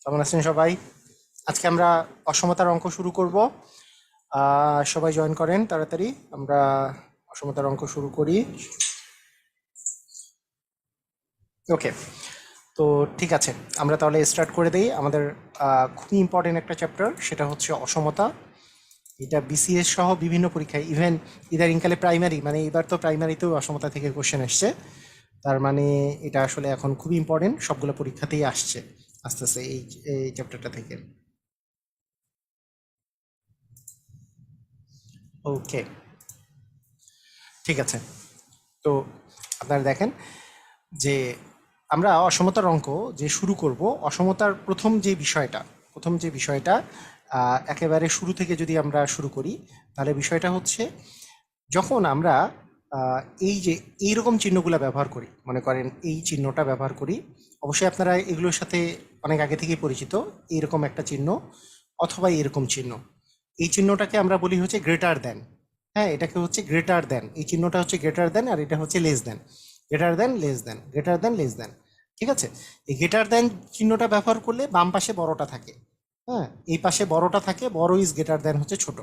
কেমন আছেন সবাই? আজকে আমরা অসমতার অঙ্ক শুরু করব। সবাই জয়েন করেন তাড়াতাড়ি। আমরা অসমতার অঙ্ক শুরু করি। ওকে, তো ঠিক আছে, আমরা তাহলে স্টার্ট করে দিই। আমাদের খুবই ইম্পর্টেন্ট একটা চ্যাপ্টার, সেটা হচ্ছে অসমতা। এটা বিসিএস সহ বিভিন্ন পরীক্ষায়, ইভেন ইদানিংকালে প্রাইমারি, মানে এবার তো প্রাইমারিতেও অসমতা থেকে কোশ্চেন এসছে। তার মানে এটা আসলে এখন খুবই ইম্পর্টেন্ট, সবগুলো পরীক্ষাতেই আসছে আস্তে আস্তে এই চ্যাপ্টারটা থেকে। ওকে, ঠিক আছে। তো আপনারা দেখেন যে আমরা অসমতার অঙ্ক যে শুরু করব, অসমতার প্রথম যে বিষয়টা একেবারে শুরু থেকে যদি আমরা শুরু করি, তাহলে বিষয়টা হচ্ছে যখন আমরা এই যে এইরকম চিহ্নগুলো ব্যবহার করি, মনে করেন এই চিহ্নটা ব্যবহার করি, অবশ্যই আপনারা এগুলোর সাথে অনেক আগে থেকেই পরিচিত। এইরকম একটা চিহ্ন অথবা এরকম চিহ্ন, এই চিহ্নটাকে আমরা বলি হচ্ছে গ্রেটার দেন। হ্যাঁ, এটাকে হচ্ছে গ্রেটার দেন, এই চিহ্নটা হচ্ছে গ্রেটার দেন, আর এটা হচ্ছে less than. Greater than, less than, greater than, less than. ঠিক আছে, এই গ্রেটার দেন চিহ্নটা ব্যবহার করলে বাম পাশে বড়টা থাকে। হ্যাঁ, এই পাশে বড়টা থাকে, বড় ইজ গ্রেটার দেন হচ্ছে ছোট।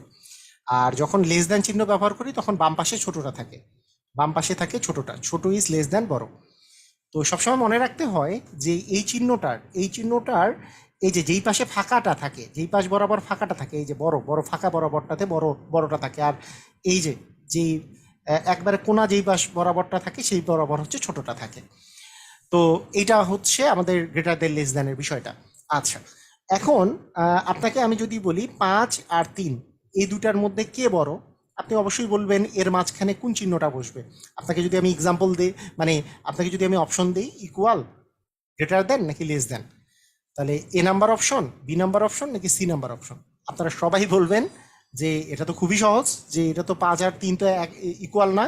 আর যখন লেস দেন চিহ্ন ব্যবহার করি তখন বাম পাশে ছোটটা থাকে, বাম পাশে থাকে ছোটটা, ছোট ইজ লেস দেন বড়। তো সবসময় মনে রাখতে হয় যে এই চিহ্নটার এই যে যেই পাশে ফাঁকাটা থাকে, যেই পাশ বরাবর ফাঁকাটা থাকে, এই যে বড় বড় ফাঁকা বরাবরটাতে বড়টা থাকে, আর এই যে যেই একবারে কোনা যেই পাশ বরাবরটা থাকে সেই বরাবর হচ্ছে ছোটটা থাকে। তো এইটা হচ্ছে আমাদের গ্রেটার দেন লেস দেনের বিষয়টা। আচ্ছা, এখন আপনাকে আমি যদি বলি 5 আর 3, এই দুটার মধ্যে কে বড়, আপনি অবশ্যই বলবেন এর মাঝখানে কোন চিহ্নটা বসবে। আপনাকে যদি আমি এক্সাম্পল দিই, মানে আপনাকে যদি আমি অপশন দিই, ইকুয়াল, গ্রেটার দেন নাকি লেস দেন, তাহলে A number option, B number option নাকি সি নাম্বার অপশন, আপনারা সবাই বলবেন যে এটা তো খুবই সহজ, যে এটা তো 5 আর 3 তো এক ইকুয়াল না,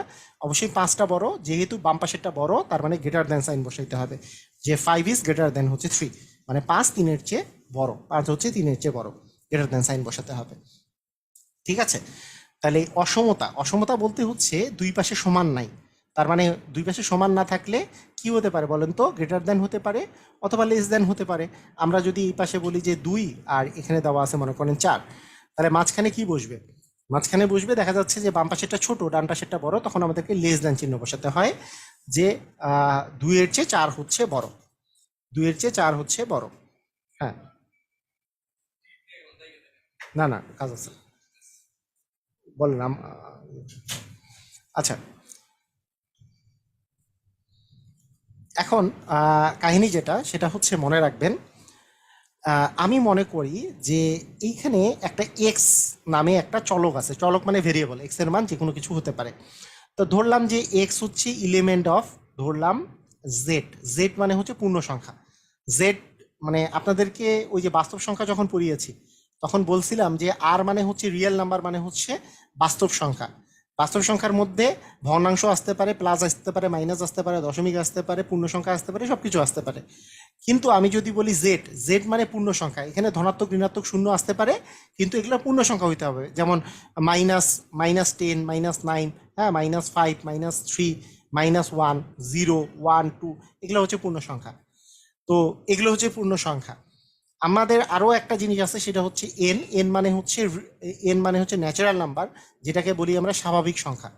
অবশ্যই 5টা বড়, যেহেতু বাম পাশেরটা বড় তার মানে গ্রেটার দেন সাইন বসাইতে হবে, যে 5 ইজ গ্রেটার দেন হচ্ছে 3, মানে 5 3-এর চেয়ে বড়, 5 হচ্ছে 3-এর চেয়ে বড়, গ্রেটার দেন সাইন বসাতে হবে। ঠিক আছে, তাহলে অসমতা, অসমতা বলতে হচ্ছে দুই পাশে সমান নাই। তার মানে দুই পাশে সমান না থাকলে কি হতে পারে বলেন তো? গ্রেটার দেন হতে পারে অথবা লেস দেন হতে পারে। আমরা যদি এই পাশে বলি যে 2 আর এখানে দেওয়া আছে মনে করেন 4, তাহলে মাঝখানে কি বসবে? মাঝখানে বসবে, দেখা যাচ্ছে যে বাম পাশেরটা ছোট, ডান পাশেরটা বড়, তখন আমাদেরকে লেস দেন চিহ্ন বসাতে হয়, যে 2-এর চেয়ে 4 হচ্ছে বড়, 2-এর চেয়ে 4 হচ্ছে বড়। হ্যাঁ, না না, কাজ আছে, বললাম। আচ্ছা, এখন কাহিনী যেটা, সেটা হচ্ছে মনে রাখবেন, আমি মনে করি যে এইখানে একটা এক্স নামে একটা চলক আছে, চলক মানে ভেরিয়েবল, এক্স এর মান যে কোনো কিছু হতে পারে। তো ধরলাম যে এক্স হচ্ছে ইলিমেন্ট অফ, ধরলাম জেড, জেড মানে হচ্ছে পূর্ণ সংখ্যা। জেড মানে আপনাদেরকে ওই যে বাস্তব সংখ্যা যখন পড়িয়েছি তখন বলছিলাম যে আর মানে হচ্ছে রিয়েল নাম্বার, মানে হচ্ছে বাস্তব সংখ্যা। বাস্তব সংখ্যার মধ্যে ভগ্নাংশ আসতে পারে, প্লাস আসতে পারে, মাইনাস আসতে পারে, দশমিক আসতে পারে, পূর্ণ সংখ্যা আসতে পারে, সব কিছু আসতে পারে। কিন্তু আমি যদি বলি জেড, জেড মানে পূর্ণ সংখ্যা, এখানে ধনাত্মক ঋণাত্মক শূন্য আসতে পারে, কিন্তু এগুলো পূর্ণ সংখ্যা হইতে হবে, যেমন -10, -9, হ্যাঁ, -5, -3, -1, 0, 1, 2, এগুলো হচ্ছে পূর্ণ সংখ্যা। তো এগুলো হচ্ছে পূর্ণ সংখ্যা। আমাদের আরও একটা জিনিস আছে, সেটা হচ্ছে এন, এন মানে হচ্ছে ন্যাচারাল নাম্বার, যেটাকে বলি আমরা স্বাভাবিক সংখ্যা।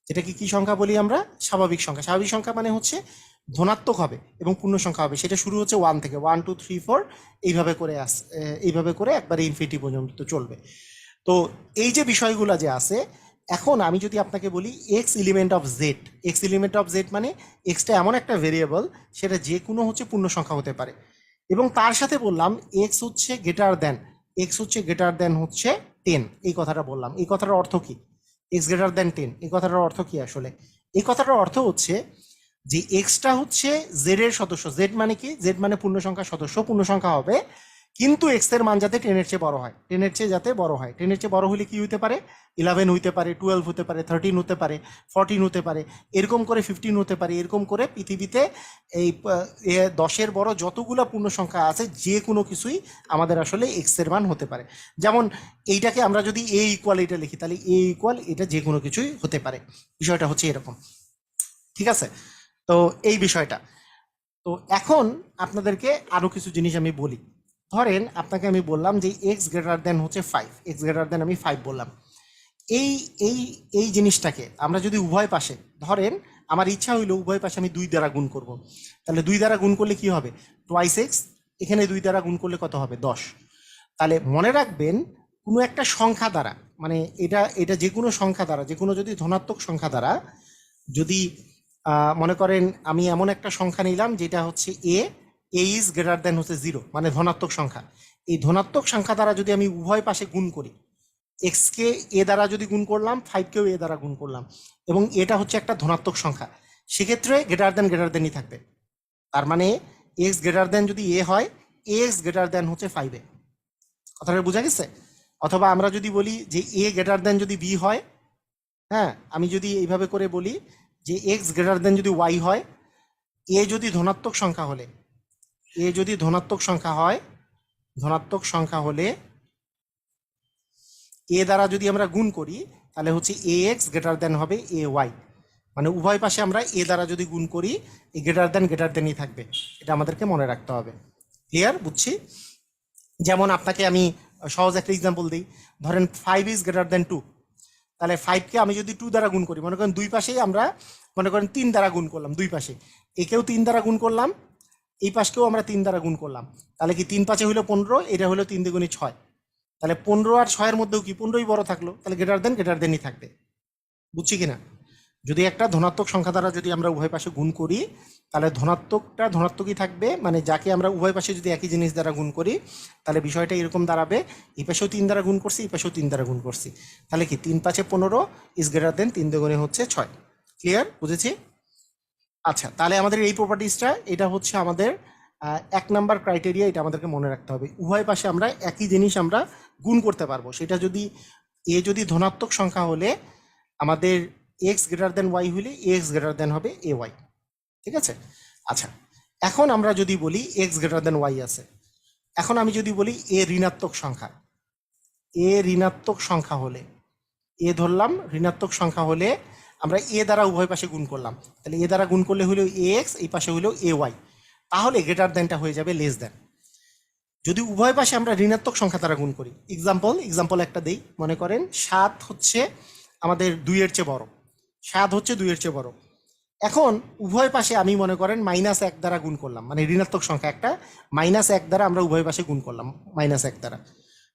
যেটাকে কি সংখ্যা বলি আমরা? স্বাভাবিক সংখ্যা। স্বাভাবিক সংখ্যা মানে হচ্ছে ধনাত্মক হবে এবং পূর্ণ সংখ্যা হবে, সেটা শুরু হচ্ছে 1 থেকে, 1 2 3 4, এইভাবে করে এইভাবে করে একবারে ইনফিনিটি পর্যন্ত চলবে। তো এই যে বিষয়গুলো যে আছে, এখন আমি যদি আপনাকে বলি x element of Z, x element of Z মানে এক্সটা এমন একটা ভেরিয়েবল, সেটা যে কোনো হচ্ছে পূর্ণ সংখ্যা হতে পারে, এবং তার সাথে বললাম এক্স হচ্ছে গ্রেটার দেন, এক্স হচ্ছে গ্রেটার দেন হচ্ছে 10, এই কথাটা বললাম। এই কথাটার অর্থ কি? এক্স গ্রেটার দেন 10, এই কথাটার অর্থ কি আসলে? এই কথাটার অর্থ হচ্ছে যে এক্সটা হচ্ছে জেড এর সদস্য। জেড মানে কি? জেড মানে পূর্ণ সংখ্যার সদস্য, পূর্ণ সংখ্যা হবে, কিন্তু এক্স এর মান যাতে 10-এর চেয়ে বড় হয়, 10-এর চেয়ে যাতে বড় হয়। 10-এর চেয়ে বড় হলে কি হতে পারে? 11 হইতে পারে, 12 হতে পারে, 13 হতে পারে, 14 হতে পারে, এরকম করে 15 হতে পারে, এরকম করে পৃথিবীতে এই 10-এর বড় যতগুলো পূর্ণ সংখ্যা আছে, যে কোনো কিছুই আমাদের আসলে এক্স এর মান হতে পারে। যেমন এইটাকে আমরা যদি এ ইকুয়াল এটা লিখি, তাহলে এ ইকুয়াল এটা যে কোনো কিছুই হতে পারে। বিষয়টা হচ্ছে এরকম। ঠিক আছে, তো এই বিষয়টা। তো এখন আপনাদেরকে আরো কিছু জিনিস আমি বলি, ধরেন আপনাকে আমি বললাম যে এক্স গ্রেটার দেন হচ্ছে 5, এক্স গ্রেটার দেন আমি 5 বললাম। এই এই এই জিনিসটাকে আমরা যদি উভয় পাশে ধরেন, আমার ইচ্ছা হইলো উভয় পাশে আমি 2 দ্বারা গুণ করব, তাহলে 2 দ্বারা গুণ করলে কি হবে? টোয়াইস এক্স, এখানে 2 দ্বারা গুণ করলে কত হবে? 10। তাহলে মনে রাখবেন কোনো একটা সংখ্যা দ্বারা, মানে এটা এটা যে কোনো সংখ্যা দ্বারা, যে কোনো যদি ধনাত্মক সংখ্যা দ্বারা যদি মনে করেন আমি এমন একটা সংখ্যা নিলাম যেটা হচ্ছে এ ইজ গ্রেটার দেন হচ্ছে 0, মানে ধনাত্মক সংখ্যা। এই ধনাত্মক সংখ্যা দ্বারা যদি আমি উভয় পাশে গুণ করি, এক্সকে এ দ্বারা যদি গুণ করলাম, 5কেও এ দ্বারা গুণ করলাম, এবং এটা হচ্ছে একটা ধনাত্মক সংখ্যা, সেক্ষেত্রে গ্রেটার দেনই থাকবে। তার মানে এক্স গ্রেটার দেন যদি এ হয়, এক্স গ্রেটার দেন হচ্ছে 5 কথাটা বোঝা গেছে? অথবা আমরা যদি বলি যে এ গ্রেটার দেন যদি বি হয়, হ্যাঁ, আমি যদি এইভাবে করে বলি যে এক্স গ্রেটার দেন যদি ওয়াই হয়, এ যদি ধনাত্মক সংখ্যা হলে, এ যদি ধনাত্মক সংখ্যা হয়, ধনাত্মক সংখ্যা হলে এ দ্বারা যদি আমরা গুণ করি, তাহলে হচ্ছে এ এক্স গ্রেটার দেন হবে এ ওয়াই, মানে উভয় পাশে আমরা এ দ্বারা যদি গুণ করি, এই গ্রেটার দেনই থাকবে। এটা আমাদেরকে মনে রাখতে হবে। ক্লিয়ার? বুঝছি। যেমন আপনাকে আমি সহজ একটা এক্সাম্পল দিই, ধরেন 5 ইজ গ্রেটার দেন 2, তাহলে 5কে আমি যদি 2 দ্বারা গুণ করি, মনে করেন দুই পাশেই আমরা মনে করেন 3 দ্বারা গুণ করলাম, দুই পাশে একেও 3 দ্বারা গুণ করলাম, এই পাশকেও আমরা 3 দ্বারা গুণ করলাম, তাহলে কি 3 5 হলো 15, এটা হলো 3 দুগুণে 6, তাহলে 15 আর 6-এর মধ্যেও কি 15ই বড় থাকলো, তাহলে গ্রেটার দেনই থাকবে। বুঝছি কিনা? যদি একটা ধনাত্মক সংখ্যা দ্বারা যদি আমরা উভয় পাশে গুণ করি, তাহলে ধনাত্মকটা ধনাত্মকই থাকবে, মানে যাকে আমরা উভয় পাশে যদি একই জিনিস দ্বারা গুণ করি, তাহলে বিষয়টা এরকম দাঁড়াবে, এই পাশেও 3 দ্বারা গুণ করছি, এই পাশেও 3 দ্বারা গুণ করছি, তাহলে কি 3 5 15 ইজ গ্রেটার দেন 3 দুগুণে হচ্ছে 6। ক্লিয়ার? বুঝেছি। আচ্ছা, তাহলে আমাদের এই প্রপার্টিসটা, এটা হচ্ছে আমাদের 1 নাম্বার ক্রাইটেরিয়া, এটা আমাদেরকে মনে রাখতে হবে। উভয় পাশে আমরা একই জিনিস আমরা গুণ করতে পারবো, সেটা যদি এ যদি ধনাত্মক সংখ্যা হলে আমাদের এক্স গ্রেটার দেন ওয়াই হলে এক্স গ্রেটার দেন হবে এ ওয়াই। ঠিক আছে? আচ্ছা, এখন আমরা যদি বলি এক্স গ্রেটার দেন ওয়াই আছে, এখন আমি যদি বলি এ ঋণাত্মক সংখ্যা, এ ঋণাত্মক সংখ্যা হলে, এ ধরলাম ঋণাত্মক সংখ্যা হলে আমরা এ দ্বারা উভয় পাশে গুণ করলাম, তাহলে এ দ্বারা গুণ করলে হলো এ এক্স, এই পাশে হলো এ ওয়াই, তাহলে গ্রেটার দেনটা হয়ে যাবে লেস দেন। যদি উভয় পাশে আমরা ঋণাত্মক সংখ্যা দ্বারা গুণ করি, এক্সাম্পল একটা দেই, মনে করেন 7 হচ্ছে আমাদের 2-এর চেয়ে বড়, 7 হচ্ছে 2-এর চেয়ে বড়। এখন উভয় পাশে আমি মনে করেন -1 দ্বারা গুণ করলাম, মানে ঋণাত্মক সংখ্যা একটা, -1 দ্বারা আমরা উভয় পাশে গুণ করলাম -1 দ্বারা,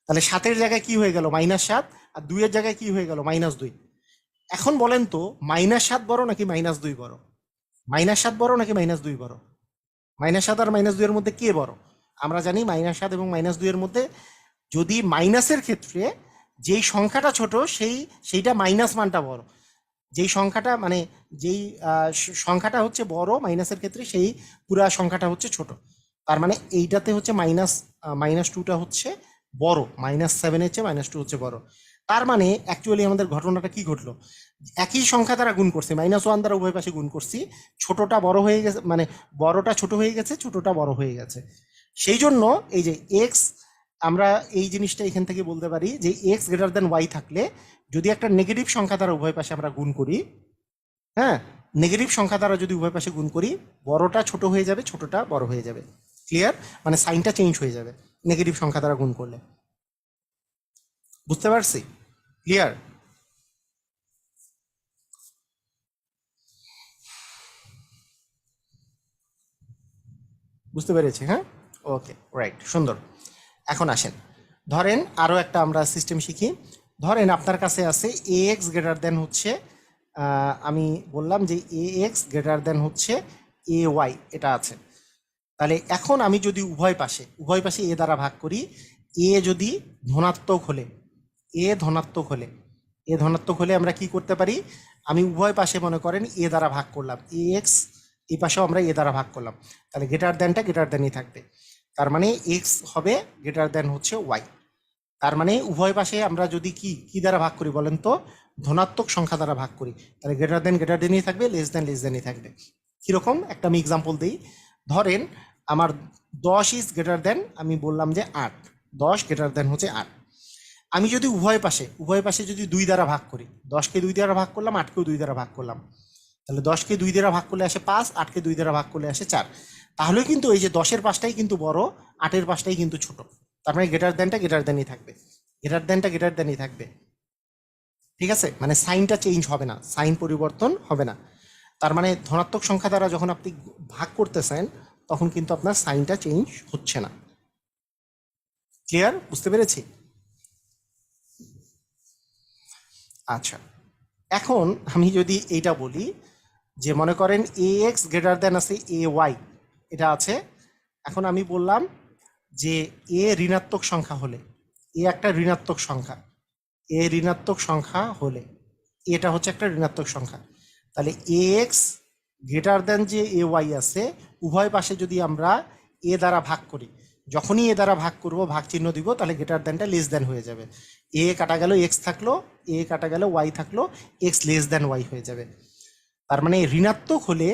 তাহলে 7-এর জায়গায় কি হয়ে গেল? -7, আর 2-এর জায়গায় কি হয়ে গেল? -2। এখন বলেন তো -7 বড় নাকি -2 বড়? -7 বড় নাকি -2 বড়? -7 আর -2 এর মধ্যে কে বড়? আমরা জানি -7 এবং -2 এর মধ্যে যদি মাইনাসের ক্ষেত্রে যেই সংখ্যাটা ছোট, সেইটা মাইনাস মানটা বড়, যেই সংখ্যাটা মানে যেই সংখ্যাটা হচ্ছে বড় মাইনাসের ক্ষেত্রে, সেই পুরা সংখ্যাটা হচ্ছে ছোট। তার মানে এইটাতে হচ্ছে -2টা হচ্ছে বড়, -7-এর চেয়ে -2 হচ্ছে বড়। তার মানে অ্যাকচুয়ালি আমাদের ঘটনাটা কি ঘটলো? একই সংখ্যা দ্বারা গুণ করছি, -1 দ্বারা উভয় পাশে গুণ করছি, ছোটটা বড় হয়ে গেছে, মানে বড়টা ছোট হয়ে গেছে, ছোটটা বড় হয়ে গেছে। সেই জন্য এই যে এক্স, আমরা এই জিনিসটা এখান থেকে বলতে পারি যে এক্স গ্রেটার দেন ওয়াই থাকলে যদি একটা নেগেটিভ সংখ্যা দ্বারা উভয় পাশে আমরা গুণ করি, হ্যাঁ, নেগেটিভ সংখ্যা দ্বারা যদি উভয় পাশে গুণ করি, বড়টা ছোট হয়ে যাবে, ছোটটা বড় হয়ে যাবে। ক্লিয়ার? মানে সাইনটা চেঞ্জ হয়ে যাবে নেগেটিভ সংখ্যা দ্বারা গুণ করলে। বুঝতে পারছি? ক্লিয়ার? বুঝতে পেরেছি, হ্যাঁ। ওকে, রাইট, সুন্দর। এখন আসেন, ধরেন আরও একটা আমরা সিস্টেম শিখি। ধরেন আপনার কাছে আছে এ এক্স গ্রেটার দেন হচ্ছে, আমি বললাম যে এ এক্স গ্রেটার দেন হচ্ছে এ ওয়াই, এটা আছে। তাহলে এখন আমি যদি উভয় পাশে এ দ্বারা ভাগ করি, এ যদি ধনাত্মক হলে, এ ধনাত্মক হলে, এ ধনাত্মক হলে আমরা কি করতে পারি? আমি উভয় পাশে মনে করেন এ দ্বারা ভাগ করলাম, এ এক্স, এই পাশেও আমরা এ দ্বারা ভাগ করলাম, তাহলে গ্রেটার দেনই থাকবে। তার মানে এক্স হবে গ্রেটার দেন হচ্ছে ওয়াই। তার মানে উভয় পাশে আমরা যদি কি দ্বারা ভাগ করি বলেন তো? ধনাত্মক সংখ্যা দ্বারা ভাগ করি, তাহলে গ্রেটার দেনই থাকবে, লেস দেনই থাকবে। কিরকম? একটা আমি এক্সাম্পল দিই। ধরেন আমার 10 ইজ গ্রেটার দেন, আমি বললাম যে 8, 10 গ্রেটার দেন হচ্ছে 8। আমি যদি উভয় পাশে যদি 2 দ্বারা ভাগ করি, 10কে 2 দ্বারা ভাগ করলাম, 8কেও 2 দ্বারা ভাগ করলাম, তাহলে 10কে 2 দ্বারা ভাগ করলে আসে 5, 8কে 2 দ্বারা ভাগ করলে আসে 4। তাহলে কিন্তু এই যে 10-এর পাশটাই কিন্তু বড়, 8-এর পাশটাই কিন্তু ছোট। তার মানে গ্রেটার দেনই থাকবে, গ্রেটার দেনই থাকবে। ঠিক আছে, মানে সাইনটা চেঞ্জ হবে না, সাইন পরিবর্তন হবে না। তার মানে ধনাত্মক সংখ্যা দ্বারা যখন আপনি ভাগ করতেছেন তখন কিন্তু আপনার সাইনটা চেঞ্জ হচ্ছে না। ক্লিয়ার? বুঝতে পেরেছি? আচ্ছা, এখন আমি যদি এইটা বলি যে মনে করেন এ এক্স গ্রেটার দেন আছে এ ওয়াই, এটা আছে। এখন আমি বললাম যে এ ঋণাত্মক সংখ্যা হলে, এ একটা ঋণাত্মক সংখ্যা, এ ঋণাত্মক সংখ্যা হলে, এটা হচ্ছে একটা ঋণাত্মক সংখ্যা, তাহলে এ এক্স গ্রেটার দেন যে এ ওয়াই আছে, উভয় পাশে যদি আমরা এ দ্বারা ভাগ করি, যখনই এ দ্বারা ভাগ করব, ভাগ চিহ্ন দিব, তাহলে গ্রেটার দেনটা লেস দেন হয়ে যাবে। এ কাটা গেল এক্স থাকলো, এ কাটা গেল ওয়াই থাকলো, এক্স লেস দেন ওয়াই হয়ে যাবে। তার মানে ঋণাত্মক হলে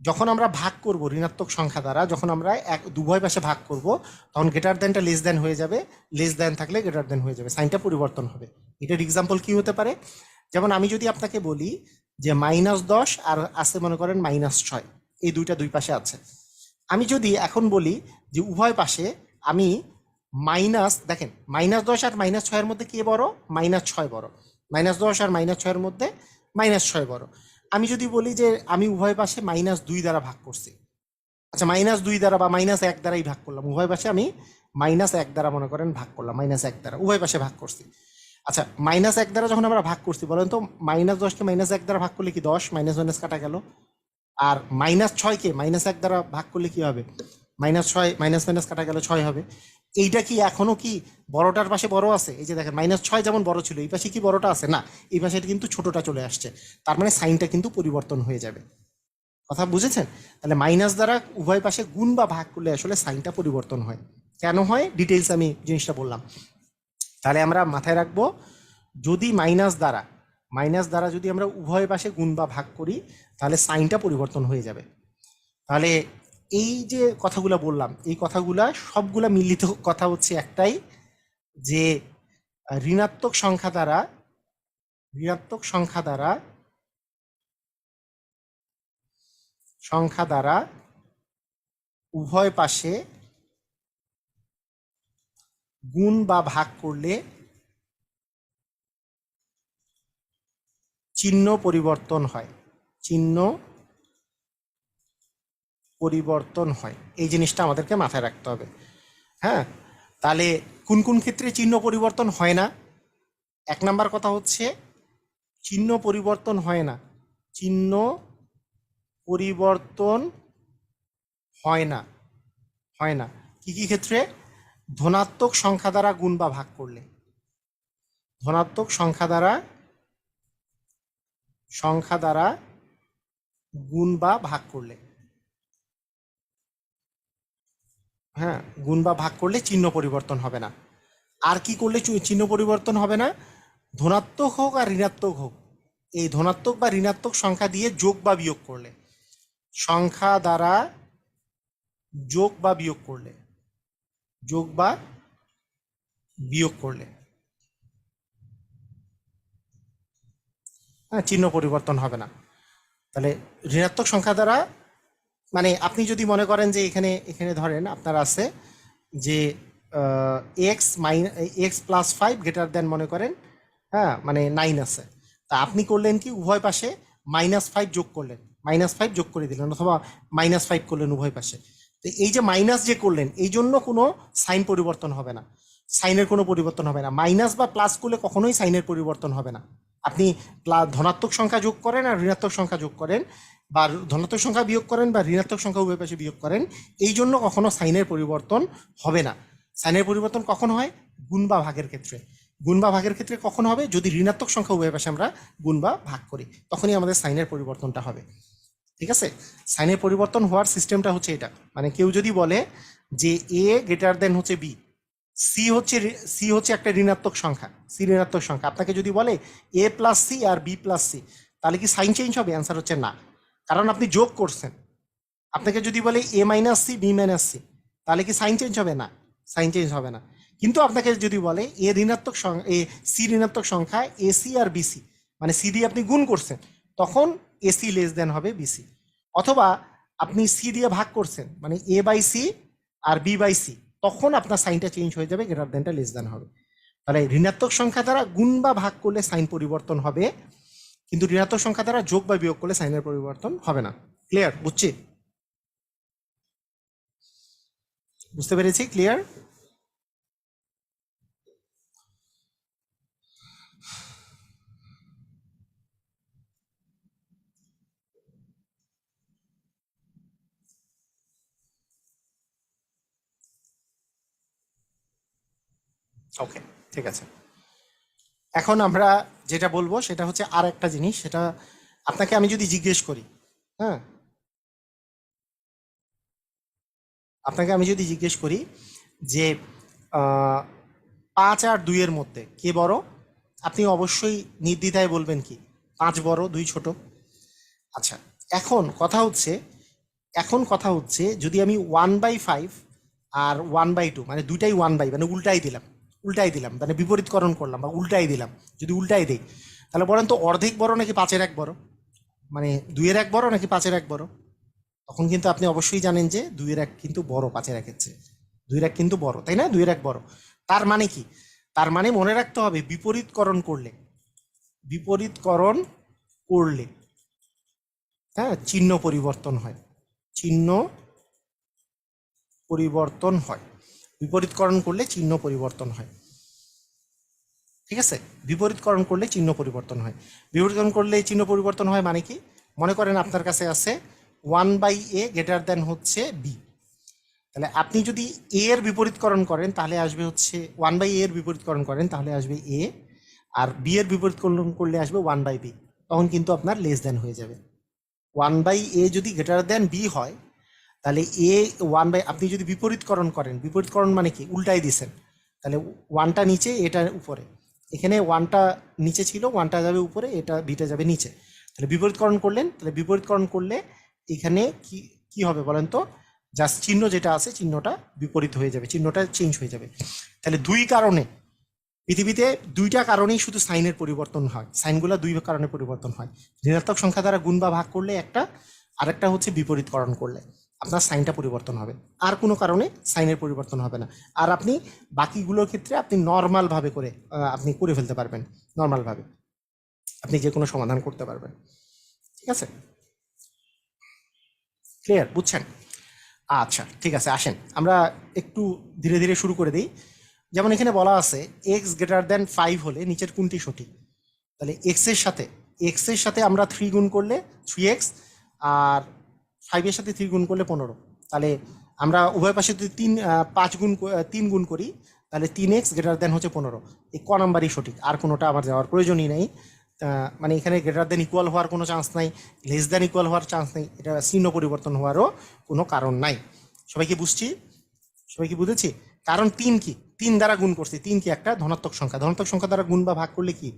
যখন আমরা ভাগ করব ঋণাত্মক সংখ্যা দ্বারা, যখন আমরা উভয় পাশে ভাগ করব, তখন গ্রেটার দেনটা লেস দেন হয়ে যাবে, লেস দেন থাকলে গ্রেটার দেন হয়ে যাবে, সাইনটা পরিবর্তন হবে। এটার এক্সাম্পল কি হতে পারে? যেমন আমি যদি আপনাকে বলি যে -10 আর আছে মনে করেন -6, এই দুই পাশে আছে। আমি যদি এখন বলি যে উভয় পাশে আমি দেখেন -10 আর -6-এর মধ্যে কে বড়? -6 বড়। -10 আর -6-এর মধ্যে -6 বড়। আমি যদি বলি যে আমি উভয় পাশে -2 দ্বারা ভাগ করছি, আচ্ছা -2 দ্বারা বা -1 দ্বারাই ভাগ করলাম, উভয় পাশে আমি -1 দ্বারা মনে করেন ভাগ করলাম, -1 দ্বারা উভয় পাশে ভাগ করছি। আচ্ছা, -1 দ্বারা যখন আমরা ভাগ করছি, বলেন তো -10কে -1 দ্বারা ভাগ করলে কি 10, মাইনাস কাটা গেল। আর -6কে -1 দ্বারা ভাগ করলে কি হবে? -6, মাইনাস কাটা গেল 6 হবে। এইটা কি এখনো কি বড়টার পাশে বড় আছে? এই যে দেখেন -6 যেমন বড় ছিল, এই পাশে কি বড়টা আছে? না, এই পাশে কিন্তু ছোটটা চলে আসছে। তার মানে সাইনটা কিন্তু পরিবর্তন হয়ে যাবে। কথা বুঝেছেন? তাহলে মাইনাস দ্বারা উভয় পাশে গুণ বা ভাগ করলে আসলে সাইনটা পরিবর্তন হয়। কেন হয় ডিটেইলস আমি জিনিসটা বললাম। তাহলে আমরা মাথায় রাখবো, যদি মাইনাস দ্বারা যদি আমরা উভয় পাশে গুণ বা ভাগ করি, তাহলে সাইনটা পরিবর্তন হয়ে যাবে। তাহলে এই যে কথাগুলো বললাম, এই কথাগুলা সবগুলা মিলিত কথা হচ্ছে একটাই, যে ঋণাত্মক সংখ্যা দ্বারা উভয় পাশে গুণ বা ভাগ করলে চিহ্ন পরিবর্তন হয়, এই জিনিসটা আমাদেরকে মাথায় রাখতে হবে। হ্যাঁ, তাহলে কোন কোন ক্ষেত্রে চিহ্ন পরিবর্তন হয় না? 1 নাম্বার কথা হচ্ছে চিহ্ন পরিবর্তন হয় না, চিহ্ন পরিবর্তন হয় না কি কি ক্ষেত্রে? ধনাত্মক সংখ্যা দ্বারা গুণ বা ভাগ করলে, ধনাত্মক সংখ্যা দ্বারা গুণ বা ভাগ করলে, হ্যাঁ, গুণ বা ভাগ করলে চিহ্ন পরিবর্তন হবে না। আর কি করলে চিহ্ন পরিবর্তন হবে না? ধনাত্মক হোক আর ঋণাত্মক হোক, এই ধনাত্মক বা ঋণাত্মক সংখ্যা দিয়ে যোগ বা বিয়োগ করলে, সংখ্যা দ্বারা যোগ বা বিয়োগ করলে, হ্যাঁ, চিহ্ন পরিবর্তন হবে না। তাহলে ঋণাত্মক সংখ্যা দ্বারা, মানে আপনি যদি মনে করেন যে এখানে ধরেন আপনার আছে যে x+5 গ্রেটার দেন মনে করেন, হ্যাঁ, মানে 9 আছে। তা আপনি করলেন কি, উভয় পাশে -5 যোগ করলেন, -5 যোগ করে দিলেন, অথবা -5 করলেন উভয় পাশে। তো এই যে মাইনাস যে করলেন, এই জন্য কোনো সাইন পরিবর্তন হবে না, সাইনের কোনো পরিবর্তন হবে না। মাইনাস বা প্লাস করলে কখনোই সাইনের পরিবর্তন হবে না। আপনি ধনাত্মক সংখ্যা যোগ করেন আর ঋণাত্মক সংখ্যা যোগ করেন, বা ধনাত্মক সংখ্যা বিয়োগ করেন, বা ঋণাত্মক সংখ্যা উভয় পাশে বিয়োগ করেন, এই জন্য কখনো সাইনের পরিবর্তন হবে না। সাইনের পরিবর্তন কখন হয়? গুণ বা ভাগের ক্ষেত্রে। গুণ বা ভাগের ক্ষেত্রে কখন হবে? যদি ঋণাত্মক সংখ্যা উভয় পাশে আমরা গুণ বা ভাগ করি, তখনই আমাদের সাইনের পরিবর্তনটা হবে। ঠিক আছে? সাইনের পরিবর্তন হওয়ার সিস্টেমটা হচ্ছে এটা। মানে কেউ যদি বলে যে এ গ্রেটার দেন হচ্ছে বি, সি হচ্ছে একটা ঋণাত্মক সংখ্যা, আপনাকে যদি বলে a+c আর b+c, তাহলে কি সাইন চেঞ্জ হবে? অ্যান্সার হচ্ছে না, কারণ আপনি যোগ করছেন। আপনাকে যদি বলে a-c b-c, তাহলে কি সাইন চেঞ্জ হবে? না, সাইন চেঞ্জ হবে না। কিন্তু আপনাকে যদি বলে সি ঋণাত্মক সংখ্যা ac আর bc, মানে সি দিয়ে আপনি গুণ করছেন, তখন ac লেস দেন হবে bc। অথবা আপনি সি দিয়ে ভাগ করছেন, মানে এ বাই সি আর বি বাই সি, তখন আপনার সাইনটা চেঞ্জ হয়ে যাবে, গ্রেটার দেনটা লেস দেন হবে। তাহলে ঋণাত্মক সংখ্যা দ্বারা গুণ বা ভাগ করলে সাইন পরিবর্তন হবে, কিন্তু ঋণাত্মক সংখ্যা দ্বারা যোগ বা বিয়োগ করলে সাইনের পরিবর্তন হবে না। ক্লিয়ার? বুঝছি? বুঝতে পেরেছি? ক্লিয়ার? ওকে, ঠিক আছে। এখন আমরা যেটা বলবো সেটা হচ্ছে আর একটা জিনিস, সেটা আপনাকে আমি যদি জিজ্ঞেস করি, হ্যাঁ, আপনাকে আমি যদি জিজ্ঞেস করি যে 5 আর 2-এর মধ্যে কে বড়, আপনি অবশ্যই নির্দ্বিধায় বলবেন কি 5 বড়, 2 ছোট। আচ্ছা, এখন কথা হচ্ছে যদি আমি 1/5 আর 1/2, মানে দুইটাই 1/, মানে উল্টাই দিলাম মানে বিপরীতকরণ করলাম বা উল্টাই দিলাম, যদি উল্টাই দিই, তাহলে বলেন তো অর্ধেক বড় নাকি 5-এর 1 বড়, মানে 2-এর 1 বড় নাকি 5-এর 1 বড়? তখন কিন্তু আপনি অবশ্যই জানেন যে 2-এর 1 কিন্তু বড় 5-এর 1-এর চেয়ে। 2-এর 1 কিন্তু বড়, তাই না? 2-এর 1 বড়। তার মানে কি? তার মানে মনে রাখতে হবে বিপরীতকরণ করলে, হ্যাঁ, চিহ্ন পরিবর্তন হয়। চিহ্ন পরিবর্তন হয়। বিপরীতকরণ করলে চিহ্ন পরিবর্তন হয়। ঠিক আছে? বিপরীতকরণ করলে চিহ্ন পরিবর্তন হয়। বিপরীতকরণ করলে চিহ্ন পরিবর্তন হয় মানে কি? মনে করেন আপনার কাছে আছে 1/a গ্রেটার দেন হচ্ছে বি। তাহলে আপনি যদি এ এর বিপরীতকরণ করেন তাহলে আসবে হচ্ছে 1/a এর বিপরীতকরণ করেন তাহলে আসবে এ, আর বি এর বিপরীতকরণ করলে আসবে 1/b। তখন কিন্তু আপনার লেস দেন হয়ে যাবে। 1/a যদি গ্রেটার দেন বি হয়, তাহলে এ 1/, আপনি যদি বিপরীতকরণ করেন, বিপরীতকরণ মানে কি? উল্টাই দিছেন, তাহলে 1টা নিচে এটা উপরে, এখানে 1টা নিচে ছিল, 1টা যাবে উপরে, এটা বিটা যাবে নিচে। তাহলে বিপরীতকরণ করলেন, তাহলে বিপরীতকরণ করলে এখানে কি কি হবে বলেন তো? জাস্ট চিহ্ন যেটা আছে চিহ্নটা বিপরীত হয়ে যাবে, চিহ্নটা চেঞ্জ হয়ে যাবে। তাহলে দুই কারণে, পৃথিবীতে দুইটা কারণেই শুধু সাইনের পরিবর্তন হয়, সাইনগুলো দুই কারণে পরিবর্তন হয়। ঋণাত্মক সংখ্যা দ্বারা গুণ বা ভাগ করলে একটা, আরেকটা হচ্ছে বিপরীতকরণ করলে আপনার সাইনটা পরিবর্তন হবে। আর কোনো কারণে সাইনের পরিবর্তন হবে না। আর আপনি বাকিগুলোর ক্ষেত্রে আপনি নর্মালভাবে করে আপনি করে ফেলতে পারবেন, নর্মালভাবে আপনি যে কোনো সমাধান করতে পারবেন। ঠিক আছে? ক্লিয়ার? বুঝছেন? আচ্ছা, ঠিক আছে, আসেন আমরা একটু ধীরে ধীরে শুরু করে দিই। যেমন এখানে বলা আছে এক্স গ্রেটার দেন 5 হলে নিচের কোনটি সঠিক? তাহলে এক্স এর সাথে আমরা 3 গুণ করলে 3x, আর 5-এর সাথে 3 গুণ করলে 15। তাহলে আমরা উভয় পাশে যদি 3 গুণ করি, তাহলে 3x গ্রেটার দেন হচ্ছে 15। এই ক নাম্বারই সঠিক, আর কোনোটা আমার যাওয়ার প্রয়োজনই নেই। মানে এখানে গ্রেটার দেন ইকুয়াল হওয়ার কোনো চান্স নাই, লেস দেন ইকুয়াল হওয়ার চান্স নেই, এটা চিহ্ন পরিবর্তন হওয়ারও কোনো কারণ নাই। সবাই কি বুঝছি? সবাই কি বুঝেছি? কারণ 3 কি? 3 দ্বারা গুণ করছি, 3 কি? একটা ধনাত্মক সংখ্যা, ধনাত্মক সংখ্যা দ্বারা গুণ বা ভাগ করলে কি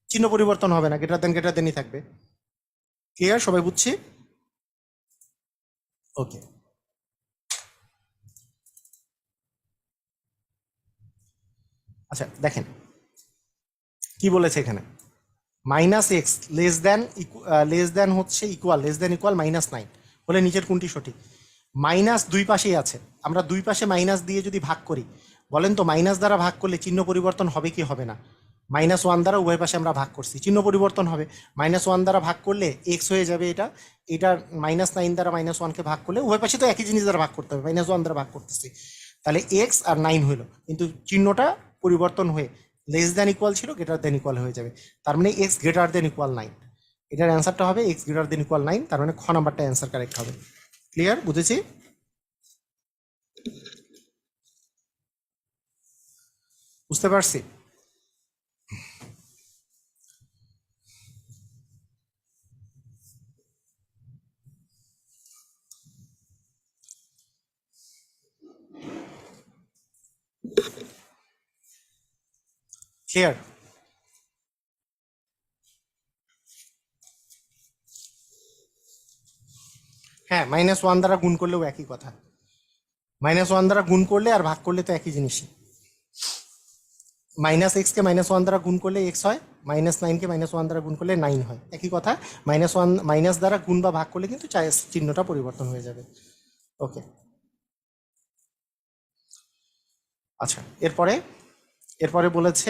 চিহ্ন পরিবর্তন হবে না, গ্রেটার দেনই থাকবে। ক্লিয়ার? সবাই বুঝছি? ওকে, আচ্ছা দেখেন কি বলেছে এখানে, -x লেস দেন হচ্ছে ইকুয়াল -9 হলে নিচের কোনটি সঠিক? মাইনাস দুই পাশেই আছে, আমরা দুই পাশে মাইনাস দিয়ে যদি ভাগ করি, বলেন তো মাইনাস দ্বারা ভাগ করলে চিহ্ন পরিবর্তন হবে কি হবে না? -1 দ্বারা উভয় পাশে আমরা ভাগ করছি, চিহ্ন পরিবর্তন হবে। -1 দ্বারা ভাগ করলে এক্স হয়ে যাবে, এটা -9 দ্বারা -1কে ভাগ করলে উভয় পাশে তো একই জিনিস দ্বারা ভাগ করতে হবে, -1 দ্বারা ভাগ করতেছি, তাহলে এক্স আর 9 হইলো, কিন্তু চিহ্নটা পরিবর্তন হয়ে লেস দেন ইকুয়াল ছিল গ্রেটার দেন ইকুয়াল হয়ে যাবে। তার মানে এক্স গ্রেটার দেন ইকুয়াল 9, এটার অ্যান্সারটা হবে এক্স গ্রেটার দেন ইকুয়াল 9, তার মানে খ নাম্বারটা অ্যান্সার কারেক্ট হবে। ক্লিয়ার? বুঝেছি? বুঝতে পারছি? ক্লিয়ার? হ্যাঁ, -1 দ্বারা গুণ করলেও একই কথা, -1 দ্বারা গুণ করলে আর ভাগ করলে তো একই জিনিসই। মাইনাস এক্সকে -1 দ্বারা গুণ করলে এক্স হয়, -9কে -1 দ্বারা গুণ করলে 9 হয়, একই কথা। -1 মাইনাস দ্বারা গুণ বা ভাগ করলে কিন্তু চিহ্নটা পরিবর্তন হয়ে যাবে। ওকে, আচ্ছা, এরপরে এরপরে বলেছে,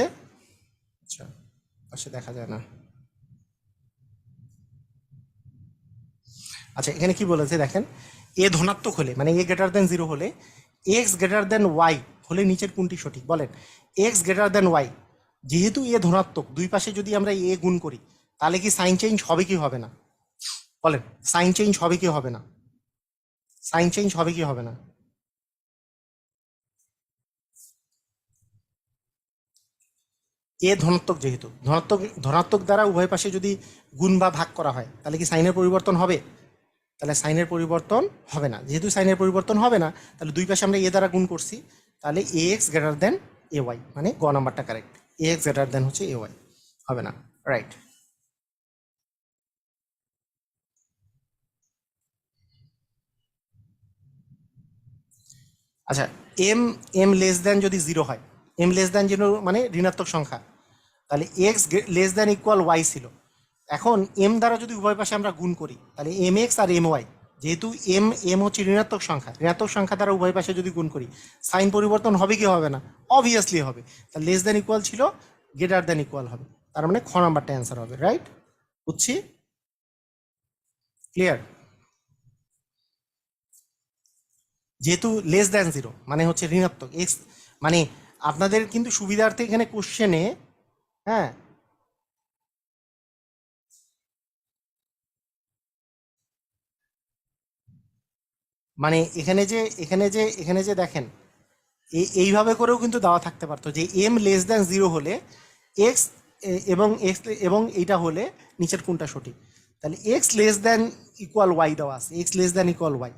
আচ্ছা পাশে দেখা যায় না, আচ্ছা এখানে কি বলেছে দেখেন, এ ধনাত্মক হলে মানে এ গ্রেটার দেন 0 হলে এক্স গ্রেটার দেন ওয়াই হলে নিচের কোনটি সঠিক বলেন। এক্স গ্রেটার দেন ওয়াই, যেহেতু এ ধনাত্মক, দুই পাশে যদি আমরা এ গুণ করি তাহলে কি সাইন চেঞ্জ হবে কি হবে না বলেন, সাইন চেঞ্জ হবে কি হবে না, সাইন চেঞ্জ হবে কি হবে না? এ ধনাত্মক, যেহেতু ধনাত্মক, ধনাত্মক দ্বারা উভয় পাশে যদি গুণ বা ভাগ করা হয় তাহলে কি সাইনের পরিবর্তন হবে? তাহলে সাইনের পরিবর্তন হবে না। যেহেতু সাইনের পরিবর্তন হবে না, তাহলে দুই পাশে আমরা এ দ্বারা গুণ করছি, তাহলে এ x greater then A Y, মানে গ নাম্বারটা কারেক্ট, এ এক্স গ্রেটার দেন হচ্ছে এ ওয়াই, হবে না, রাইট। আচ্ছা, এম এম লেস দেন যদি 0 হয়, এম লেস দেন 0 মানে ঋণাত্মক সংখ্যা, তাহলে x less than equal y ছিল। এখন এম দ্বারা যদি উভয় পাশে আমরা গুণ করি তাহলে এম এক্স আর এম ওয়াই, যেহেতু এম এম হচ্ছে ঋণাত্মক সংখ্যা, ঋণাত্মক সংখ্যা দ্বারা উভয় পাশে যদি গুণ করি সাইন পরিবর্তন হবে কি হবে না? অবভিয়াসলি হবে। তাহলে লেস দেন ইকুয়াল ছিল, গ্রেটার দেন ইকুয়াল হবে, তার মানে খ নাম্বারটা অ্যান্সার হবে, রাইট। বুঝছি, ক্লিয়ার। যেহেতু লেস দেন 0 মানে হচ্ছে ঋণাত্মক এক্স, মানে আপনাদের কিন্তু সুবিধার্থে এখানে কোশ্চেনে, হ্যাঁ, মানে এখানে যে দেখেন, এইভাবে করেও কিন্তু দেওয়া থাকতে পারতো যে এম লেস দ্যান 0 হলে এক্স, এবং এইটা হলে নিচের কোনটা সঠিক। তাহলে x less than equal y দেওয়া আছে, x less than equal y,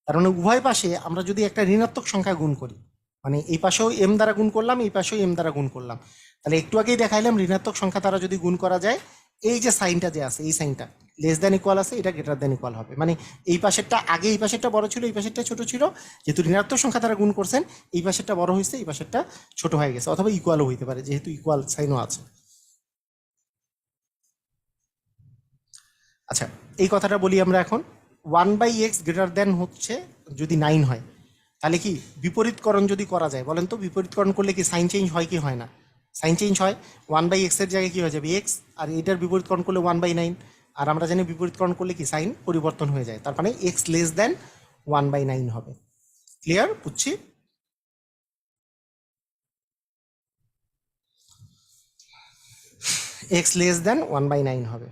তার মানে উভয় পাশে আমরা যদি একটা ঋণাত্মক সংখ্যা গুণ করি, মানে এই পাশেও এম দ্বারা গুণ করলাম, এই পাশেও এম দ্বারা গুণ করলাম, তাহলে একটু আগেই দেখাইলাম ঋণাত্মক সংখ্যা দ্বারা যদি গুণ করা যায়, এই যে সাইনটা যে আছে, এই সাইনটা লেস দ্যান ইকুয়াল আছে, এটা গ্রেটার দ্যান ইকুয়াল হবে, মানে এই পাশেরটা আগে এই পাশেরটা বড় ছিল, এই পাশেরটা ছোট ছিল, যেহেতু ঋণাত্মক সংখ্যা দ্বারা গুণ করছেন এই পাশেরটা বড় হয়েছে, এই পাশেরটা ছোট হয়ে গেছে, অথবা ইকুয়ালও হইতে পারে যেহেতু ইকুয়াল সাইনও আছে। আচ্ছা, এই কথাটা বলি আমরা এখন, 1/x গ্রেটার দেন হচ্ছে যদি 9 হয়, তাহলে কি বিপরীতকরণ যদি করা যায় বলেন তো, বিপরীতকরণ করলে কি সাইন চেঞ্জ হয় কি হয় না? সাইন চেঞ্জ হয়, 1/x এর জায়গায় কি হয়ে যাবে এক্স, আর এটার বিপরীতকরণ করলে 1/9, আর আমরা জানি বিপরীতকরণ করলে কি সাইন পরিবর্তন হয়ে যায়, তার মানে এক্স লেস দেন 1/9 হবে। ক্লিয়ার, বুঝছি। এক্স লেস দেন 1/9 হবে,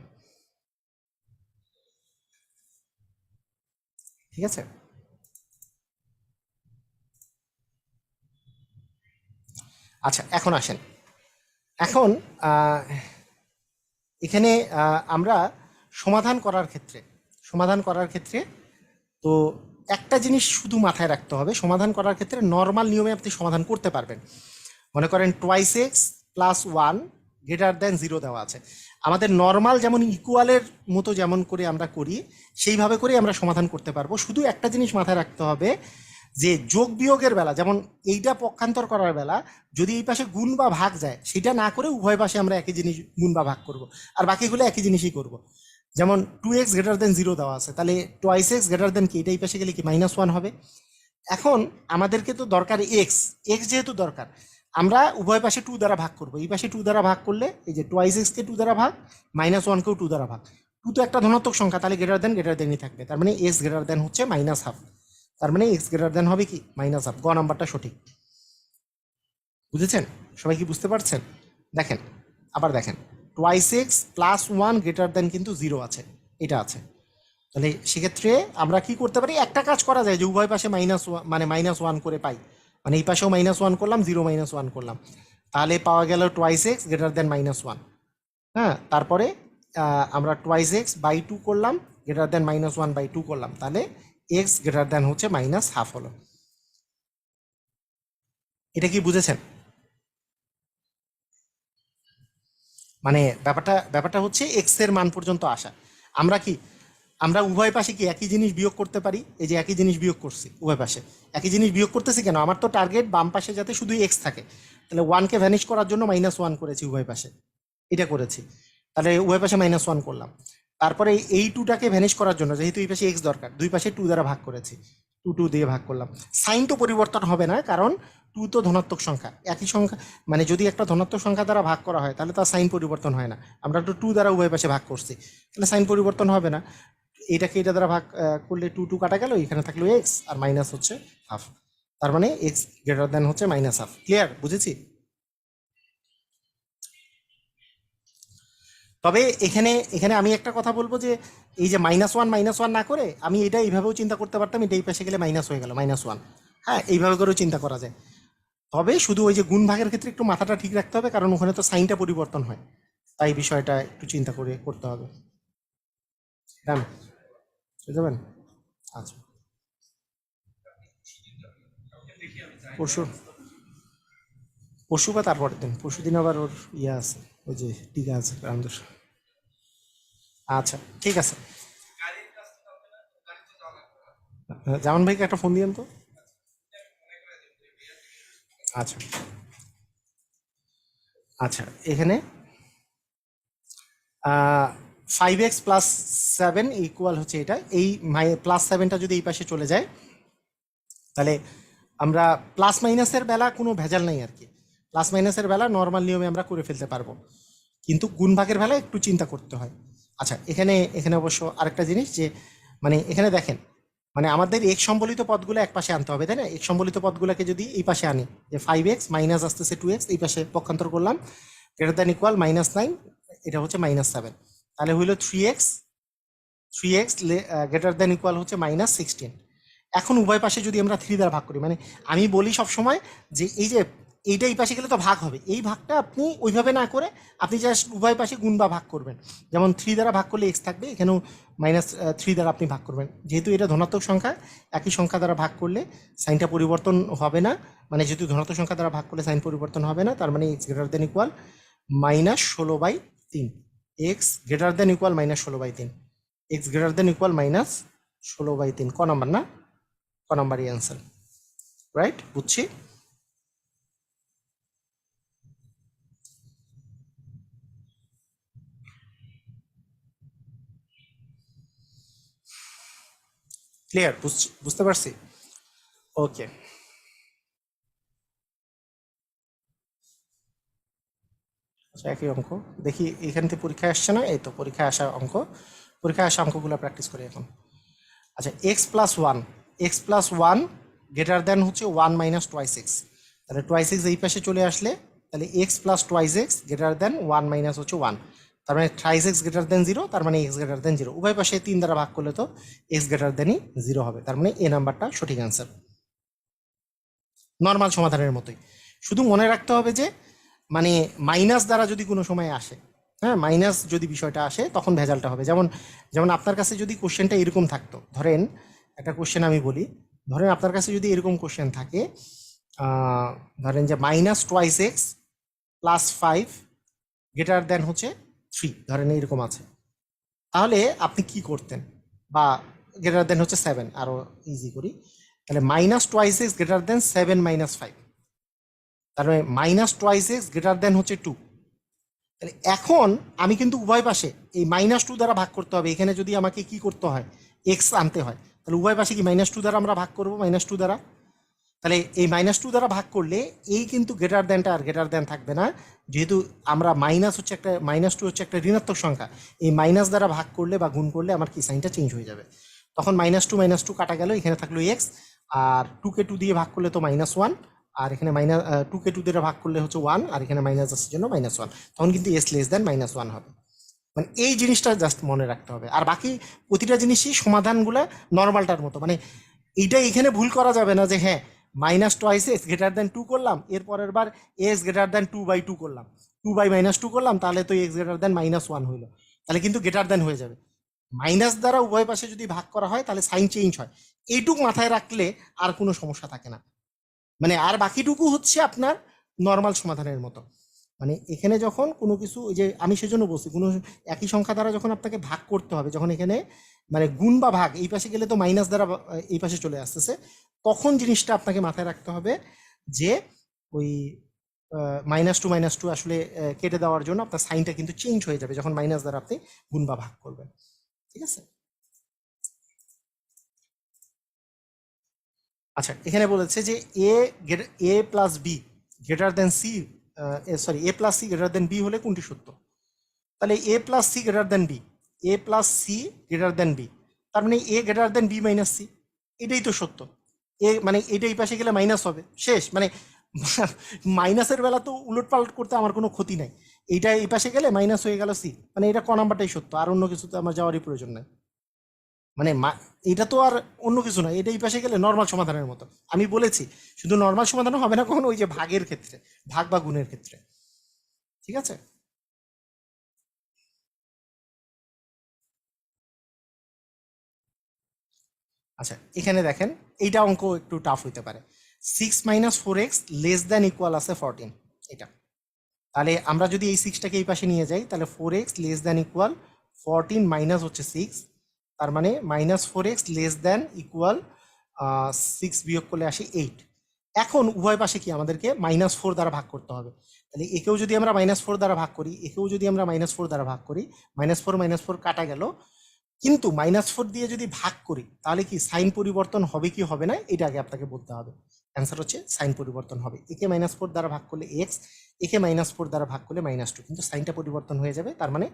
ঠিক আছে। আচ্ছা, এখন আসেন, এখন এখানে আমরা সমাধান করার ক্ষেত্রে, সমাধান করার ক্ষেত্রে তো একটা জিনিস শুধু মাথায় রাখতে হবে, সমাধান করার ক্ষেত্রে নর্মাল নিয়মে আপনি সমাধান করতে পারবেন। মনে করেন twice x plus 1 greater than 0 দেওয়া আছে, আমাদের নর্মাল যেমন ইকুয়ালের মতো যেমন করে আমরা করি সেইভাবে করে আমরা সমাধান করতে পারবো। শুধু একটা জিনিস মাথায় রাখতে হবে যে যোগ বিয়োগের বেলা, যেমন এইটা পক্ষান্তর করার বেলা যদি এই পাশে গুণ বা ভাগ যায়, সেটা না করে উভয় পাশে আমরা একই জিনিস গুণ বা ভাগ করব, আর বাকিগুলো একই জিনিসই করব। যেমন 2x গ্রেটার দেন 0 দেওয়া আছে, তাহলে টোয়াইস এক্স গ্রেটার দেন কি, এটা এই পাশে গেলে কি -1 হবে। এখন আমাদেরকে তো দরকার এক্স, এক্স যেহেতু দরকার আমরা উভয় পাশে 2 দ্বারা ভাগ করব, এই পাশে 2 দ্বারা ভাগ করলে এই যে টোয়াইস এক্সকে 2 দ্বারা ভাগ, -1কেও 2 দ্বারা ভাগ, 2 তো একটা ধনাত্মক সংখ্যা, তাহলে গ্রেটার দেনই থাকবে, তার মানে এক্স গ্রেটার দেন হচ্ছে -1/2, তার মানে এক্স গ্রেটার দেন হবে কি -1/2, গ নাম্বারটা সঠিক। বুঝেছেন? সবাই কি বুঝতে পারছেন? দেখেন, আবার দেখেন, twice x plus 1 greater than কিন্তু 0 আছে, এটা আছে, তাহলে সেক্ষেত্রে আমরা কি করতে পারি, একটা কাজ করা যায় যে উভয় পাশে -1 মানে -1 করে পাই, মানে এই পাশেও -1 করলাম, 0 -1 করলাম, তাহলে পাওয়া গেল টোয়াইস এক্স গ্রেটার দেন -1। হ্যাঁ, তারপরে আমরা টোয়াইস এক্স বাই 2 করলাম, গ্রেটার দেন -1/2 করলাম, তাহলে এক্স গ্রেটার দেন হচ্ছে -1/2 হলো। এটা কি বুঝেছেন? মানে ব্যাপারটা ব্যাপারটা হচ্ছে এক্স এর মান পর্যন্ত আসা। আমরা কি আমরা উভয় পাশে কি একই জিনিস বিয়োগ করতে পারি? এই যে একই জিনিস বিয়োগ করছি উভয় পাশে, একই জিনিস বিয়োগ করতেছি কেন? আমার তো টার্গেট বাম পাশে যাতে শুধু এক্স থাকে, তাহলে ওয়ানকে ভ্যানিশ করার জন্য -1 করেছি উভয় পাশে, এটা করেছি। তাহলে উভয় পাশে -1 করলাম। তারপরে এই টুটাকে ভ্যানিশ করার জন্য যেহেতু এই পাশে এক্স দরকার, দুই পাশে টু দ্বারা ভাগ করেছি, টু দিয়ে ভাগ করলাম। সাইন তো পরিবর্তন হবে না, কারণ টু তো ধনাত্মক সংখ্যা, একই সংখ্যা, মানে যদি একটা ধনাত্মক সংখ্যা দ্বারা ভাগ করা হয় তাহলে তার সাইন পরিবর্তন হয় না। আমরা তো টু দ্বারা উভয় পাশে ভাগ করছি, তাহলে সাইন পরিবর্তন হবে না। এটাকে এটা দ্বারা ভাগ করলে টু কাটা গেল, এখানে থাকলো এক্স আর মাইনাস হচ্ছে হাফ, তার মানে এক্স গ্রেটার দেন হচ্ছে -1/2। ক্লিয়ার? বুঝেছি? তবে এখানে এখানে আমি একটা কথা বলবো যে এই যে -1 না করে আমি এটা এইভাবেও চিন্তা করতে পারতাম, এটা এই পাশে গেলে মাইনাস হয়ে গেল -1। হ্যাঁ, এইভাবে করেও চিন্তা করা যায়। তবে শুধু ওই যে গুণ ভাগের ক্ষেত্রে একটু মাথাটা ঠিক রাখতে হবে, কারণ ওখানে তো সাইনটা পরিবর্তন হয়, তাই বিষয়টা একটু চিন্তা করে করতে হবে। ডান? বুঝতে যাবেন? আচ্ছা, পরশু পরশু বা তারপরের দিন, পরশু দিন আবার ওর ইয়ে আছে, ওই যে টিকা আছে রামদোষ। আচ্ছা, ঠিক আছে। জামান ভাইকে একটা ফোন দিয়েন তো। আচ্ছা, আচ্ছা, এখানে 5x+7 ইকুয়াল হচ্ছে এটা, এই +7টা যদি এই পাশে চলে যায় তাহলে আমরা প্লাস মাইনাসের বেলা কোনো ভেজাল নাই আর কি, প্লাস মাইনাসের বেলা নর্মাল নিয়মে আমরা করে ফেলতে পারবো, কিন্তু গুণ ভাগের বেলা একটু চিন্তা করতে হয়। আচ্ছা, এখানে এখানে অবশ্য আরেকটা জিনিস যে মানে এখানে দেখেন, মানে আমাদের এক সম্বলিত পদগুলো এক পাশে আনতে হবে, তাই না? এক সম্বলিত পদগুলোকে যদি এই পাশে আনি, যে 5x মাইনাস আসতেছে 2x, এই পাশে পক্ষান্তর করলাম, গ্রেটার দ্যান ইকুয়াল -9, এটা হচ্ছে -7, তাহলে হইল 3x গ্রেটার দ্যান ইকুয়াল হচ্ছে -16। এখন উভয় পাশে যদি আমরা 3 দ্বারা ভাগ করি, মানে আমি বলি সবসময় যে এই যে এইটা এই পাশে গেলে তো ভাগ হবে, এই ভাগটা আপনি ওইভাবে না করে আপনি জাস্ট উভয় পাশে গুণ বা ভাগ করবেন। যেমন 3 দ্বারা ভাগ করলে এক্স থাকবে, এখানেও -3 দ্বারা আপনি ভাগ করবেন, যেহেতু এটা ধনাত্মক সংখ্যা, একই সংখ্যা দ্বারা ভাগ করলে সাইনটা পরিবর্তন হবে না, মানে যেহেতু ধনাত্মক সংখ্যা দ্বারা ভাগ করলে সাইন পরিবর্তন হবে না, তার মানে x greater than equal -16/3, x greater than equal -16/3, x greater than equal -16/3। ক নম্বর না? ক নম্বরই অ্যান্সার, রাইট? বুঝছি। ক্লিয়ার? বুঝতে পারছি? ওকে, আচ্ছা, একই অঙ্ক দেখি এখান থেকে পরীক্ষায় আসছে না, এই তো পরীক্ষায় আসা অঙ্ক, পরীক্ষায় আসা অঙ্কগুলো প্র্যাকটিস করি এখন। আচ্ছা, x+1 গ্রেটার দেন হচ্ছে 1 - টুয়াইস এক্স, তাহলে টুয়াইস এক্স এই পাশে চলে আসলে তাহলে x+2x গ্রেটার দেন 1 - হচ্ছে 1, তার মানে থ্রাইস এক্স গ্রেটার দেন 0, তার মানে এক্স গ্রেটার দেন 0, উভয় পাশে 3 দ্বারা ভাগ করলে তো এক্স গ্রেটার দেনই 0 হবে, তার মানে এ নাম্বারটা সঠিক অ্যান্সার। নর্মাল সমাধানের মতোই, শুধু মনে রাখতে হবে যে মানে মাইনাস দ্বারা যদি কোনো সময় আসে, হ্যাঁ, মাইনাস যদি বিষয়টা আসে তখন ভেজালটা হবে। যেমন যেমন আপনার কাছে যদি কোশ্চেনটা এরকম থাকতো, ধরেন একটা কোশ্চেন আমি বলি, ধরেন আপনার কাছে যদি এরকম কোশ্চেন থাকে, ধরেন যে -2x+5 গ্রেটার দেন হচ্ছে 3, ধরেন এরকম আছে, তাহলে আপনি কি করতেন? বা গ্রেটার দেন হচ্ছে 7, আরও ইজি করি, তাহলে -2x গ্রেটার দেন 7 - 5, তার মানে -2x গ্রেটার দেন হচ্ছে 2। তাহলে এখন আমি কিন্তু উভয় পাশে এই -2 দ্বারা ভাগ করতে হবে, এখানে যদি আমাকে কি করতে হয়, এক্স আনতে হয়, তাহলে উভয় পাশে কি -2 দ্বারা আমরা ভাগ করবো, -2 দ্বারা, তাহলে এই -2 দ্বারা ভাগ করলে এই কিন্তু গ্রেটার দেনটা আর গ্রেটার দেন থাকবে না, যেহেতু আমরা -2 হচ্ছে একটা ঋণাত্মক সংখ্যা, এই মাইনাস দ্বারা ভাগ করলে বা গুণ করলে আমার কি সাইনটা চেঞ্জ হয়ে যাবে, তখন -2 কাটা গেল, এখানে থাকলো এক্স, আর 2কে 2 দিয়ে ভাগ করলে তো -1, আর এখানে 2কে 2 দিয়ে ভাগ করলে হচ্ছে 1, আর এখানে মাইনাস আসার জন্য -1, তখন কিন্তু এস লেস দেন -1 হবে। মানে এই জিনিসটা জাস্ট মনে রাখতে হবে, আর বাকি প্রতিটা জিনিসই সমাধানগুলো নর্মালটার মতো, মানে এইটা এখানে ভুল করা যাবে না যে হ্যাঁ -2x গ্রেটার দেন 2 করলাম, এর পরের বার এক্স গ্রেটার দেন 2/2 করলাম, 2/-2 করলাম, তাহলে তো এক্স গ্রেটার দেন -1 হইলো, তাহলে কিন্তু গ্রেটার দেন হয়ে যাবে। মাইনাস দ্বারা উভয় পাশে যদি ভাগ করা হয় তাহলে সাইন চেঞ্জ হয়, এইটুক মাথায় রাখলে আর কোনো সমস্যা থাকে না, মানে আর বাকিটুকু হচ্ছে আপনার নর্মাল সমাধানের মতো। মানে এখানে যখন কোনো কিছু, ওই যে আমি সেজন্য বলছি, কোনো একই সংখ্যা দ্বারা যখন আপনাকে ভাগ করতে হবে, যখন এখানে মানে গুণ বা ভাগ এই পাশে গেলে তো মাইনাস দ্বারা এই পাশে চলে আসতেছে, তখন জিনিসটা আপনাকে মাথায় রাখতে হবে যে ওই -2 আসলে কেটে দেওয়ার জন্য আপনার সাইনটা কিন্তু চেঞ্জ হয়ে যাবে যখন মাইনাস দ্বারা আপনি গুণ বা ভাগ করবেন। ঠিক আছে। আচ্ছা, এখানে বলেছে যে A plus B greater than C, sorry A plus C greater than B হলে কোনটি সত্য? তাহলে A plus C greater than B, A plus C greater than B, তার মানে A greater than B minus C, এটাই তো সত্য। এ মানে এটা এই পাশে গেলে মাইনাস হবে, শেষ। মানে মাইনাসের বেলা তো উলট পালট করতে আমার কোনো ক্ষতি নাই, এইটা এই পাশে গেলে মাইনাস হয়ে গেল সি, মানে এটা ক নাম্বারটাই সত্য, আর অন্য কিছুতে আমার যাওয়ারই প্রয়োজন নাই। মানে এটা তো আর অন্য কিছু না, এটা এই পাশে গেলে নর্মাল সমাধানের মতো। আমি বলেছি শুধু নর্মাল সমাধানও হবে না কখনো, ওই যে ভাগের ক্ষেত্রে, ভাগ বা গুণের ক্ষেত্রে। ঠিক আছে। আচ্ছা, এখানে দেখেন এইটা অঙ্ক একটু টাফ হইতে পারে। 6 - 4x লেস দ্যান ইকুয়াল আছে 14, এটা। তাহলে আমরা যদি এই 6টাকে এই পাশে নিয়ে যাই, তাহলে 4x less than equal 14 minus হচ্ছে 6, তার মানে -4x লেস দ্যান ইকুয়াল 6 বিয়োগ করলে আসে 8। এখন উভয় পাশে কি আমাদেরকে -4 দ্বারা ভাগ করতে হবে। তাহলে একেও যদি আমরা -4 দ্বারা ভাগ করি, একেও যদি আমরা -4 দ্বারা ভাগ করি, -4 কাটা গেল, কিন্তু -4 দিয়ে যদি ভাগ করি তাহলে কি সাইন পরিবর্তন হবে কি হবে না, এটা আগে আপনাকে বলতে হবে। অ্যান্সার হচ্ছে সাইন পরিবর্তন হবে। একে -4 দ্বারা ভাগ করলে এক্স, একে -4 দ্বারা ভাগ করলে -2, কিন্তু সাইনটা পরিবর্তন হয়ে যাবে, তার মানে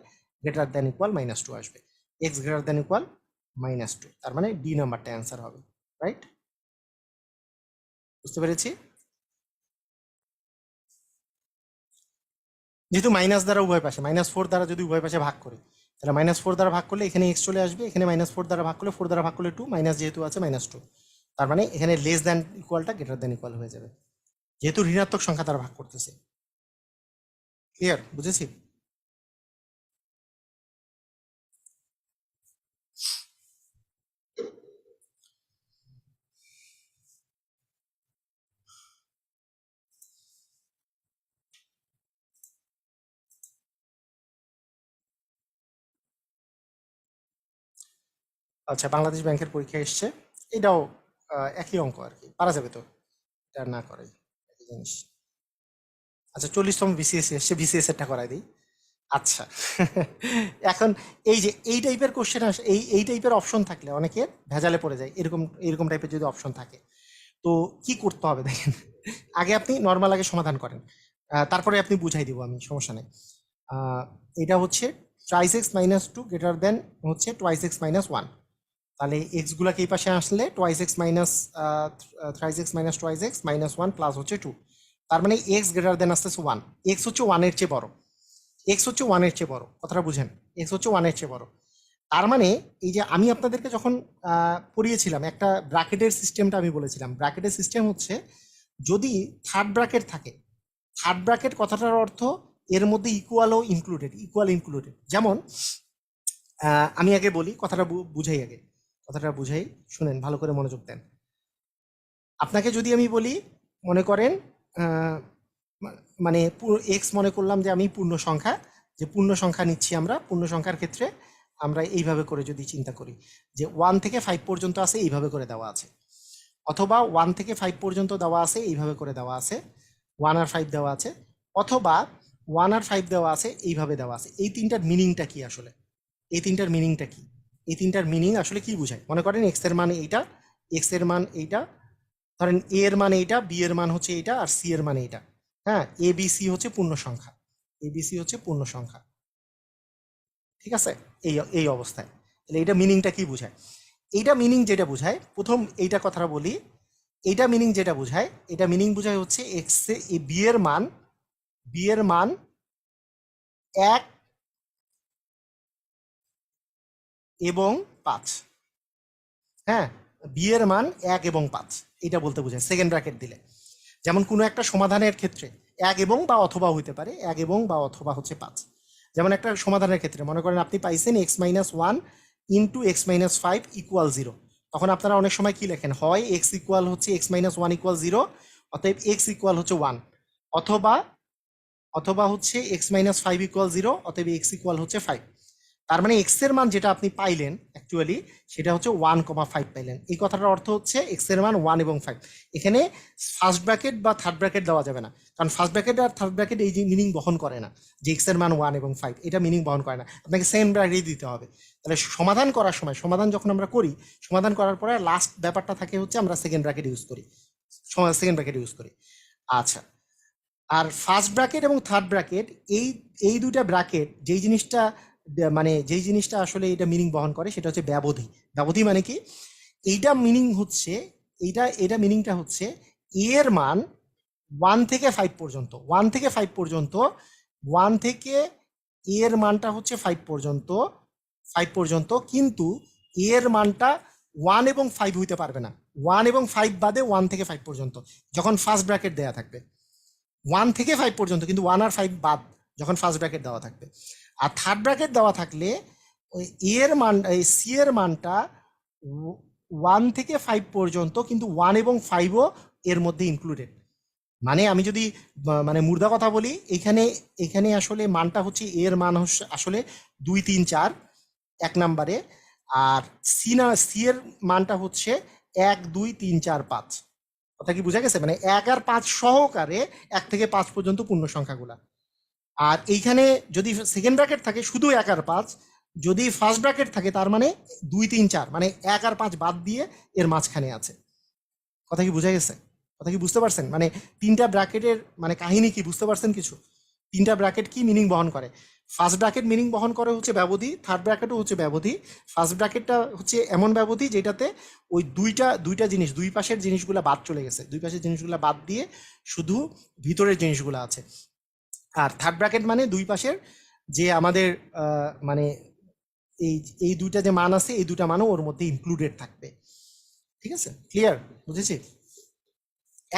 গ্রেটার দ্যান ইকুয়াল -2 আসবে। এক্স গ্রেটার দ্যান ইকুয়াল -2, তার মানে ডি নাম্বারটা অ্যান্সার হবে। রাইট? বুঝতে পেরেছি? যেহেতু মাইনাস দ্বারা উভয় পাশে, -4 দ্বারা যদি উভয় পাশে ভাগ করি, তাহলে -4 দ্বারা ভাগ করলে এখানে এক্স চলে আসবে, এখানে -4 দ্বারা ভাগ করলে 4 দ্বারা ভাগ করলে 2, মাইনাস যেহেতু আছে -2, তার মানে এখানে লেস দ্যান ইকুয়ালটা গ্রেটার দ্যান ইকুয়াল হয়ে যাবে, যেহেতু ঋণাত্মক সংখ্যা দ্বারা ভাগ করতেছে। ক্লিয়ার? বুঝেছি? আচ্ছা, বাংলাদেশ ব্যাংকের পরীক্ষা এসছে, এটাও একই অঙ্ক আর কি, পারা যাবে তো, এটা না করাই একই জিনিস। আচ্ছা, 40তম বিসিএস এসছে, বিসিএস এরটা করাই দিই। আচ্ছা, এখন এই যে এই টাইপের কোশ্চেন আসে, এই টাইপের অপশন থাকলে অনেকে ভেজালে পড়ে যায়, এরকম এরকম টাইপের যদি অপশন থাকে, তো কি করতে হবে দেখেন। আগে আপনি নর্মাল আগে সমাধান করেন, তারপরে আপনি বুঝাই দিব আমি, সমস্যা নেই। এটা হচ্ছে thrice x minus two greater than হচ্ছে টোয়াইস এক্স মাইনাস ওয়ান, তাহলে এক্স গুলাকে এই পাশে আসলে twice x minus thrice x minus twice x minus one plus হচ্ছে 2, তার মানে এক্স গ্রেটার দেন আসতেছে 1, এক্স হচ্ছে 1-এর চেয়ে বড়, এক্স হচ্ছে 1-এর চেয়ে বড়, কথাটা বুঝেন, এক্স হচ্ছে 1-এর চেয়ে বড়। তার মানে এই যে আমি আপনাদেরকে যখন পড়িয়েছিলাম একটা ব্র্যাকেটের সিস্টেমটা আমি বলেছিলাম, ব্র্যাকেটের সিস্টেম হচ্ছে যদি থার্ড ব্র্যাকেট থাকে, থার্ড ব্র্যাকেট কথাটার অর্থ এর মধ্যে ইকুয়ালও ইনক্লুডেড, ইকুয়াল ইনক্লুডেড। যেমন আমি আগে বলি, কথাটা বুঝাই, আগে কথাটা বুঝাই, শুনেন ভালো করে মনোযোগ দেন। আপনাকে যদি আমি বলি, মনে করেন মানে এক্স মনে করলাম যে আমি পূর্ণ সংখ্যা, যে পূর্ণ সংখ্যা নিচ্ছি আমরা, পূর্ণ সংখ্যার ক্ষেত্রে আমরা এইভাবে করে যদি চিন্তা করি যে 1 থেকে 5 পর্যন্ত আছে এইভাবে করে দেওয়া আছে, অথবা 1 থেকে 5 পর্যন্ত দেওয়া আছে এইভাবে করে দেওয়া আছে, 1 আর 5 দেওয়া আছে, অথবা 1 আর 5 দেওয়া আছে এইভাবে দেওয়া আছে। এই তিনটার মিনিংটা কি আসলে? এই তিনটার মিনিংটা কি? এই তিনটার মিনিং আসলে কি বোঝায়? মনে করেন এক্স এর মান এইটা, এক্স এর মান এইটা, ধরেন এ এর মান এইটা, বি এর মান হচ্ছে এইটা, আর সি এর মান এইটা। হ্যাঁ, এ বি সি হচ্ছে পূর্ণ সংখ্যা, এ বি সি হচ্ছে পূর্ণ সংখ্যা। ঠিক আছে? এই এই অবস্থায় তাহলে এটা মিনিংটা কি বোঝায়? এইটা মিনিং যেটা বোঝায়, প্রথম এইটা কথাটা বলি, এইটা মিনিং যেটা বোঝায়, এটা মিনিং বোঝায় হচ্ছে এক্স এ বি এর মান, বি এর মান 1 এবং 5। হ্যাঁ, বি এর মান 1 এবং 5, এটা বলতে বোঝায় সেকেন্ড ব্র্যাকেট দিলে। যেমন কোনো একটা সমাধানের ক্ষেত্রে 1 এবং বা অথবা হইতে পারে, 1 এবং বা অথবা হচ্ছে 5। যেমন একটা সমাধানের ক্ষেত্রে মনে করেন আপনি পাইছেন x minus one into X minus 5 equal 0, তখন আপনারা অনেক সময় কি লেখেন, হয় এক্স ইকুয়াল হচ্ছে এক্স মাইনাস 1 ইকুয়াল 0, অতএব এক্স ইকুয়াল হচ্ছে 1, অথবা অথবা হচ্ছে এক্স মাইনাস 5 ইকুয়াল 0, অতএব এক্স ইকুয়াল হচ্ছে 5। তার মানে এক্স এর মান যেটা আপনি পাইলেন অ্যাকচুয়ালি সেটা হচ্ছে 1,5 পাইলেন। এই কথাটার অর্থ হচ্ছে এক্স এর মান 1 এবং 5। এখানে ফার্স্ট ব্র্যাকেট বা থার্ড ব্র্যাকেট দেওয়া যাবে না, কারণ ফার্স্ট ব্র্যাকেট আর থার্ড ব্র্যাকেট এই যে মিনিং বহন করে না যে এক্স এর মান 1 এবং 5, এটা মিনিং বহন করে না, আপনাকে সেম ব্র্যাকেট দিতে হবে। তাহলে সমাধান করার সময়, সমাধান যখন আমরা করি, সমাধান করার পরে লাস্ট ব্যাপারটা থাকে হচ্ছে আমরা সেকেন্ড ব্র্যাকেট ইউজ করি, সেকেন্ড ব্র্যাকেট ইউজ করি। আচ্ছা, আর ফার্স্ট ব্র্যাকেট এবং থার্ড ব্র্যাকেট, এই এই দুইটা ব্র্যাকেট যেই জিনিসটা মানে যেই জিনিসটা আসলে এটা মিনিং বহন করে সেটা হচ্ছে ব্যবধি। ব্যবধি মানে কি, এইটা মিনিং হচ্ছে, এটা মিনিংটা হচ্ছে এর মান 1 থেকে 5 পর্যন্ত, 1 থেকে 5 পর্যন্ত, 1 থেকে এর মানটা হচ্ছে 5 পর্যন্ত, 5 পর্যন্ত, কিন্তু এর মানটা 1 এবং 5 হইতে পারবে না। 1 এবং 5 বাদে 1 থেকে 5 পর্যন্ত যখন ফার্স্ট ব্র্যাকেট দেয়া থাকবে, 1 থেকে 5 পর্যন্ত, কিন্তু 1 আর 5 বাদ যখন ফার্স্ট ব্র্যাকেট দেওয়া থাকবে। আর থার্ড ব্র্যাকেট দেওয়া থাকলে ওই এর মান, এই সি এর মানটা 1 থেকে 5 পর্যন্ত, কিন্তু 1 এবং 5ও এর মধ্যে ইনক্লুডেড। মানে আমি যদি মানে মুর্দা কথা বলি, এখানে এখানে আসলে মানটা হচ্ছে, এর মান হচ্ছে আসলে 2, 3, 4 1 নম্বরে, আর সি এর মানটা হচ্ছে 1, 2, 3, 4, 5। কথা কি বোঝা গেছে? মানে 1 আর 5 সহকারে 1 থেকে 5 পর্যন্ত পূর্ণ সংখ্যাগুলা। আর এইখানে যদি সেকেন্ড ব্র্যাকেট থাকে শুধু 1 আর 5, যদি ফার্স্ট ব্র্যাকেট থাকে তার মানে 2, 3, 4, মানে 1 আর 5 বাদ দিয়ে এর মাঝখানে আছে। কথা কি বোঝা গেছে? কথা কি বুঝতে পারছেন? মানে তিনটা ব্র্যাকেটের মানে কাহিনী কি বুঝতে পারছেন কিছু? তিনটা ব্র্যাকেট কি মিনিং বহন করে? ফার্স্ট ব্র্যাকেট মিনিং বহন করে হচ্ছে ব্যবধি, থার্ড ব্র্যাকেটও হচ্ছে ব্যবধি। ফার্স্ট ব্র্যাকেটটা হচ্ছে এমন ব্যবধি যেটাতে ওই দুইটা দুইটা জিনিস, দুই পাশের জিনিসগুলো বাদ চলে গেছে, দুই পাশের জিনিসগুলো বাদ দিয়ে শুধু ভিতরের জিনিসগুলো আছে। আর থার্ড ব্র্যাকেট মানে দুই পাশের যে আমাদের মানে এই এই দুইটা যে মান আছে, এই দুইটা মানও ওর মধ্যে ইনক্লুডেড থাকবে। ঠিক আছে, ক্লিয়ার? বুঝেছি?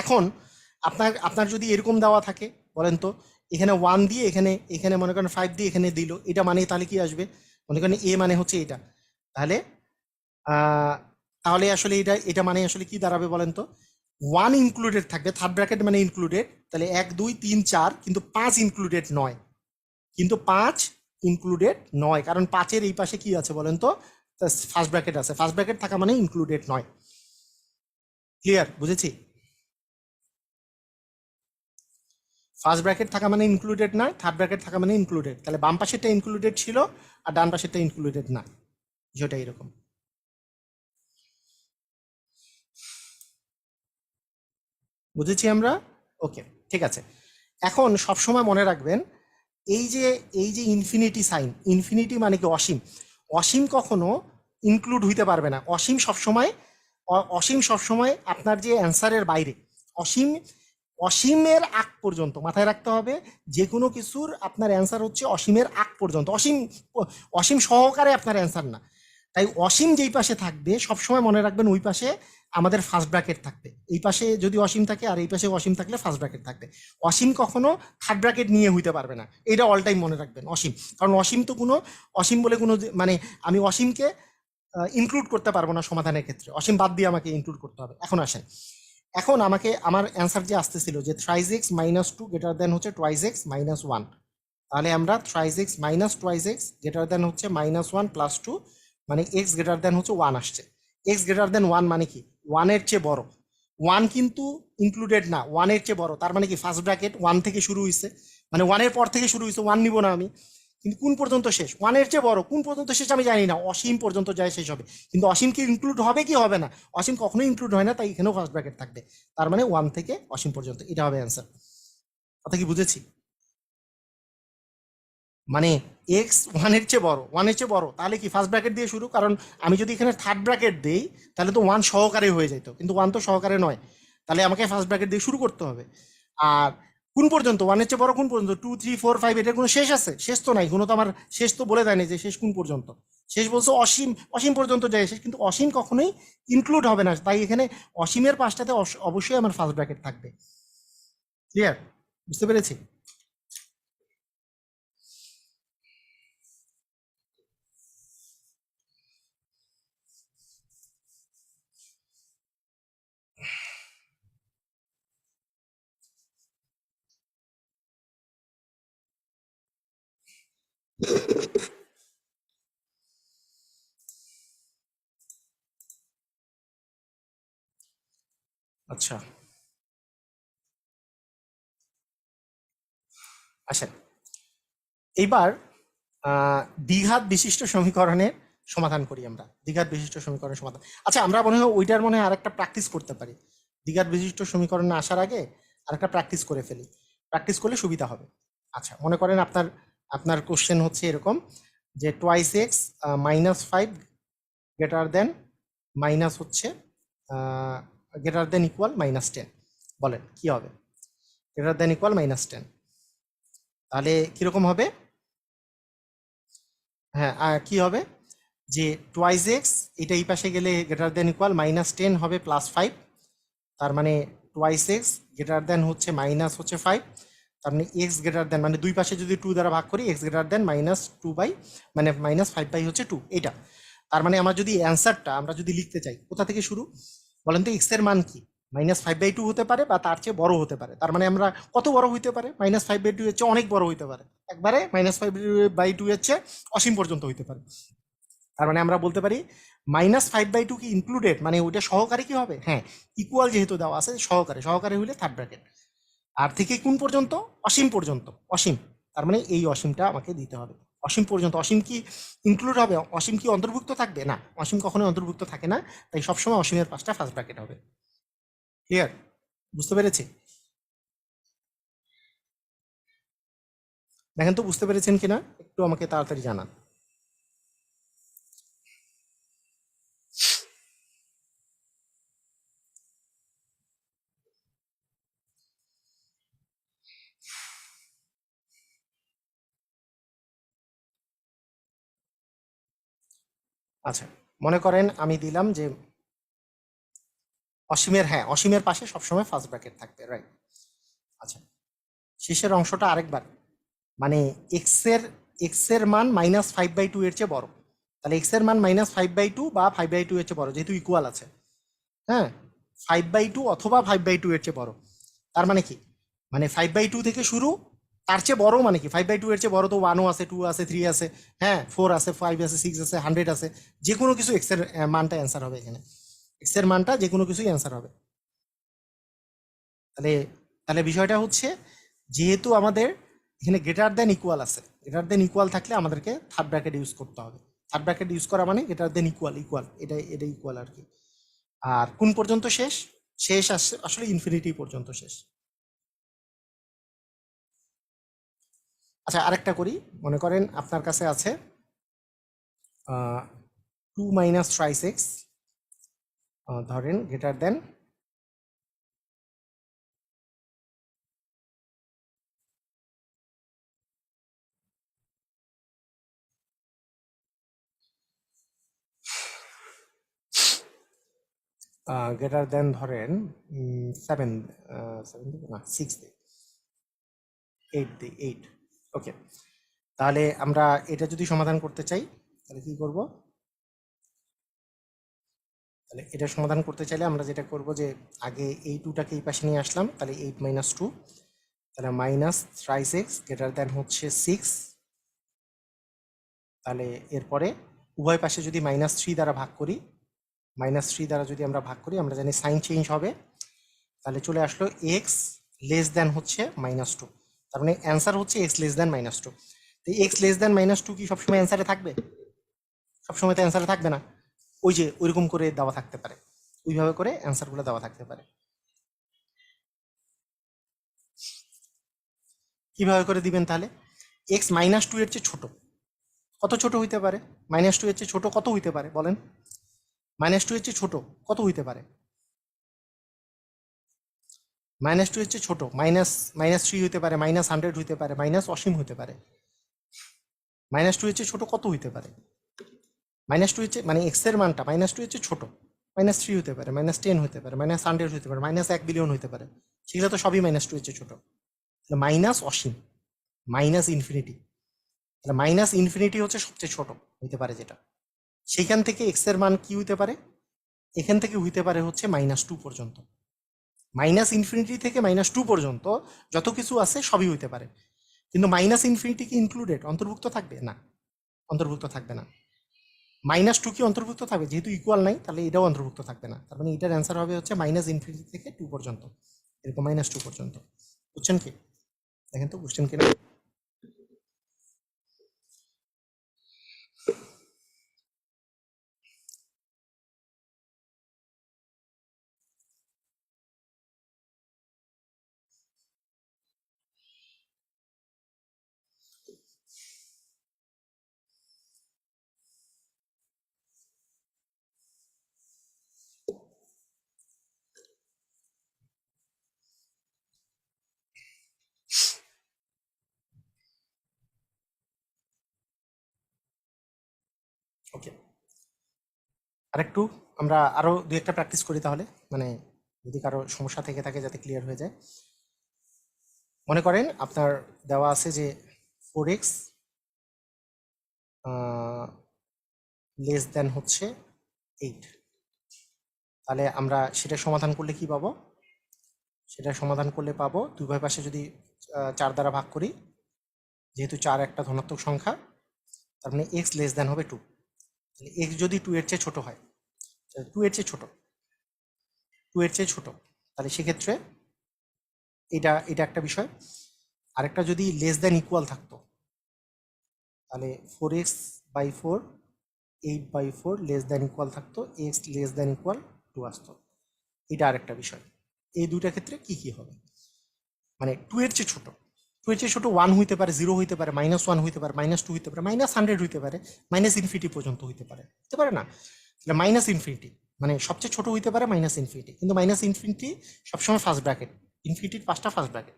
এখন আপনার আপনার যদি এরকম দেওয়া থাকে, বলেন তো, এখানে 1 দিয়ে এখানে এখানে মনে করেন 5 দিয়ে এখানে দিল, এটা মানে তাহলে কি আসবে? মনে করেন এ মানে হচ্ছে এটা, তাহলে আহ, তাহলে আসলে এটা এটা মানে আসলে কি দাঁড়াবে বলেন তো? 1 ইনক্লুডেড থাকবে, থার্ড ব্র্যাকেট মানে ইনক্লুডেড, তাহলে 1, 2, 3, 4, কিন্তু 5 ইনক্লুডেড নয়, কিন্তু 5 ইনক্লুডেড নয়, কারণ 5-এর এই পাশে কি আছে বলেন তো? ফার্স্ট ব্র্যাকেট আছে, ফার্স্ট ব্র্যাকেট থাকা মানে ইনক্লুডেড নয়। ক্লিয়ার? বুঝেছি? ফার্স্ট ব্র্যাকেট থাকা মানে ইনক্লুডেড নয়, থার্ড ব্র্যাকেট থাকা মানে ইনক্লুডেড। তাহলে বাম পাশেরটা ইনক্লুডেড ছিল আর ডান পাশেরটা ইনক্লুডেড না, যেটা এরকম। বুঝেছি আমরা? ওকে, ঠিক আছে। এখন সবসময় মনে রাখবেন, এই যে এই যে ইনফিনিটি সাইন, ইনফিনিটি মানে কি অসীম, অসীম কখনো ইনক্লুড হইতে পারবে না। অসীম সবসময়, অসীম সবসময় আপনার যে অ্যান্সারের বাইরে। অসীম, অসীমের আগ পর্যন্ত মাথায় রাখতে হবে, যে কোনো কিছুর আপনার অ্যান্সার হচ্ছে অসীমের আগ পর্যন্ত, অসীম, অসীম সহকারে আপনার অ্যান্সার না। তাই অসীম যেই পাশে থাকবে সবসময় মনে রাখবেন ওই পাশে আমাদের ফার্স্ট ব্র্যাকেট থাকবে। এই পাশে যদি অসীম থাকে আর এই পাশে অসীম থাকলে ফার্স্ট ব্র্যাকেট থাকবে। অসীম কখনো থার্ড ব্র্যাকেট নিয়ে হইতে পারবে না, এটা অল টাইম মনে রাখবেন। অসীম, কারণ অসীম তো কোনো, অসীম বলে কোনো মানে আমি অসীমকে ইনক্লুড করতে পারবো না সমাধানের ক্ষেত্রে, অসীম বাদ দিয়ে আমাকে ইনক্লুড করতে হবে। এখন আসেন, এখন আমাকে আমার অ্যান্সার যে আসতেছিল যে থ্রাইজ এক্স মাইনাস 2 গ্রেটার দেন হচ্ছে টুয়াইজ এক্স মাইনাস 1, তাহলে আমরা থ্রাইজ x minus twice x greater than হচ্ছে -1 + 2, মানে এক্স গ্রেটার দেন হচ্ছে 1 আসছে। এক্স গ্রেটার দেন 1 মানে কি 1-এর চেয়ে বড়, 1 কিন্তু ইনক্লুডেড না, 1-এর চেয়ে বড়, তার মানে কি ফার্স্ট ব্র্যাকেট 1 থেকে শুরু হয়েছে, মানে 1-এর পর থেকে শুরু হয়েছে, 1 নিব না আমি। কিন্তু কোন পর্যন্ত শেষ? 1-এর চেয়ে বড়, কোন পর্যন্ত শেষ আমি জানি না, অসীম পর্যন্ত যায় শেষ হবে। কিন্তু অসীম কি ইনক্লুড হবে কি হবে না? অসীম কখনোই ইনক্লুড হয় না, তাই এখানেও ফার্স্ট ব্র্যাকেট থাকবে। তার মানে 1 থেকে অসীম পর্যন্ত, এটা হবে অ্যান্সার। কথা কি বুঝেছি? মানে এক্স 1-এর চেয়ে বড়, 1-এর চেয়ে বড়, তাহলে কি ফার্স্ট ব্র্যাকেট দিয়ে শুরু, কারণ আমি যদি এখানে থার্ড ব্র্যাকেট দিই তাহলে তো 1 সহকারে হয়ে যেত, কিন্তু 1 তো সহকারে নয়, তাহলে আমাকে ফার্স্ট ব্র্যাকেট দিয়ে শুরু করতে হবে। আর কোন পর্যন্ত, 1-এর চেয়ে বড় কোন পর্যন্ত, 2, 3, 4, 5, এটার কোনো শেষ আছে? শেষ তো নাই, কোনো তো আমার শেষ তো বলে দেয়নি যে শেষ কোন পর্যন্ত। শেষ বলছো অসীম, অসীম পর্যন্ত যায় শেষ, কিন্তু অসীম কখনোই ইনক্লুড হবে না, তাই এখানে অসীমের পাশটাতে অবশ্যই আমার ফার্স্ট ব্র্যাকেট থাকবে। ক্লিয়ার? বুঝতে পেরেছি? আচ্ছা, আচ্ছা, এইবার দ্বিঘাত বিশিষ্ট সমীকরণের সমাধান করি আমরা। দ্বিঘাত বিশিষ্ট সমীকরণের সমাধান, আচ্ছা আমরা মনে হয় ওইটার মনে হয় আরেকটা প্র্যাকটিস করতে পারি। দ্বিঘাত বিশিষ্ট সমীকরণে আসার আগে আরেকটা প্র্যাকটিস করে ফেলি, প্র্যাকটিস করলে সুবিধা হবে। আচ্ছা, মনে করেন আপনার আপনার কোশ্চেন হচ্ছে এরকম যে twice x -5 greater than minus হচ্ছে গ্রেটার দেন ইকুয়াল -10, বলেন কি হবে? গ্রেটার দেন ইকুয়াল -10, তাহলে কিরকম হবে? হ্যাঁ, কি হবে যে টোয়াইস এক্স, এটা এই পাশে গেলে গ্রেটার দেন ইকুয়াল -10 হবে +5, তার মানে টোয়াইস এক্স গ্রেটার দেন হচ্ছে মাইনাস হচ্ছে 5, তার মানে এক্স গ্রেটার দেন মানে দুই পাশে যদি 2 দ্বারা ভাগ করি এক্স গ্রেটার দেন -2 বাই মানে -5 বাই হচ্ছে 2, এটা। তার মানে আমার যদি অ্যান্সারটা আমরা যদি লিখতে চাই কোথা থেকে শুরু বলেন তো? এক্স এর মান কি? -5/2 হতে পারে বা তার চেয়ে বড় হতে পারে। তার মানে আমরা কত বড় হইতে পারে? -5/2 এর চেয়ে অনেক বড় হইতে পারে, একবারে -5/2 এর চেয়ে অসীম পর্যন্ত হইতে পারে। তার মানে আমরা বলতে পারি -5/2 কি ইনক্লুডেড, মানে ওইটা সহকারে কি হবে? হ্যাঁ, ইকুয়াল যেহেতু দেওয়া আছে সহকারে, সহকারে হইলে থার্ড ব্র্যাকেট। আর থেকে কোন পর্যন্ত? অসীম পর্যন্ত, অসীম। তার মানে এই অসীমটা আমাকে দিতে হবে, অসীম পর্যন্ত। অসীম কি ইনক্লুড হবে? অসীম কি অন্তর্ভুক্ত থাকবে? না, অসীম কখনোই অন্তর্ভুক্ত থাকে না, তাই সবসময় অসীমের পাশটা ফার্স্ট ব্র্যাকেট হবে। ক্লিয়ার? বুঝতে পেরেছি? দেখেন তো বুঝতে পেরেছেন কিনা, একটু আমাকে তাড়াতাড়ি জানান। আচ্ছা, মনে করেন আমি দিলাম যে অসীমের, হ্যাঁ অসীমের পাশে সবসময় ফার্স্ট ব্র্যাকেট থাকবে, রাইট। আচ্ছা, শেষের অংশটা আরেকবার, মানে এক্স এর মান -5/2 এর চেয়ে বড়, তাহলে এক্স এর মান -5/2 বা 5/2 এর চেয়ে বড়, যেহেতু ইকুয়াল আছে। হ্যাঁ, 5/2 অথবা 5/2 এর চেয়ে বড়। তার মানে কি? মানে 5/2 থেকে শুরু, তার চেয়ে বড় মানে কি? 5/2 এর চেয়ে বড় তো 1ও আছে, 2 আছে, 3 আছে, হ্যাঁ 4 আছে, 5 আছে, 6 আছে, 100 আছে, যে কোনো কিছু এক্স এর মানটা অ্যান্সার হবে এখানে। এক্স এর মানটা যে কোনো কিছুই অ্যান্সার হবে। তাহলে তাহলে বিষয়টা হচ্ছে, যেহেতু আমাদের এখানে গ্রেটার দেন ইকুয়াল আছে, গ্রেটার দেন ইকুয়াল থাকলে আমাদেরকে থার্ড ব্র্যাকেট ইউজ করতে হবে। থার্ড ব্র্যাকেট ইউজ করা মানে গ্রেটার দেন ইকুয়াল, ইকুয়াল এটা এটা ইকুয়াল আর কি। আর কোন পর্যন্ত শেষ? শেষ আসলে ইনফিনিটি পর্যন্ত শেষ। আচ্ছা, আরেকটা করি। মনে করেন আপনার কাছে আছে 2 - থ্রাইস এক্স, ধরেন গ্রেটার দেন ধরেন 7, 7 না 6 দিই, 8 দিই, 8। ওকে, তাহলে আমরা এটা যদি সমাধান করতে চাই তাহলে কি করব? তাহলে এটা সমাধান করতে চাইলে আমরা যেটা করব যে আগে এই 2টাকে এই পাশে নিয়ে আসলাম, তাহলে 8 - 2, তাহলে -থ্রাইস এক্স গ্রেটার দেন হচ্ছে 6। তাহলে এরপরে উভয় পাশে যদি -3 দ্বারা ভাগ করি, -3 দ্বারা যদি আমরা ভাগ করি, আমরা জানি সাইন চেঞ্জ হবে, তাহলে চলে আসলো এক্স লেস দেন হচ্ছে -2। তার মানে অ্যান্সার হচ্ছে এক্স লেস দেন -2। তো এক্স লেস দেন -2 কি সবসময় অ্যান্সারে থাকবে? সবসময় তো অ্যান্সারে থাকবে না, ওই যে ওইরকম করে দেওয়া থাকতে পারে, ওইভাবে করে অ্যান্সারগুলো দেওয়া থাকতে পারে। কিভাবে করে দিবেন তাহলে? এক্স -2 এর চেয়ে ছোট, কত ছোট হইতে পারে? -2 এর চেয়ে ছোট কত হইতে পারে বলেন? -2 এর চেয়ে ছোট কত হইতে পারে? -2 এর চেয়ে ছোট -3 হইতে পারে, -100 হইতে পারে, অসীম হইতে পারে। -2 এর চেয়ে ছোট কত হইতে পারে? -2 এর চেয়ে মানে এক্স এর মানটা -2 এর চেয়ে ছোট, -3 হতে পারে, -10 হতে পারে, -100 হতে পারে, -1 বিলিয়ন হতে পারে, সেগুলো তো সবই -2 এর চেয়ে ছোট। মাইনাস অসীম, মাইনাস ইনফিনিটি, তাহলে মাইনাস ইনফিনিটি হচ্ছে সবচেয়ে ছোট হইতে পারে যেটা। সেইখান থেকে এক্স এর মান কি হইতে পারে? এখান থেকে হইতে পারে হচ্ছে -2 পর্যন্ত। -ইনফিনিটি থেকে -2 পর্যন্ত যত কিছু আছে সবই হইতে পারে, কিন্তু -ইনফিনিটি কি ইনক্লুডেড, অন্তর্ভুক্ত থাকবে না? অন্তর্ভুক্ত থাকবে না। -2 কি অন্তর্ভুক্ত থাকবে? যেহেতু ইকুয়াল নাই তাহলে এটাও অন্তর্ভুক্ত থাকবে না, তার মানে এটার অ্যান্সার হবে হচ্ছে -ইনফিনিটি থেকে 2 পর্যন্ত, এরকম -2 পর্যন্ত। বুঝছেন কি? দেখেন তো বুঝছেন কিনা। ওকে, আরেকটু আমরা আরো দুই একটা প্র্যাকটিস করি তাহলে, মানে যদি কারো সমস্যা থেকে থাকে যাতে ক্লিয়ার হয়ে যায়। মনে করেন আপনার দেওয়া আছে যে 4x লেস দেন হচ্ছে 8, তাহলে আমরা সেটা সমাধান করলে কি পাবো? সেটা সমাধান করলে পাবো দুই উভয় পাশে যদি 4 দ্বারা ভাগ করি, যেহেতু 4 একটা ধনাত্মক সংখ্যা, তার মানে x লেস দেন হবে 2। তাহলে x যদি 2 এর চেয়ে ছোট হয়, 2 এর চেয়ে ছোট, 2 এর চেয়ে ছোট, তাহলে সেক্ষেত্রে এটা এটা একটা বিষয়। আরেকটা যদি লেস দেন ইকুয়াল থাকতো, তাহলে 4x/4 8/4 লেস দেন ইকুয়াল থাকতো, x লেস দেন ইকুয়াল 2 আসতো। এটা আরেকটা বিষয়। এই দুইটা ক্ষেত্রে কি কি হবে? মানে 2 এর চেয়ে ছোট, 2 এর চেয়ে ছোট 1 হইতে পারে, 0 হইতে পারে, -1 হইতে পারে, -2 হইতে পারে, -100 হইতে পারে, -ইনফিনিটি পর্যন্ত হইতে পারে, হতে পারে না? তাহলে -ইনফিনিটি মানে সবচেয়ে ছোট হইতে পারে -ইনফিনিটি, কিন্তু -ইনফিনিটি সবসময় ফার্স্ট ব্র্যাকেট, ইনফিনিটির 5টা ফার্স্ট ব্র্যাকেট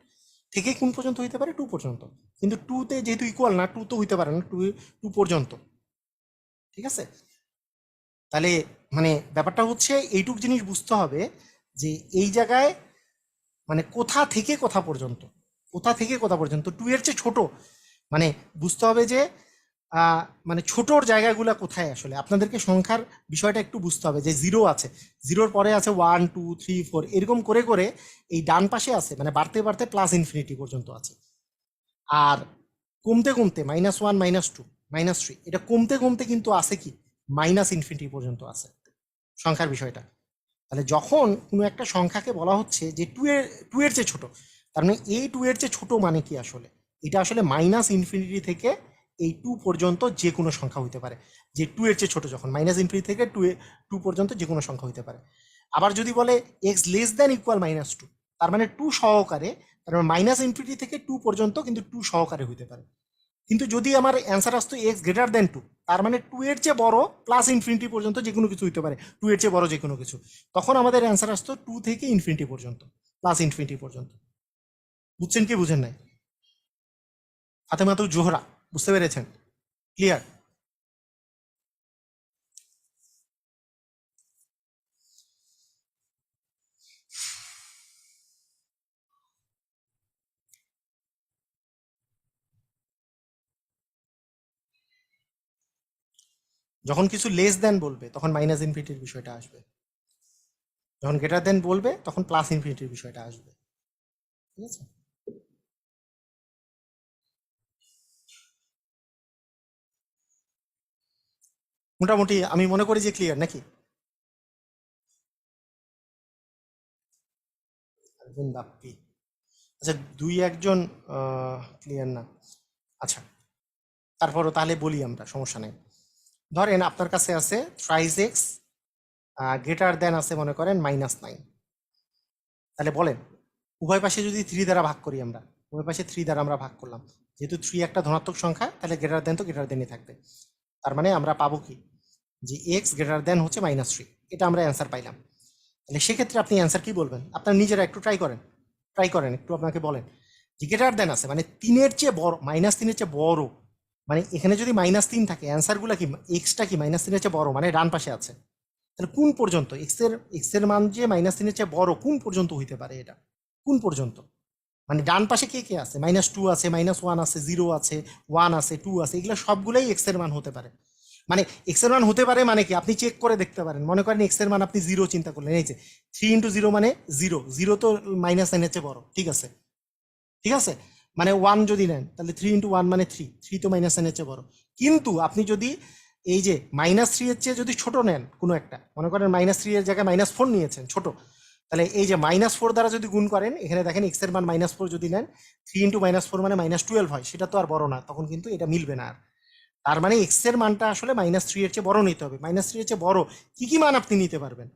থেকে কোন পর্যন্ত হইতে পারে? 2 পর্যন্ত। কিন্তু 2 তে যেহেতু ইকুয়াল না, 2 তো হইতে পারে না, 2 পর্যন্ত। ঠিক আছে? তাহলে মানে ব্যাপারটা হচ্ছে এইটুক জিনিস বুঝতে হবে যে এই জায়গায় মানে কোথা থেকে কোথা পর্যন্ত, কোথা থেকে কোথা পর্যন্ত 2 এর চেয়ে ছোট, মানে বুঝতে হবে যে মানে ছোটর জায়গাগুলো কোথায়। আসলে আপনাদেরকে সংখ্যার বিষয়টা একটু বুঝতে হবে যে 0 আছে, 0-র পরে আছে 1 2 3 4, এরকম করে করে এই ডান পাশে আছে, মানে বাড়তে বাড়তে +ইনফিনিটি পর্যন্ত আছে। আর কমতে কমতে -1 -2 -3, এটা কমতে কমতে কিন্তু আছে কি -ইনফিনিটি পর্যন্ত আছে সংখ্যার বিষয়টা। তাহলে যখন কোনো একটা সংখ্যাকে বলা হচ্ছে যে 2 এর চেয়ে ছোট, তার মানে এই 2 এর চেয়ে ছোট মানে কি? আসলে এটা আসলে -ইনফিনিটি থেকে এই 2 পর্যন্ত যে কোনো সংখ্যা হইতে পারে। যে 2 এর চেয়ে ছোট যখন -ইনফিনিটি থেকে 2 পর্যন্ত যে কোনো সংখ্যা হইতে পারে। আবার যদি বলে x লেস দেন ইকুয়াল -2, তার মানে 2 সহকারে, তার মানে -ইনফিনিটি থেকে 2 পর্যন্ত কিন্তু 2 সহকারে হইতে পারে। কিন্তু যদি আমার অ্যান্সার আসতো x গ্রেটার দেন 2, তার মানে 2 এর চেয়ে বড় +ইনফিনিটি পর্যন্ত যে কোনো কিছু হইতে পারে, 2 এর চেয়ে বড় যে কোনো কিছু, তখন আমাদের অ্যান্সার আসতো 2 থেকে ইনফিনিটি পর্যন্ত, +ইনফিনিটি পর্যন্ত। বুঝছেন কি বুঝেন নাই? ফাতেমাতুল জোহরা, বুঝতে পেরেছেন? ক্লিয়ার? যখন কিছু লেস দেন বলবে তখন -ইনফিনিটির বিষয়টা আসবে, যখন গ্রেটার দেন বলবে তখন +ইনফিনিটির বিষয়টা আসবে। ঠিক আছে? মোটামুটি আমি মনে করি যে ক্লিয়ার নাকি? আরবিন বাপ্পি, আচ্ছা 2-1 জন ক্লিয়ার না। আচ্ছা, তারপরও তাহলে বলি আমরা, সমস্যা নেই। ধরেন আপনার কাছে আছে থ্রাইস এক্স গ্রেটার দেন আছে মনে করেন -9, তাহলে বলেন উভয় পাশে যদি 3 দ্বারা ভাগ করি, আমরা উভয় পাশে 3 দ্বারা আমরা ভাগ করলাম, যেহেতু 3 একটা ধনাত্মক সংখ্যা, তাহলে গ্রেটার দেন তো গ্রেটার দেনই থাকবে। তার মানে আমরা পাবো কি যে এক্স গ্রেটার দেন হচ্ছে -3, এটা আমরা অ্যান্সার পাইলাম। তাহলে সেক্ষেত্রে আপনি অ্যান্সার কি বলবেন? আপনার নিজেরা একটু ট্রাই করেন একটু, আপনাকে বলেন যে গ্রেটার দেন আছে মানে 3-এর চেয়ে বড়, -3-এর চেয়ে বড়, মানে এখানে যদি -3 থাকে অ্যান্সারগুলো কি, এক্সটা কি -3-এর চেয়ে বড়, মানে ডান পাশে আছে, তাহলে কোন পর্যন্ত এক্স এর মান যে -3-এর চেয়ে বড় কোন পর্যন্ত হইতে পারে? এটা কোন পর্যন্ত? মানে ডান পাশে কে কে আছে? -2 আছে, -1 আছে, 0 আছে, 1 আছে, 2 আছে, এগুলো সবগুলোই এক্স এর মান হতে পারে। মানে এক্স এর মান হতে পারে মানে কি, আপনি চেক করে দেখতে পারেন। মনে করেন এক্স এর মান আপনি 0 চিন্তা করলেন, এই যে 3 × 0 মানে 0, 0 তো -9-এর চেয়ে বড়, ঠিক আছে? ঠিক আছে, মানে 1 যদি নেন তাহলে 3 × 1 মানে 3, 3 তো -9-এর চেয়ে বড়। কিন্তু আপনি যদি এই যে -3 এর চেয়ে যদি ছোট নেন কোনো একটা, মনে করেন -3 এর জায়গায় -4 নিয়েছেন ছোট, তাহলে এই যে -4 দ্বারা যদি গুণ করেন, এখানে দেখেন এক্স এর মান -4 যদি নেন, 3 × -4 মানে -12 হয়, সেটা তো আর বড় না, তখন কিন্তু এটা মিলবে না আর। তার মানে এক্স এর মানটা আসলে -3 এর চেয়ে বড় নিতে হবে। -3 এর চেয়ে বড় কি কি মান আপনি নিতে পারবেন?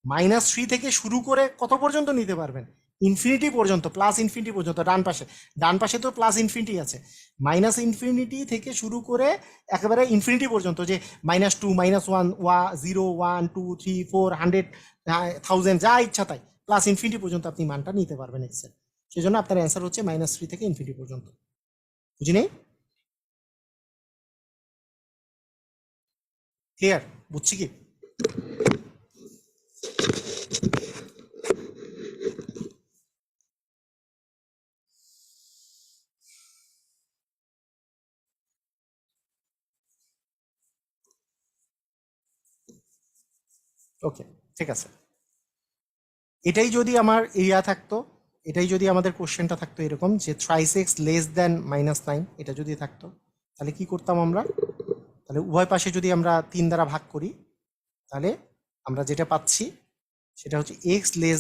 -3 থেকে শুরু করে কত পর্যন্ত নিতে পারবেন? ইনফিনিটি পর্যন্ত, প্লাস ইনফিনিটি পর্যন্ত। ডান পাশে তো প্লাস ইনফিনিটি আছে। -ইনফিনিটি থেকে শুরু করে একেবারে ইনফিনিটি পর্যন্ত, যে -2, -1, 0, 1, 2, 3, 4, 100, 1000, যা ইচ্ছা তাই প্লাস ইনফিনিটি পর্যন্ত আপনি মানটা নিতে পারবেন এক্সের। সেই জন্য আপনার অ্যান্সার হচ্ছে -3 থেকে ইনফিনিটি পর্যন্ত। বুঝি নেই? ক্লিয়ার? বুঝছি কি? ওকে, ঠিক আছে। এটাই যদি আমার এরিয়া থাকতো, এটাই যদি আমাদের কোশ্চেনটা থাকতো এরকম যে থ্রাইস এক্স লেস দেন -9, এটা যদি থাকতো, তাহলে কি করতাম আমরা? তাহলে উভয় পাশে যদি আমরা 3 দ্বারা ভাগ করি, তাহলে আমরা যেটা পাচ্ছি সেটা হচ্ছে এক্স লেস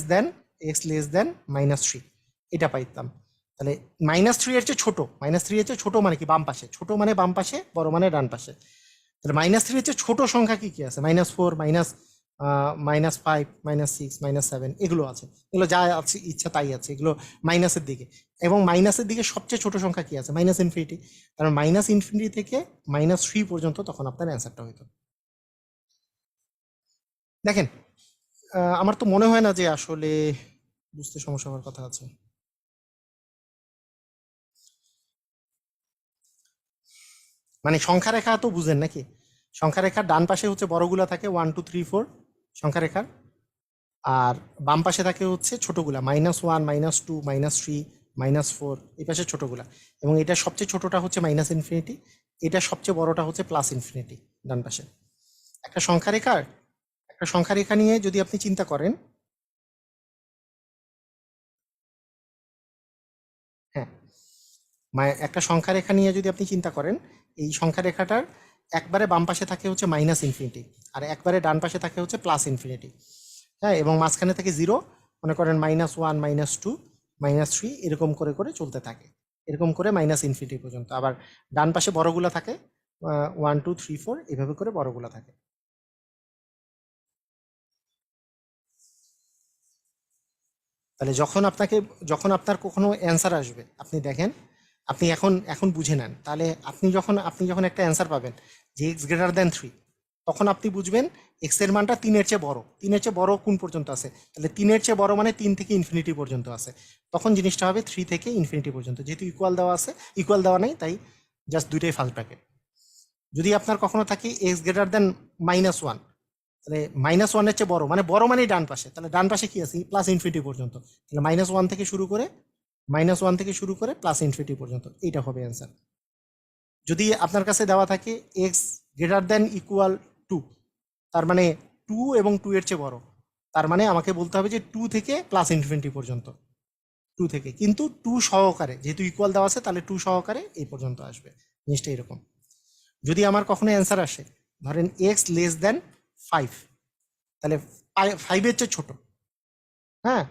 দেন -3, এটা পাইতাম। তাহলে -3 এর চেয়ে ছোট, -3 এর চেয়ে ছোট মানে কি? বাম পাশে। ছোট মানে বাম পাশে, বড় মানে ডান পাশে। তাহলে -3 এর চেয়ে ছোট সংখ্যা কি কি আছে? -4, -5, -6, -7, এগুলো আছে। এগুলো যা আছে ইচ্ছা তাই আছে, এগুলো মাইনাসের দিকে। এবং মাইনাসের দিকে সবচেয়ে ছোট সংখ্যা কি আছে? -ইনফিনিটি। কারণ -ইনফিনিটি থেকে -3 পর্যন্ত তখন আপনার অ্যান্সারটা হইতো। দেখেন, আমার তো মনে হয় না যে আসলে বুঝতে সমস্যা হওয়ার কথা আছে। মানে সংখ্যা রেখা তো বুঝেন নাকি? সংখ্যা রেখার ডান পাশে হচ্ছে বড়গুলা থাকে 1, 2, 3, 4 সংখ্যা রেখার, আর বাম পাশে থাকে হচ্ছে ছোটগুলা -1, -2, -3, -4, এই পাশে ছোটগুলা। এবং এটা সবচেয়ে ছোটটা হচ্ছে -ইনফিনিটি, এটা সবচেয়ে বড়টা হচ্ছে প্লাস ইনফিনিটি ডান পাশে। একটা সংখ্যা রেখার একটা সংখ্যা রেখা নিয়ে যদি আপনি চিন্তা করেন, হ্যাঁ, একটা সংখ্যা রেখা নিয়ে যদি আপনি চিন্তা করেন, এই সংখ্যা রেখাটার একবারে বাম পাশে থাকে হচ্ছে -ইনফিনিটি, আর একবারে ডান পাশে থাকে হচ্ছে প্লাস ইনফিনিটি। হ্যাঁ, এবং মাঝখানে থাকে 0, মনে করেন -1, -2, -3, এরকম করে করে চলতে থাকে, এরকম করে ইনফিনিটি পর্যন্ত। আবার ডান পাশে বড়গুলা থাকে 1, 2, 3, 4, এভাবে করে বড়গুলা থাকে। তাহলে যখন আপনার কখনো অ্যান্সার আসবে, আপনি দেখেন, আপনি এখন এখন বুঝে নেন, তাহলে আপনি যখন একটা অ্যান্সার পাবেন যে x>3, তখন আপনি বুঝবেন এক্স এর মানটা 3 এর চেয়ে বড়। 3 এর চেয়ে বড় কোন পর্যন্ত আছে? তাহলে 3 এর চেয়ে বড় মানে 3 থেকে ইনফিনিটি পর্যন্ত আছে। তখন জিনিসটা হবে 3 থেকে ইনফিনিটি পর্যন্ত। যেহেতু ইকুয়াল দেওয়া আছে, ইকুয়াল দেওয়া নেই, তাই জাস্ট দুইটাই ফার্স্ট ব্র্যাকেট। যদি আপনার কখনো থাকে x-1, তাহলে -1 এর চেয়ে বড়, মানে বড় মানে ডান পাশে, তাহলে ডান পাশে কি আছে? প্লাস ইনফিনিটি পর্যন্ত। তাহলে -1 থেকে শুরু করে প্লাস ইনফিনিটি পর্যন্ত, এইটা হবে অ্যান্সার। যদি আপনার কাছে দেওয়া থাকে x=2, তার মানে 2 এবং 2 এর চেয়ে বড়, তার মানে আমাকে বলতে হবে যে 2 থেকে প্লাস ইনফিনিটি পর্যন্ত। 2 থেকে, কিন্তু 2 সহকারে, যেহেতু ইকুয়াল দেওয়া আছে তাহলে 2 সহকারে এই পর্যন্ত আসবে। জিনিসটা এরকম। যদি আমার কখনো অ্যান্সার আসে, ধরেন x<5, তাহলে 5 এর চেয়ে ছোট, হ্যাঁ,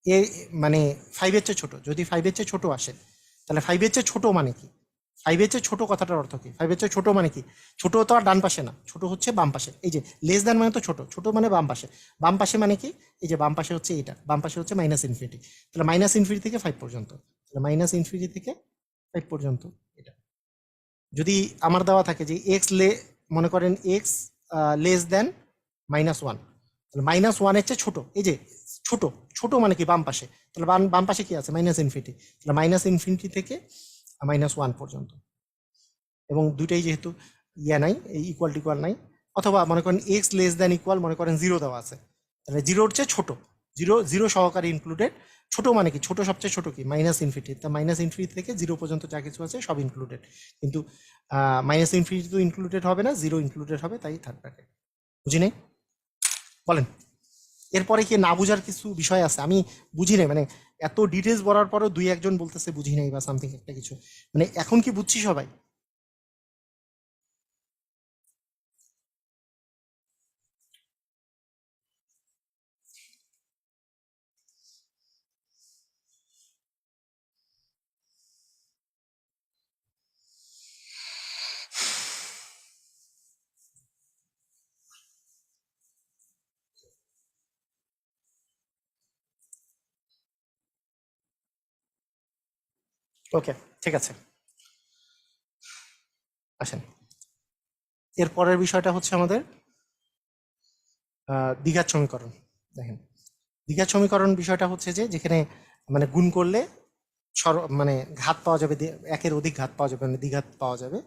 এ মানে 5 এর চেয়ে ছোট, যদি 5 এর চেয়ে ছোট আসে, তাহলে 5 এর চেয়ে ছোট মানে কি? 5 এর চেয়ে ছোট কথাটার অর্থ কি? 5 এর চেয়ে ছোট মানে কি? ছোট তো আর ডান পাশে না, ছোট হচ্ছে বাম পাশে। এই যে লেস দ্যান মানে তো ছোট, ছোট মানে বাম পাশে। বাম পাশে মানে কি? এই যে বাম পাশে হচ্ছে এটা, বাম পাশে হচ্ছে -ইনফিনিটি। তাহলে -ইনফিনিটি থেকে 5 পর্যন্ত, তাহলে -ইনফিনিটি থেকে 5 পর্যন্ত এটা। যদি আমার দেওয়া থাকে যে মনে করেন x লেস দেন -1, তাহলে -1 এর চেয়ে ছোট, এই যে ছোট, ছোট মানে কি? বাম পাশে। তাহলে বাম পাশে কি আছে? ইনফিনিটি। তাহলে ইনফিনিটি থেকে -1 পর্যন্ত। এবং দুইটাই যেহেতু নাই, এই ইকুয়াল টিকুয়াল নাই, অথবা মনে করেন x<= মনে করেন 0 দেওয়া আছে, তাহলে 0-র চেয়ে ছোট, 0 সহকারে ইনক্লুডেড। ছোট মানে কি? ছোট সবচেয়ে ছোট কি? ইনফিনিটি। তা ইনফিনিটি থেকে 0 পর্যন্ত যা কিছু আছে সব ইনক্লুডেড, কিন্তু ইনফিনিটি তো ইনক্লুডেড হবে না, 0 ইনক্লুডেড হবে, তাই থার্ড ব্র্যাকেট। বুঝি নেই? বলেন। এরপরে কি না বুঝার কিছু বিষয় আছে? আমি বুঝি নাই, মানে এত ডিটেলস বলার পরও দুই একজন বলতেছে বুঝি নাই বা সামথিং একটা কিছু, মানে এখন কি বুঝছি সবাই? ওকে, ঠিক আছে, আসেন। এর পরের বিষয়টা হচ্ছে আমাদের দ্বিঘাত সমীকরণ। দেখেন, দ্বিঘাত সমীকরণ বিষয়টা হচ্ছে যে যেখানে মানে গুণ করলে মানে ঘাত পাওয়া যাবে, একের অধিক ঘাত পাওয়া যাবে, মানে দ্বিঘাত পাওয়া যাবে,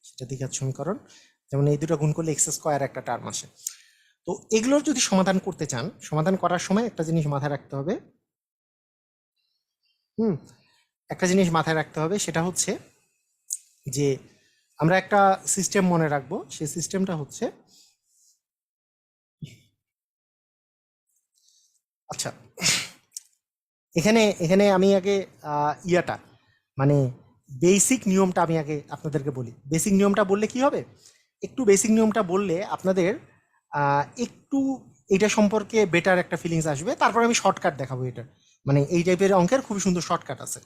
সেটা দ্বিঘাত সমীকরণ। যেমন এই দুটো গুণ করলে এক্স স্কোয়ার একটা টার্ম আসে। তো এগুলোর যদি সমাধান করতে চান, সমাধান করার সময় একটা জিনিস মাথায় রাখতে হবে। হুম, একটা জিনিস মাথায় রাখতে হবে, সেটা হচ্ছে যে আমরা একটা সিস্টেম মনে রাখবো। সেই সিস্টেমটা হচ্ছে, আচ্ছা, এখানে এখানে আমি আগে ইয়াটা মানে বেসিক নিয়মটা আমি আগে আপনাদেরকে বলি। বেসিক নিয়মটা বললে কি হবে, একটু বেসিক নিয়মটা বললে আপনাদের একটু এটা সম্পর্কে বেটার একটা ফিলিংস আসবে। তারপর আমি শর্টকাট দেখাবো এটা, মানে এই টাইপের অঙ্কের খুবই সুন্দর শর্টকাট আছে।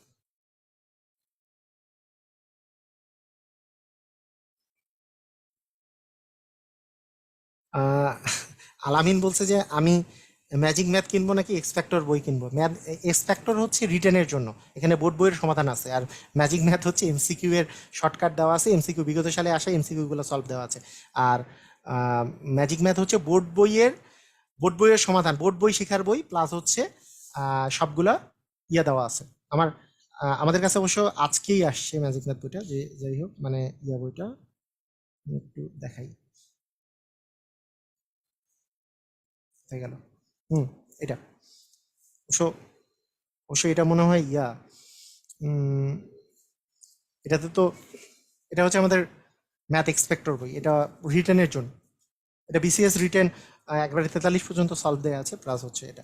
আহ, আলামিন বলছে যে আমি ম্যাজিক ম্যাথ কিনবো নাকি এক্স ফ্যাক্টর বই কিনবো। ম্যাথ এক্স ফ্যাক্টর হচ্ছে রিটেনের জন্য, এখানে বোর্ড বইয়ের সমাধান আছে। আর ম্যাজিক ম্যাথ হচ্ছে এমসিকিউ এর শর্টকাট দেওয়া আছে, এমসিকিউ বিগত সালে আসা এমসিকিউ গুলো সলভ দেওয়া আছে। আর ম্যাজিক ম্যাথ হচ্ছে বোর্ড বইয়ের সমাধান, বোর্ড বই শেখার বই, প্লাস হচ্ছে সবগুলা ইয়া দেওয়া আছে। আমাদের কাছে অবশ্য আজকেই আসছে ম্যাজিক ম্যাথ বইটা, যে যাই হোক, মানে ইয়া বইটা আমি একটু দেখাই, হয়ে গেল। হুম, এটা অবশ্য অবশ্য এটা মনে হয় ইয়া, উম, এটাতে তো, এটা হচ্ছে আমাদের ম্যাথ এক্সপেক্টর বই, এটা রিটেনের জন্য। এটা বিসিএস রিটেন একবারে 43 পর্যন্ত সলভ দেওয়া আছে, প্লাস হচ্ছে এটা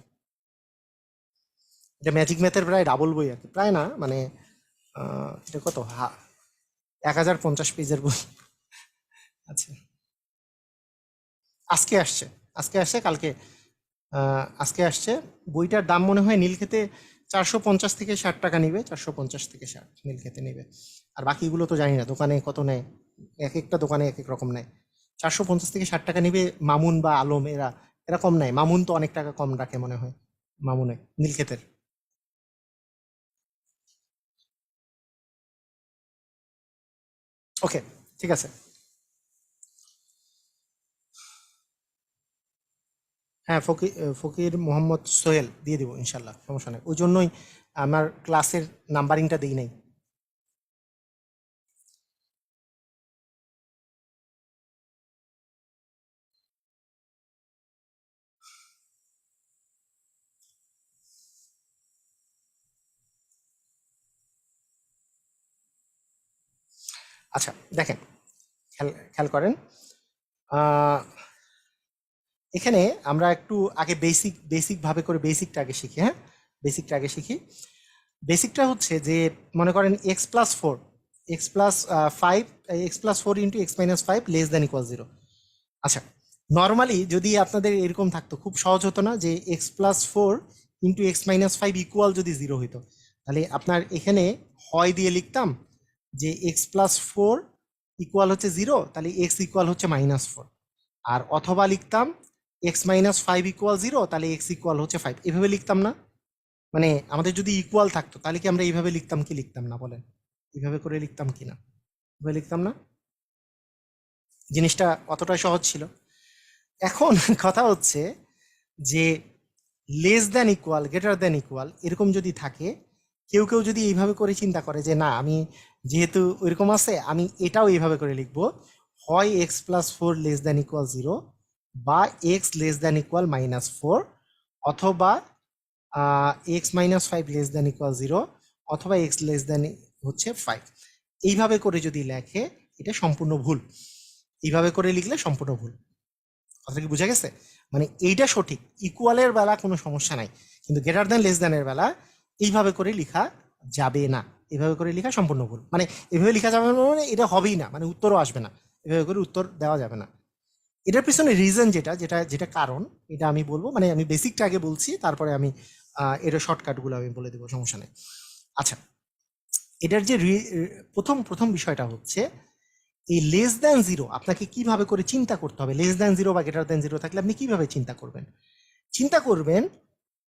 ম্যাজিক ম্যাথের প্রায় ডাবল বই আর কি, প্রায় না মানে এটা কত 1050 পেজের বই। আচ্ছা, আজকে আসছে, কালকে আজকে আসছে। বইটার দাম মনে হয় নীলক্ষেতে 450 থেকে 60 টাকা নিবে, 450 থেকে 60 নীলক্ষেতে নিবে। আর বাকিগুলো তো জানি না দোকানে কত নেয়, এক একটা দোকানে এক এক রকম নেয়। 450 থেকে 60 টাকা নিবে মামুন বা আলম, এরা এরা কম নেয়। মামুন তো অনেক টাকা কম রাখে মনে হয়, মামুনে নীলক্ষেতের। ওকে, ঠিক আছে। হ্যাঁ, ফকির মোহাম্মদ সোহেল দিয়ে দিব ইনশাল্লাহ, সমস্যা নেই। ওই জন্যই আমার ক্লাসের নাম্বারিংটা দিই নাই। আচ্ছা, দেখেন, খেয়াল খেয়াল করেন। আহ, এখানে আমরা একটু আগে বেসিক ভাবে করে বেসিকটা আগে শিখি, হ্যাঁ, বেসিকটা আগে শিখি। বেসিকটা হচ্ছে যে মনে করেন x+4, x+5, x+4 into x-5 less than equal 0। আচ্ছা, নর্মালি যদি আপনাদের এরকম থাকতো, খুব সহজ হতো না যে x+4 ইন্টু x-5 ইকুয়াল যদি 0 হইতো, তাহলে আপনার এখানে হয় দিয়ে লিখতাম যে x+4 ইকুয়াল হচ্ছে 0, তাহলে x ইকুয়াল হচ্ছে -4। আর অথবা লিখতাম x-5 ইকুয়াল 0, তাহলে x ইকুয়াল হচ্ছে 5, এভাবে লিখতাম না? মানে আমাদের যদি ইকুয়াল থাকতো তাহলে কি আমরা এইভাবে লিখতাম কি লিখতাম না বলেন? এইভাবে করে লিখতাম কি না? এভাবে লিখতাম না? জিনিসটা অতটা সহজ ছিল। এখন কথা হচ্ছে যে less than equal, greater than equal এরকম যদি থাকে, কেউ কেউ যদি এইভাবে করে চিন্তা করে যে না, আমি যেহেতু ওইরকম আছে আমি এটাও এইভাবে করে লিখবো, হয় x+4 লেস দ্যান ইকুয়াল 0, বা এক্স লেস দ্যান ইকুয়াল -4, অথবা x-5 লেস দ্যান ইকুয়াল 0, অথবা এক্স লেস দ্যান হচ্ছে 5। এইভাবে করে যদি লেখে, এটা সম্পূর্ণ ভুল। এইভাবে করে লিখলে সম্পূর্ণ ভুল। কথা কি বোঝা গেছে? মানে এইটা সঠিক, ইকুয়ালের বেলা কোনো সমস্যা নাই, কিন্তু গ্রেটার দেন লেস দেনের বেলা এইভাবে করে লেখা যাবে না, এভাবে করে লেখা সম্পূর্ণ ভুল। মানে এভাবে লেখা যাবে না মানে এটা হবেই না, মানে উত্তরও আসবে না, এভাবে করে উত্তর দেওয়া যাবে না। এটার পিছনে রিজন যেটা যেটা যেটা কারণ এটা আমি বলবো, মানে আমি বেসিকটা আগে বলছি, তারপরে আমি এর শর্টকাটগুলো আমি বলে দেবো, সমস্যা নেই। আচ্ছা, এটার যে প্রথম প্রথম বিষয়টা হচ্ছে এই লেস দ্যান জিরো আপনাকে কিভাবে করে চিন্তা করতে হবে। লেস দ্যান জিরো বা গ্রেটার দ্যান জিরো থাকলে আপনি কিভাবে চিন্তা করবেন? চিন্তা করবেন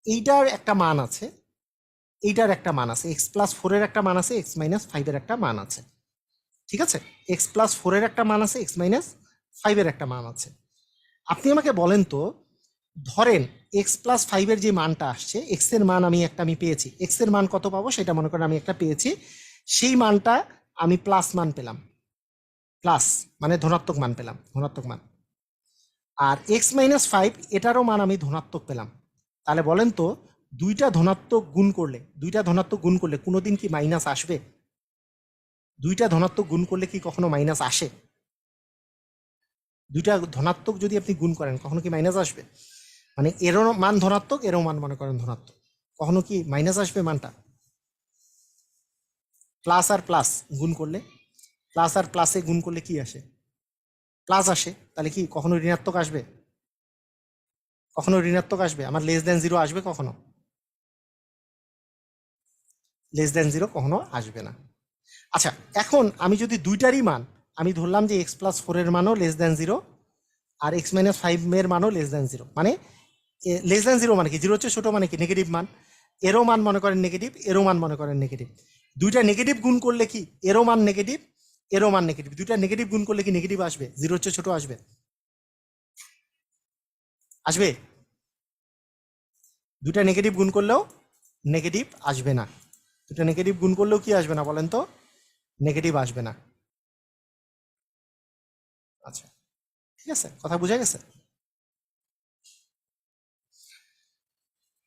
এইটার একটা মান আছে, এইটার একটা মান আছে, এক্স প্লাস ফোরের একটা মান আছে, এক্স মাইনাস ফাইভের একটা মান আছে, ঠিক আছে? এক্স প্লাস ফোরের একটা মান আছে, এক্স মাইনাস ফাইভের একটা মান আছে। আপনি আমাকে বলেন তো, ধরেন এক্স প্লাস ফাইভের যে মানটা আসছে, এক্স এর মান আমি পেয়েছি, এক্স এর মান কত পাবো সেটা মনে করেন আমি একটা পেয়েছি, সেই মানটা আমি প্লাস মান পেলাম, প্লাস মানে ধনাত্মক মান পেলাম, ধনাত্মক মান। আর এক্স মাইনাস ফাইভ এটারও মান আমি ধনাত্মক পেলাম। তাহলে বলেন তো, দুইটা ধনাত্মক গুণ করলে কোনোদিন কি মাইনাস আসবে? দুইটা ধনাত্মক গুণ করলে কি কখনো মাইনাস আসে? দুইটা ধনাত্মক যদি আপনি গুণ করেন কখনো কি মাইনাস আসবে? মানে এরও মান ধনাত্মক, এরও মান মনে করেন ধনাত্মক, কখনো কি মাইনাস আসবে মানটা? প্লাস আর প্লাস গুণ করলে, প্লাস আর প্লাসে গুণ করলে কি আসে? প্লাস আসে। তাহলে কি কখনো ঋণাত্মক আসবে? কখনো ঋণাত্মক আসবে? আমার লেস দেন জিরো আসবে কখনো? লেস দেন জিরো কখনো আসবে না। আচ্ছা, এখন আমি যদি দুইটারই মান আমি ধরলাম যে এক্স প্লাস ফোরের মানও লেস দেন জিরো আর এক্স মাইনাস ফাইভের মানও লেস দেন জিরো, মানে লেস দেন জিরো মানে কি, জিরো হচ্ছে ছোট মানে কি নেগেটিভ মান, এরও মান মনে করেন নেগেটিভ, এরও মান মনে করেন নেগেটিভ। দুইটা নেগেটিভ গুণ করলে কি এরও মান নেগেটিভ, এরও মান নেগেটিভ, দুইটা নেগেটিভ গুণ করলে কি নেগেটিভ আসবে? জিরো হচ্ছে ছোট আসবে? আসবে? দুইটা নেগেটিভ গুণ করলেও নেগেটিভ আসবে না, দুটা নেগেটিভ গুণ করলেও কি আসবে না বলেন তো? নেগেটিভ আসবে না। আচ্ছা, ঠিক আছে, কথা বোঝা গেছে?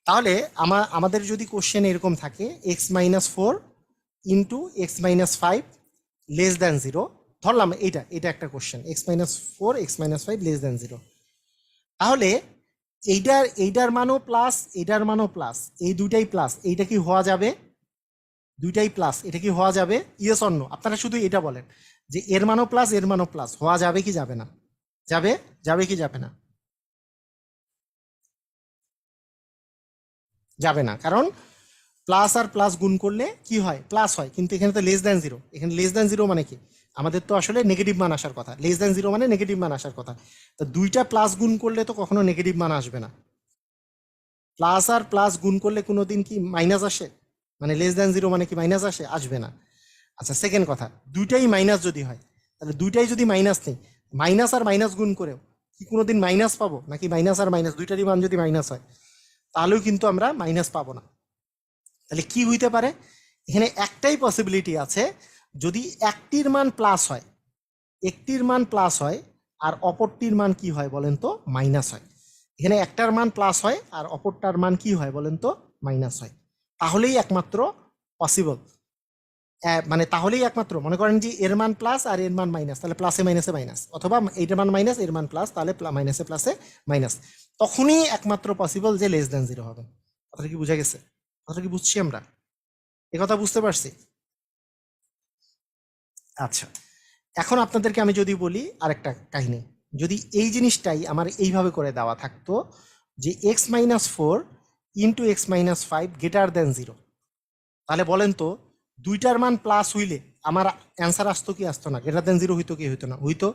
তাহলে আমাদের যদি কোশ্চেন এরকম থাকে x minus four into X minus five less than zero, ধরলাম এইটা এটা একটা question, x minus four x minus five less than zero, তাহলে এইটার মানও প্লাস, এইটার মানও প্লাস, এই দুইটাই প্লাস, এইটা কি হওয়া যাবে? দুইটাই প্লাস, এটা কি হওয়া যাবে? ইয়েস অর নো, আপনারা শুধু এটা বলেন যে এর মানও প্লাস এর মানও প্লাস হওয়া যাবে কি যাবে না? যাবে? যাবে কি যাবে না? যাবে না, কারণ প্লাস আর প্লাস গুণ করলে কি হয়? প্লাস হয়, কিন্তু এখানে তো লেস দ্যান জিরো, এখানে লেস দ্যান জিরো মানে কি, আমাদের তো আসলে নেগেটিভ মান আসার কথা, লেস দ্যান জিরো মানে নেগেটিভ মান আসার কথা, তো দুইটা প্লাস গুণ করলে তো কখনো নেগেটিভ মান আসবে না। প্লাস আর প্লাস গুণ করলে কোনো দিন কি মাইনাস আসে? মানে লেস দ্যান জিরো মানে কি মাইনাস আসে? আসবে না। আচ্ছা, সেকেন্ড কথা, দুইটাই মাইনাস যদি হয়, তাহলে দুইটাই যদি মাইনাস নেই, মাইনাস আর মাইনাস গুণ করেও কি কোনোদিন মাইনাস পাবো? নাকি মাইনাস আর মাইনাস দুইটারই মান যদি মাইনাস হয় তাহলেও কিন্তু আমরা মাইনাস পাবো না। তাহলে কি হইতে পারে? এখানে একটাই পসিবিলিটি আছে, যদি একটির মান প্লাস হয়, একটির মান প্লাস হয় আর অপরটির মান কি হয় বলেন তো? মাইনাস হয়। এখানে একটার মান প্লাস হয় আর অপরটার মান কি হয় বলেন তো? মাইনাস হয়। তাহলেই একমাত্র পসিবল, মানে তাহলেই একমাত্র মনে করেন যে এর মান প্লাস আর এর মান মাইনাস, তাহলে প্লাসে মাইনাসে মাইনাস, অথবা এইটার মান মাইনাস এর মান প্লাস, তাহলে মাইনাসে প্লাসে মাইনাস, তখনই একমাত্র পসিবল যে লেস দেন জিরো হবে। কথাটা কি বোঝা গেছে? কথাটা কি বুঝছি আমরা? এ কথা বুঝতে পারছি? আচ্ছা, এখন আপনাদেরকে আমি যদি বলি আরেকটা কাহিনী, যদি এই জিনিসটাই আমার এইভাবে করে দেওয়া থাকতো যে x minus four into X minus five greater than zero, তাহলে বলেন তো, দুইটার মান প্লাস হইলে আমার অ্যান্সার আসতো কি আসতো না? গ্রেটার দেন জিরো হইতো কি হইতো না? হইতো।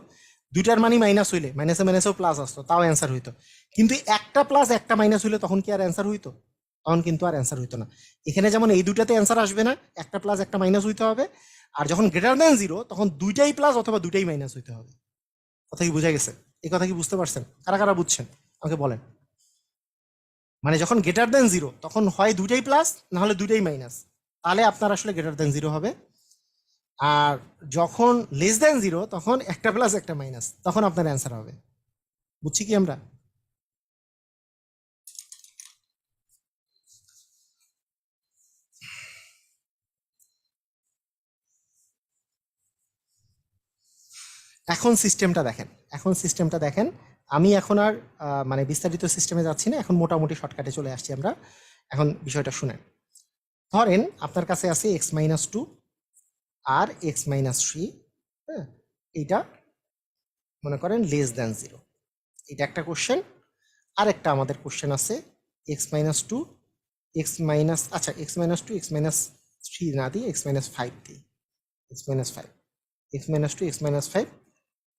দুইটার মানই মাইনাস হইলে মাইনাসে মাইনাসেও প্লাস আসতো, তাও অ্যান্সার হইতো। কিন্তু একটা প্লাস একটা মাইনাস হইলে তখন কি আর অ্যান্সার হইতো? তখন কিন্তু আর অ্যান্সার হইতো না। এখানে যেমন এই দুইটাতে অ্যান্সার আসবে না, একটা প্লাস একটা মাইনাস হইতে হবে, আর যখন গ্রেটার দেন জিরো তখন দুইটাই প্লাস অথবা দুইটাই মাইনাস হইতে হবে। কথা কি বোঝা গেছে? এই কথা কি বুঝতে পারছেন? কারা কারা বুঝছেন আমাকে বলেন। মানে যখন গ্রেটার দেন জিরো তখন হয় দুইটাই প্লাস, না হলে দুইটাই মাইনাস, তাহলে আপনার আসলে গ্রেটার দেন জিরো হবে। আর যখন লেস দেন জিরো তখন একটা প্লাস একটা মাইনাস, তখন আপনার অ্যান্সার হবে। বুঝছি কি আমরা? এখন সিস্টেমটা দেখেন, এখন সিস্টেমটা দেখেন, আমি এখন আর মানে বিস্তারিত সিস্টেমে যাচ্ছি না, এখন মোটামুটি শর্টকাটে চলে আসছি আমরা। এখন বিষয়টা শুনেন। ধরেন আপনার কাছে আছে x-2 আর x-3, হ্যাঁ, এইটা মনে করেন <0 এটা একটা কোশ্চেন। আরেকটা আমাদের কোশ্চেন আছে x-2 আচ্ছা x-2 x-3 না দিয়ে x-5 দিই, x-5 x-2 x-5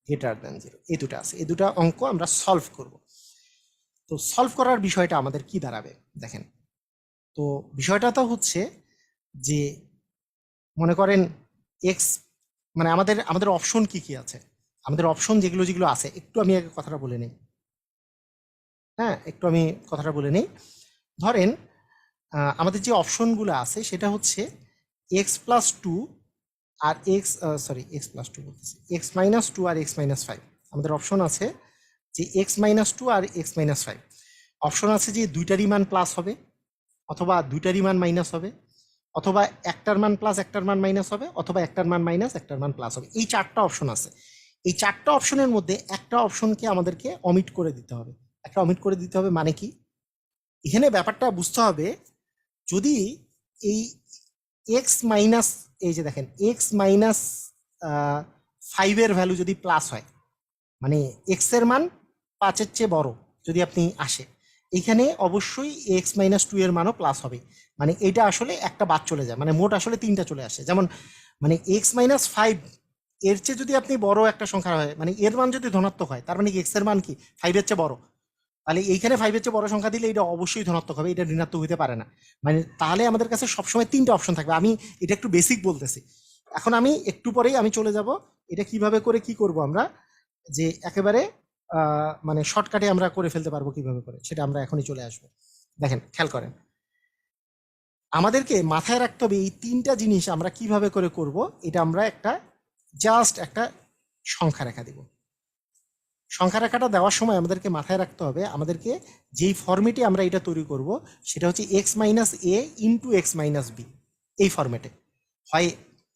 <0, এই দুটো আছে। এই দুটো অঙ্ক আমরা সলভ করব। তো সলভ করার বিষয়টা আমাদের কি দাঁড়াবে দেখেন। তো বিষয়টা তো হচ্ছে যে মনে করেন এক্স মানে আমাদের আমাদের অপশন কি কি আছে, আমাদের অপশন যেগুলো যেগুলো আছে একটু আমি আগে কথাটা বলে নিই। হ্যাঁ, একটু আমি কথাটা বলে নিই। ধরেন আমাদের যে অপশনগুলো আছে সেটা হচ্ছে x+2 আর x+2 বলতেছি x-2 আর x-5। আমাদের অপশন আছে যে x-2 আর x-5। অপশন আছে যে দুইটারই মান প্লাস হবে, অথবা দুইটারই মান মাইনাস হবে, অথবা একটার মান প্লাস একটার মান মাইনাস হবে, অথবা একটার মান মাইনাস একটার মান প্লাস হবে। এই চারটা অপশন আছে। এই চারটা অপশনের মধ্যে একটা অপশনকে আমাদেরকে অমিট করে দিতে হবে। একটা অমিট করে দিতে হবে মানে কি, এখানে ব্যাপারটা বুঝতে হবে, যদি এই এক্স মাইনাস, এই যে দেখেন x-5 ভ্যালু যদি প্লাস হয়, মানে এক্স এর মান 5-এর চেয়ে বড় যদি আপনি আসে, এখানে অবশ্যই x-2 এর মানও প্লাস হবে। মানে এটা আসলে একটা বাদ চলে যায়, মানে মোট আসলে 3টা চলে আসে। যেমন মানে x-5 এর চেয়ে যদি আপনি বড় একটা সংখ্যা হয়, মানে এর মান যদি ধনাত্মক হয়, তার মানে এক্স এর মান কি 5-এর চেয়ে বড়, তাহলে এইখানে 5-এর চেয়ে বড় সংখ্যা দিলে এটা অবশ্যই ধনাত্মক হবে, এটা ঋণাত্মক হতে পারে না। মানে তাহলে আমাদের কাছে সবসময় 3টা অপশন থাকবে। আমি এটা একটু বেসিক বলতেছি, এখন আমি একটু পরেই আমি চলে যাব এটা কিভাবে করে কি করব আমরা, যে একেবারে মানে শর্টকাটে আমরা করে ফেলতে পারবো কিভাবে করে, সেটা আমরা এখনই চলে আসবো। দেখেন, খেয়াল করেন, আমাদেরকে মাথায় রাখতে হবে এই 3টা জিনিস আমরা কিভাবে করে করব। এটা আমরা জাস্ট একটা সংখ্যা রেখা দিব। সংখ্যা রেখাটা দেওয়ার সময় আমাদেরকে মাথায় রাখতে হবে, আমাদেরকে যেই ফর্মেটে আমরা এটা তৈরি করব সেটা হচ্ছে x-a ইন্টু x-b, এই ফর্মেটে, হয়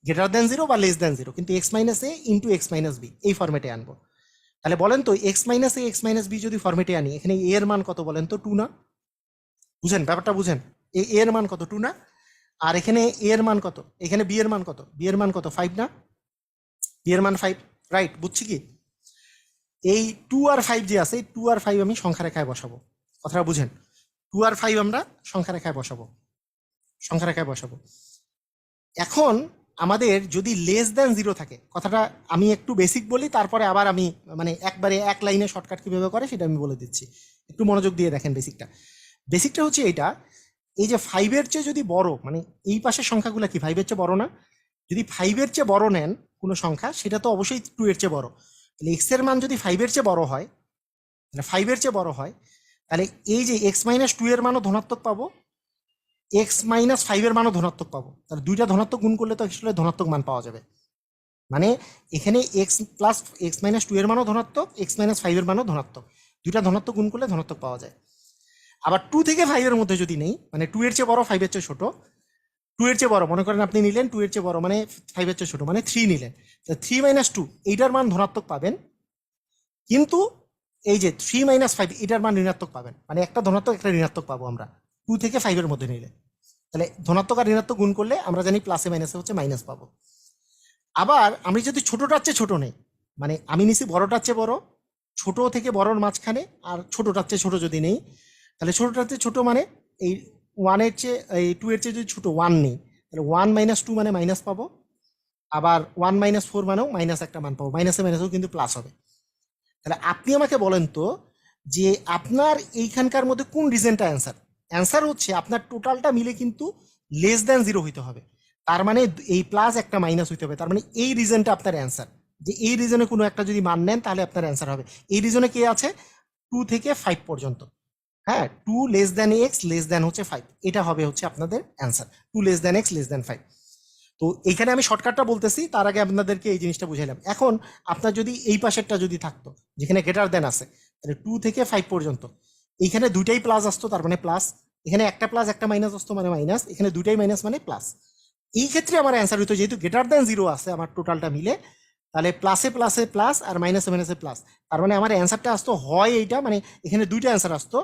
<0 বা <0, কিন্তু x-a ইন্টু x-b এই ফর্মেটে আনবো। তাহলে বলেন তো x-a x-b যদি ফর্মেটে আনি, এখানে a এর মান কত বলেন তো? 2 না? বুঝেন ব্যাপারটা, বুঝেন? a এর মান কত? 2 না? আর এখানে a এর মান কত? এখানে b এর মান কত? b এর মান কত? 5 না? b এর মান 5, রাইট? বুঝছি কি? এই 2 আর 5 যে আছে, 2 আর 5 আমি সংখ্যা রেখায় বসাবো। কথাটা বুঝেন? 2 আর 5 আমরা সংখ্যা রেখায় বসাবো, সংখ্যা রেখায় বসাবো। এখন আমাদের যদি <0 থাকে, কথাটা আমি একটু বেসিক বলি, তারপরে আবার আমি মানে একবারে এক লাইনে শর্টকাট কিভাবে করে সেটা আমি বলে দিচ্ছি। একটু মনোযোগ দিয়ে দেখেন বেসিকটা। বেসিকটা হচ্ছে এইটা, এই যে 5-এর চেয়ে যদি বড়, মানে এই পাশের সংখ্যাগুলো কি 5-এর চেয়ে বড় না? যদি 5-এর চেয়ে বড় নেন কোনো সংখ্যা, সেটা তো অবশ্যই 2 এর চেয়ে বড়। তাহলে এক্স এর মান যদি 5-এর চেয়ে বড় হয়, তাহলে 5-এর চেয়ে বড় হয়, তাহলে এই যে x-2 এর মানও ধনাত্মক পাবো, x-5 এর মানও ধনাত্মক পাবো। তাহলে দুইটা ধনাত্মক গুণ করলে তো আসলে ধনাত্মক মান পাওয়া যাবে। মানে এখানে x+x-2 এর মানও ধনাত্মক, x-5 এর মানও ধনাত্মক, দুইটা ধনাত্মক গুণ করলে ধনাত্মক পাওয়া যায়। আবার 2 থেকে 5 এর মধ্যে যদি নেই, মানে 2 এর চেয়ে বড় 5 এর চেয়ে ছোট, 2 এর চেয়ে বড় মনে করেন আপনি নিলেন, 2 এর চেয়ে বড় মানে 5 এর চেয়ে ছোট, মানে 3 নিলেন, 3-2 এইটার মান ধনাত্মক পাবেন, কিন্তু এই যে 3-5 এটার মান ঋণাত্মক পাবেন। মানে একটা ধনাত্মক একটা ঋণাত্মক পাবো আমরা 2 থেকে 5 এর মধ্যে নিলে। তাহলে ধনাত্মক আর ঋণাত্মক গুণ করলে আমরা জানি প্লাসে মাইনাসে হচ্ছে মাইনাস পাবো। আবার আমি যদি ছোটটার চেয়ে ছোট নেই, মানে আমি নিছি বড়টার চেয়ে বড়, ছোট থেকে বড়র মাঝখানে, আর ছোটটার চেয়ে ছোট যদি নেই, তাহলে ছোটটার চেয়ে ছোট মানে এই 1-এর চেয়ে, এই 2 এর চেয়ে যদি ছোট 1 নেই, তাহলে 1-2 মানে মাইনাস পাবো। আবার 1-4 মানেও মাইনাস একটা মান পাবো, মাইনাসে মাইনাসেও কিন্তু প্লাস হবে। তাহলে আপনি আমাকে বলেন তো, যে আপনার এইখানকার মধ্যে কোন রিজনটা অ্যান্সার? অ্যান্সার হচ্ছে আপনার টোটালটা মিলে কিন্তু <0 হইতে হবে। তার মানে এই প্লাস একটা মাইনাস হইতে হবে, তার মানে এই রিজনটা আপনার অ্যান্সার। যে এই রিজনে কোনো একটা যদি মান নেন তাহলে আপনার অ্যান্সার হবে। এই রিজনে কে আছে? 2 থেকে 5 পর্যন্ত। হ্যাঁ, 2 x হচ্ছে 5, এটা হবে হচ্ছে আপনাদের অ্যান্সার, 2 x 5। তো এইখানে আমি শর্টকাটটা বলতেছি, তার আগে আপনাদেরকে এই জিনিসটা বুঝাইলাম। এখন আপনার যদি এই পাশেরটা যদি থাকতো, যেখানে গ্রেটার দেন আছে, তাহলে 2 থেকে 5 পর্যন্ত এইখানে দুইটাই প্লাস আসতো, তার মানে প্লাস, এখানে একটা প্লাস একটা মাইনাস আসতো মানে মাইনাস, এখানে দুইটাই মাইনাস মানে প্লাস। এই ক্ষেত্রে আমার অ্যান্সার হইতো, যেহেতু >0 আছে আমার টোটালটা মিলে, তাহলে প্লাসে প্লাসে প্লাস আর মাইনাসে মাইনাসে প্লাস, তার মানে আমার অ্যান্সারটা আসতো হয় এইটা, মানে এখানে দুইটা অ্যান্সার আসতো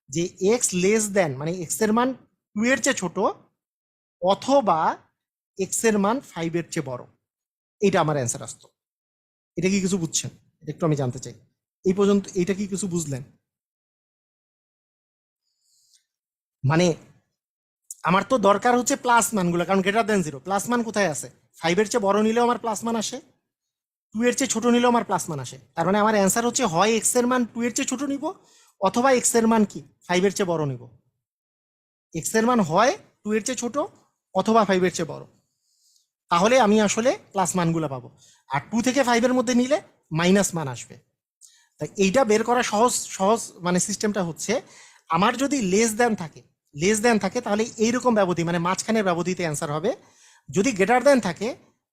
যে এক্স লেস দেন মানে এক্স এর মান 2 এর চেয়ে ছোট, অথবা এক্স এর মান 5 এর চেয়ে বড়। এইটা আমার অ্যান্সার আসতো। এটা কি কিছু বুঝছেন? এটা একটু আমি জানতে চাই, এই পর্যন্ত এইটা কি কিছু বুঝলেন? মানে আমার তো দরকার হচ্ছে প্লাস মানগুলো, কারণ গ্রেটার দেন 0 প্লাস মান কোথায় আছে? 5 এর চেয়ে বড় নিলেও আমার প্লাস মান আসে, 2 এর চেয়ে ছোট নিলেও আমার প্লাস মান আসে। তার মানে আমার অ্যান্সার হচ্ছে হয় এক্স এর মান 2 এর চেয়ে ছোট নিব, অথবা এক্স এর মান কি 5 এর চেয়ে বড় নিব। এক্স এর মান হয় 2 এর চেয়ে ছোট অথবা 5 এর চেয়ে বড়, তাহলে আমি আসলে প্লাস মানগুলো পাবো। আর 2 থেকে 5 এর মধ্যে নিলে মাইনাস মান আসবে। তাই এইটা বের করা সহজ সহজ মানে সিস্টেমটা হচ্ছে, আমার যদি লেস দেন থাকে তাহলে এইরকম ব্যবধি মানে মাঝখানের ব্যবধিতে অ্যান্সার হবে। যদি গ্রেটার দেন থাকে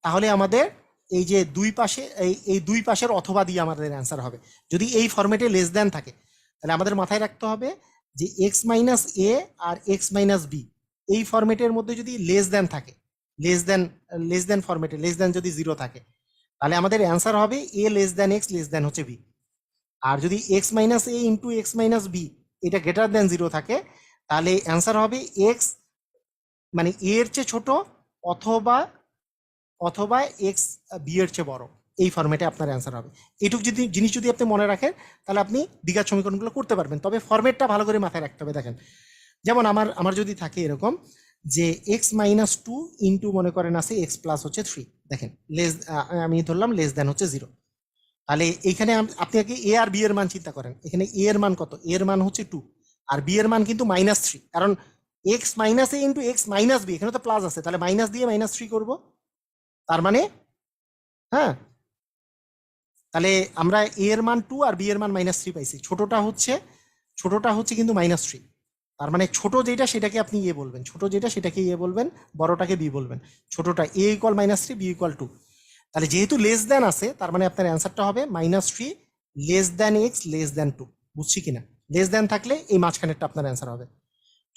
তাহলে আমাদের এই যে দুই পাশে এই দুই পাশের অথবা দিয়ে আমাদের অ্যান্সার হবে। যদি এই ফরম্যাটে লেস দেন থাকে তাহলে আমাদের মাথায় রাখতে হবে যে এক্স মাইনাস এ আর এক্স মাইনাস বি এই ফরম্যাটের মধ্যে যদি লেস দেন থাকে, লেস দেন ফরম্যাটে লেস দেন যদি 0 থাকে তাহলে আমাদের অ্যান্সার হবে A less than x less than হচ্ছে বি। আর যদি X minus A into X minus B এটা গ্রেটার দেন 0 থাকে তাহলে অ্যান্সার হবে এক্স মানে এ এর চেয়ে ছোট, অথবা অথবা এক্স বি এর চেয়ে বড়। এই ফরম্যাটে আপনার অ্যান্সার হবে। এইটুকু যদি জিনিস যদি আপনি মনে রাখেন তাহলে আপনি দ্বিঘাত সমীকরণগুলো করতে পারবেন, তবে ফরম্যাটটা ভালো করে মাথায় রাখতে হবে। দেখেন যেমন আমার আমার যদি থাকে এরকম যে এক্স মাইনাস টু ইন্টু মনে করেন আছে এক্স প্লাস হচ্ছে 3, দেখেন লেস আমি ধরলাম লেস দেন হচ্ছে 0, তাহলে এইখানে আপনি আগে এ আর বি এর মান চিন্তা করেন। এখানে এ এর মান কত? এ এর মান হচ্ছে 2, আর বি এর মান কিন্তু -3, কারণ x minus A into X minus B এখানে তো প্লাস আছে, তাহলে মাইনাস দিয়ে -3 করব। তার মানে হ্যাঁ, তাহলে আমরা এ এর মান 2 আর বি এর মান -3 পাইছি। ছোটটা হচ্ছে কিন্তু -3, তার মানে ছোট যেটা সেটাকে আপনি ইয়ে বলবেন, ছোট যেটা সেটাকে ইয়ে বলবেন, বড়টাকে বি বলবেন। ছোটটা এ ইকুয়াল -3, বি ইকুয়াল 2। তাহলে যেহেতু লেস দেন আছে তার মানে আপনার অ্যান্সারটা হবে -3 less than x less than 2। বুঝছি কিনা? লেস দেন থাকলে এই মাঝখানেরটা আপনার অ্যান্সার হবে।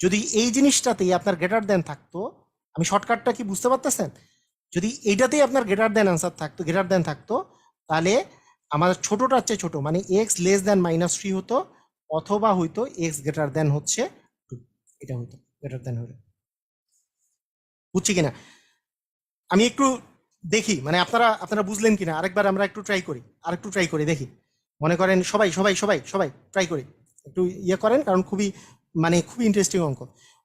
যদি এই জিনিসটাতেই আপনার গ্রেটার দেন থাকতো, আমি শর্টকাটটা কি বুঝতে পারতেছেন? যদি এইটাতেই আপনার গ্রেটার দেন অ্যান্সার থাকতো, গ্রেটার দেন থাকতো, তাহলে আমার ছোটটার চেয়ে ছোট মানে এক্স লেস দেন -3 হতো, অথবা হইতো এক্স গ্রেটার দেন হচ্ছে 2, এটা হইতো গ্রেটার দেন হলে। বুঝছি কিনা? আমি একটু দেখি মানে আপনারা আপনারা বুঝলেন কিনা, আরেকবার আমরা একটু ট্রাই করি দেখি। মনে করেন সবাই সবাই সবাই সবাই ট্রাই করি, একটু ইয়ে করেন, কারণ খুবই মানে খুবই ইন্টারেস্টিং অঙ্ক।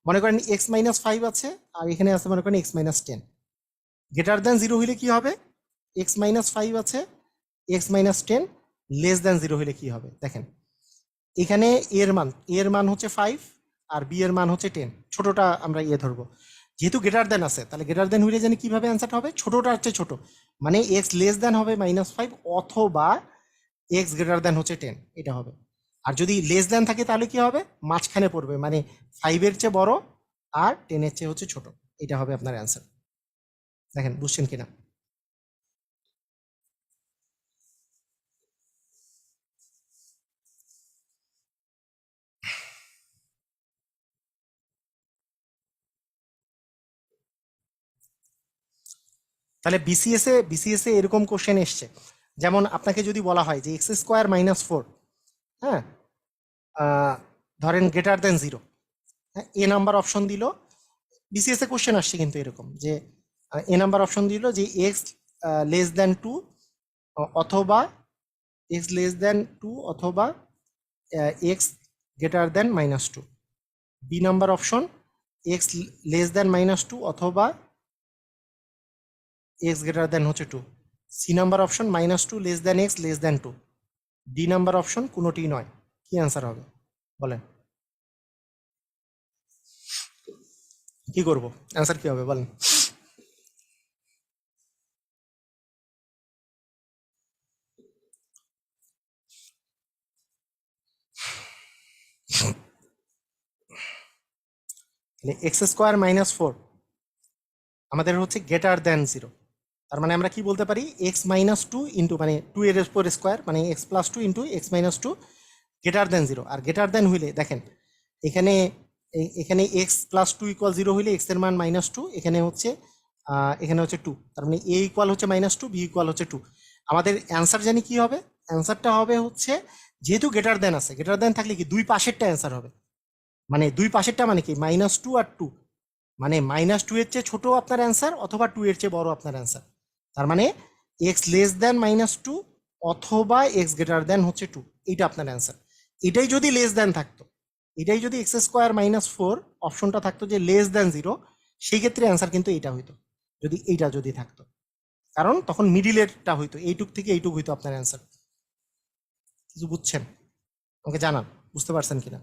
মনে করেন এক্স মাইনাস 5 আছে আর এখানে আছে মনে করেন এক্স মাইনাস 10, গ্রেটার দেন 0 হইলে কি হবে? এক্স মাইনাস 5 আছে, এক্স মাইনাস 10 লেস দেন 0 হইলে কি হবে? দেখেন এখানে এর মান হচ্ছে 5 আর বি এর মান হচ্ছে 10, ছোটটা আমরা ইয়ে ধরবো। যেহেতু গ্রেটার দেন আছে তাহলে গ্রেটার দেন হইলে জানি কিভাবে অ্যান্সারটা হবে? ছোটটা হচ্ছে ছোট মানে এক্স লেস দেন হবে -5, অথবা এক্স গ্রেটার দেন হচ্ছে 10, এটা হবে। আর যদি লেস দেন থাকে তাহলে কি হবে? মাঝখানে পড়বে মানে 5 এর চেয়ে বড় আর 10 এর চেয়ে হচ্ছে ছোট, এটা হবে আপনার অ্যান্সার। দেখেন বুঝছেন কিনা? তাহলে বিসিএস এ এরকম কোশ্চেন এসছে, যেমন আপনাকে যদি বলা হয় যে এক্স স্কোয়ার -4, হ্যাঁ, ধরেন গ্রেটার দেন 0, হ্যাঁ, এ নাম্বার অপশন দিল। বিসিএস এ কোশ্চেন আসছে কিন্তু এরকম যে এ নাম্বার অপশন দিল যে এক্স লেস দেন 2, অথবা এক্স লেস দেন 2, অথবা x greater than -2। B number option x less than -2, অথবা এক্স গ্রেটার দেন হচ্ছে 2। C number option -2 less than x less than 2। D number option কোনোটি নয়। কি answer হবে বলেন? কি করব? অ্যান্সার কি হবে বলেন? এক্স স্কোয়ার -4 আমাদের হচ্ছে গ্রেটার দেন 0, তার মানে আমরা কি বলতে পারি? এক্স -2 ইন্টু মানে 2 এর উপর স্কোয়ার মানে x plus 2 into x -2 greater than 0। আর গ্রেটার দেন হইলে দেখেন এখানে এখানে এক্স প্লাস 2 ইকুয়াল 0 হইলে এক্স এর মান -2, এখানে হচ্ছে 2, তার মানে এ ইকুয়াল হচ্ছে -2, বি ইকুয়াল হচ্ছে 2। আমাদের অ্যান্সার জানি কি হবে, অ্যান্সারটা হবে হচ্ছে, যেহেতু গ্রেটার দেন আছে, গ্রেটার দেন থাকলে কি দুই পাশেরটা অ্যান্সার হবে, মানে দুই পাশেরটা মানে কি -2 আর 2, মানে -2 এর চেয়ে ছোট আপনার অ্যান্সার অথবা 2 এর চেয়ে বড় আপনার অ্যান্সার। তার মানে এক্স লেস দেন -2 অথবা এক্স গ্রেটার দেন হচ্ছে 2, এইটা আপনার অ্যান্সার। এটাই যদি লেস দেন থাকতো, এটাই যদি x² -4 অপশনটা থাকতো যে লেস দেন 0, সেই ক্ষেত্রে অ্যান্সার কিন্তু এইটা হইতো, যদি এইটা যদি থাকতো, কারণ তখন মিডিলেরটা হইতো, এইটুক থেকে এইটুক হইতো আপনার অ্যান্সার। কিছু বুঝছেন? আমাকে জানান বুঝতে পারছেন কিনা।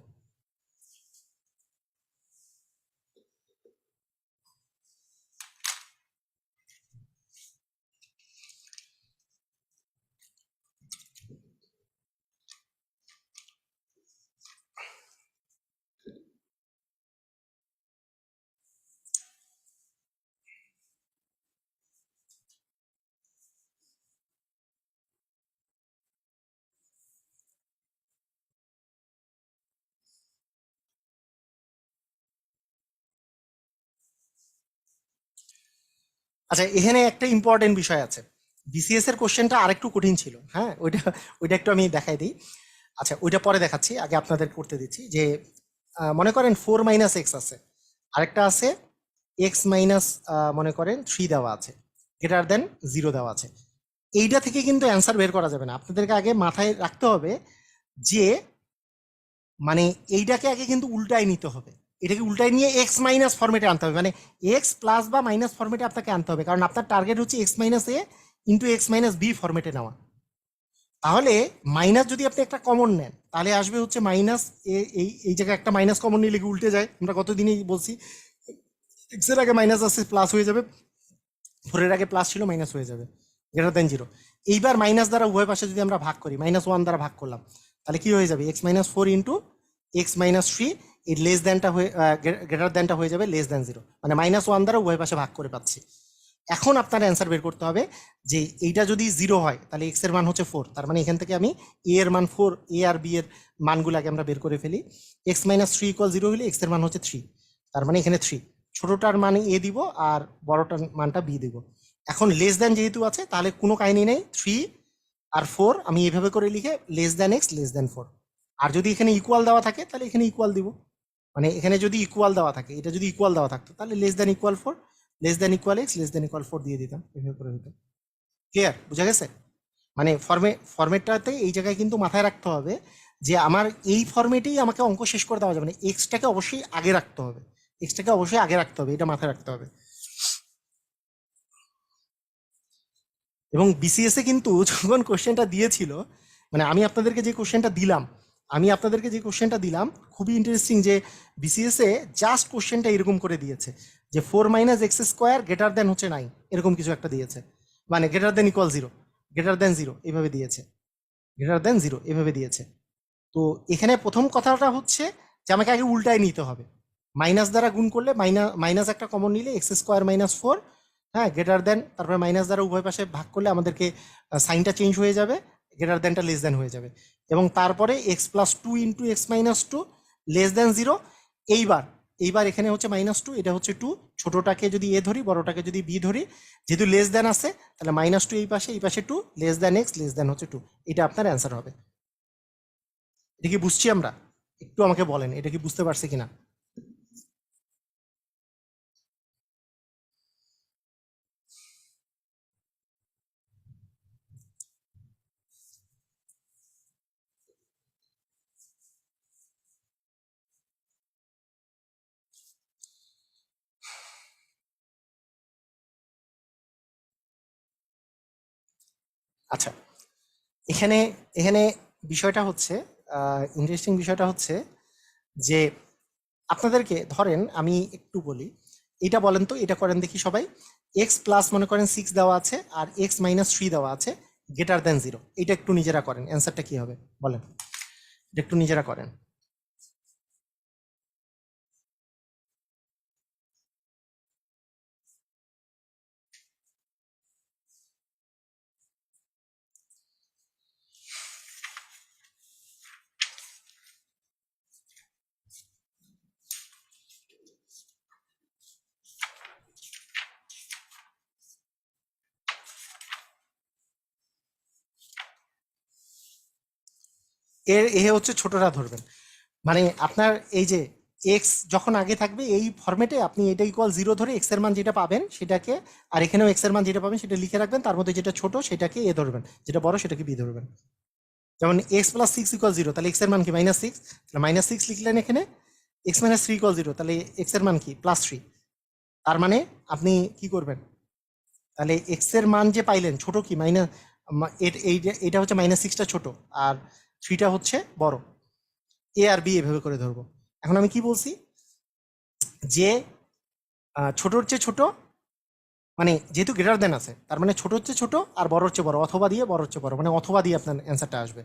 আচ্ছা, এখানে একটা ইম্পর্টেন্ট বিষয় আছে। বিসিএস এর কোশ্চেনটা আরেকটু কঠিন ছিল, হ্যাঁ, ওইটা ওইটা একটু আমি দেখাই দিই। আচ্ছা, ওইটা পরে দেখাচ্ছি, আগে আপনাদের করতে দিচ্ছি যে মনে করেন 4 - x আছে, আরেকটা আছে মনে করেন 3 দেওয়া আছে, গ্রেটার দেন 0 দেওয়া আছে। এইটা থেকে কিন্তু অ্যান্সার বের করা যাবে না, আপনাদেরকে আগে মাথায় রাখতে হবে যে মানে এইটাকে আগে কিন্তু উল্টায় নিতে হবে, এটাকে উল্টায় নিয়ে এক্স মাইনাস ফর্মেটে আনতে হবে, মানে এক্স প্লাস বা মাইনাস ফর্মেটে আপনাকে আনতে হবে, কারণ আপনার টার্গেট হচ্ছে x - a into x - b ফর্মেটে নেওয়া। তাহলে মাইনাস যদি আপনি একটা কমন নেন, তাহলে আসবে হচ্ছে মাইনাস, এই এই জায়গায় একটা মাইনাস কমন নিলে কি উল্টে যায়, আমরা কতদিনই বলছি, এক্স এর আগে মাইনাস আসছে প্লাস হয়ে যাবে, 4 এর আগে প্লাস ছিল মাইনাস হয়ে যাবে, গ্রেটার দেন 0। এইবার মাইনাস দ্বারা উভয় পাশে যদি আমরা ভাগ করি, -1 দ্বারা ভাগ করলাম, তাহলে কি হয়ে যাবে x - 4 ইন্টু x - 3, এই লেস দেনটা হয়ে গ্রেটার দেনটা হয়ে যাবে লেস দেন 0, মানে -1 দ্বারা উভয় পাশে ভাগ করে পাচ্ছি। এখন আপনার অ্যান্সার বের করতে হবে যে এইটা যদি 0 হয় তাহলে এক্স এর মান হচ্ছে 4, তার মানে এখান থেকে আমি এ এর মান 4, এ আর বি এর মানগুলোকে আমরা বের করে ফেলি। x - 3 = 0 হলে এক্স এর মান হচ্ছে 3, তার মানে এখানে 3, ছোটটার মানে এ দিব আর বড়টার মানটা বি দিব। এখন লেস দেন যেহেতু আছে তাহলে কোনো কাহিনী নেই, 3 আর 4 আমি এভাবে করে লিখে লেস দেন এক্স লেস দেন 4, আর যদি এখানে ইকুয়াল দেওয়া থাকে তাহলে এখানে ইকুয়াল দিব, মানে এখানে যদি ইকুয়াল দেওয়া থাকে, এটা যদি ইকুয়াল দেওয়া থাকতো তাহলে less than equal 4, less than equal x less than equal 4 দিয়ে দিতাম, এভাবে করে দিতাম। ক্লিয়ার, বুঝা গেছে? মানে ফরম্যাটটাতে এই জায়গায় কিন্তু মাথায় রাখতে হবে যে আমার এই ফরম্যাটেই আমাকে অঙ্ক শেষ করে দেওয়া যাবে না, এক্সটাকে অবশ্যই আগে রাখতে হবে, এক্সটাকে অবশ্যই আগে রাখতে হবে, এটা মাথায় রাখতে হবে। এবং বিসিএস এ কিন্তু যখন কোশ্চেনটা দিয়েছিল, মানে আমি আপনাদেরকে যে কোশ্চেনটা দিলাম খুবই ইন্টারেস্টিং যে বিসিএস এ জাস্ট কোশ্চেনটা এরকম করে দিয়েছে যে 4 - x² গ্রেটার দেন হচ্ছে 9, এরকম কিছু একটা দিয়েছে, মানে greater than equal 0, greater than 0 এভাবে দিয়েছে, গ্রেটার দেন 0 এভাবে দিয়েছে। তো এখানে প্রথম কথাটা হচ্ছে যে আমাকে আগে উল্টায় নিতে হবে, মাইনাস দ্বারা গুণ করলে মাইনাস একটা কমন নিলে x² - 4, হ্যাঁ, গ্রেটার দেন, তারপরে মাইনাস দ্বারা উভয় পাশে ভাগ করলে আমাদেরকে সাইনটা চেঞ্জ হয়ে যাবে, গ্রেটার দেনটা লেস দেন হয়ে যাবে, এবং তারপরে x+2 ইন্টু x - 2 লেস দেন 0। এইবার এইবার এখানে হচ্ছে -2, এটা হচ্ছে 2, ছোটটাকে যদি এ ধরি বড়টাকে যদি বি ধরি, যেহেতু লেস দেন আছে তাহলে -2 এই পাশে 2, less than x less than হচ্ছে 2, এটা আপনার অ্যান্সার হবে। এটা কি বুঝছি আমরা? একটু আমাকে বলেন এটা কি বুঝতে পারছি কিনা। আচ্ছা, এখানে এখানে বিষয়টা হচ্ছে, ইন্টারেস্টিং বিষয়টা হচ্ছে যে আপনাদেরকে ধরেন আমি একটু বলি, এটা বলেন তো, এটা করেন দেখি সবাই, এক্স প্লাস মনে করেন 6 দেওয়া আছে আর x - 3 দেওয়া আছে, গ্রেটার দেন 0, এটা একটু নিজেরা করেন, অ্যান্সারটা কি হবে বলেন, এটা একটু নিজেরা করেন। এ হচ্ছে ছোটটা ধরবেন, মানে আপনার এই যে এক্স যখন আগে থাকবে এই ফরম্যাটে আপনি এটা ইকুয়াল 0 ধরে এক্স এর মান যেটা পাবেন সেটাকে, আর এখানেও এক্স এর মান যেটা পাবেন সেটা লিখে রাখবেন, তার মধ্যে যেটা ছোট সেটাকে এ ধরবেন, যেটা বড় সেটাকে বি ধরবেন। যেমন এক্স প্লাস সিক্স ইকুয়াল 0, তাহলে এক্স এর মান কি -6, তাহলে -6 লিখলেন এখানে। এক্স মাইনাস থ্রি ইকুয়াল 0, তাহলে এক্স এর মান কি +3। তার মানে আপনি কি করবেন, তাহলে এক্স এর মান যে পাইলেন ছোট কি মাইনাস, এটা হচ্ছে -6টা ছোট আর 3টা হচ্ছে বড়, এ আর বি এভাবে করে ধরবো। এখন আমি কি বলছি যে ছোটর চেয়ে ছোট, মানে যেহেতু গ্রেটার দেন আছে তার মানে ছোট হচ্ছে ছোট আর বড় হচ্ছে বড়, অথবা দিয়ে বড় হচ্ছে বড়, মানে অথবা দিয়ে আপনার অ্যান্সারটা আসবে।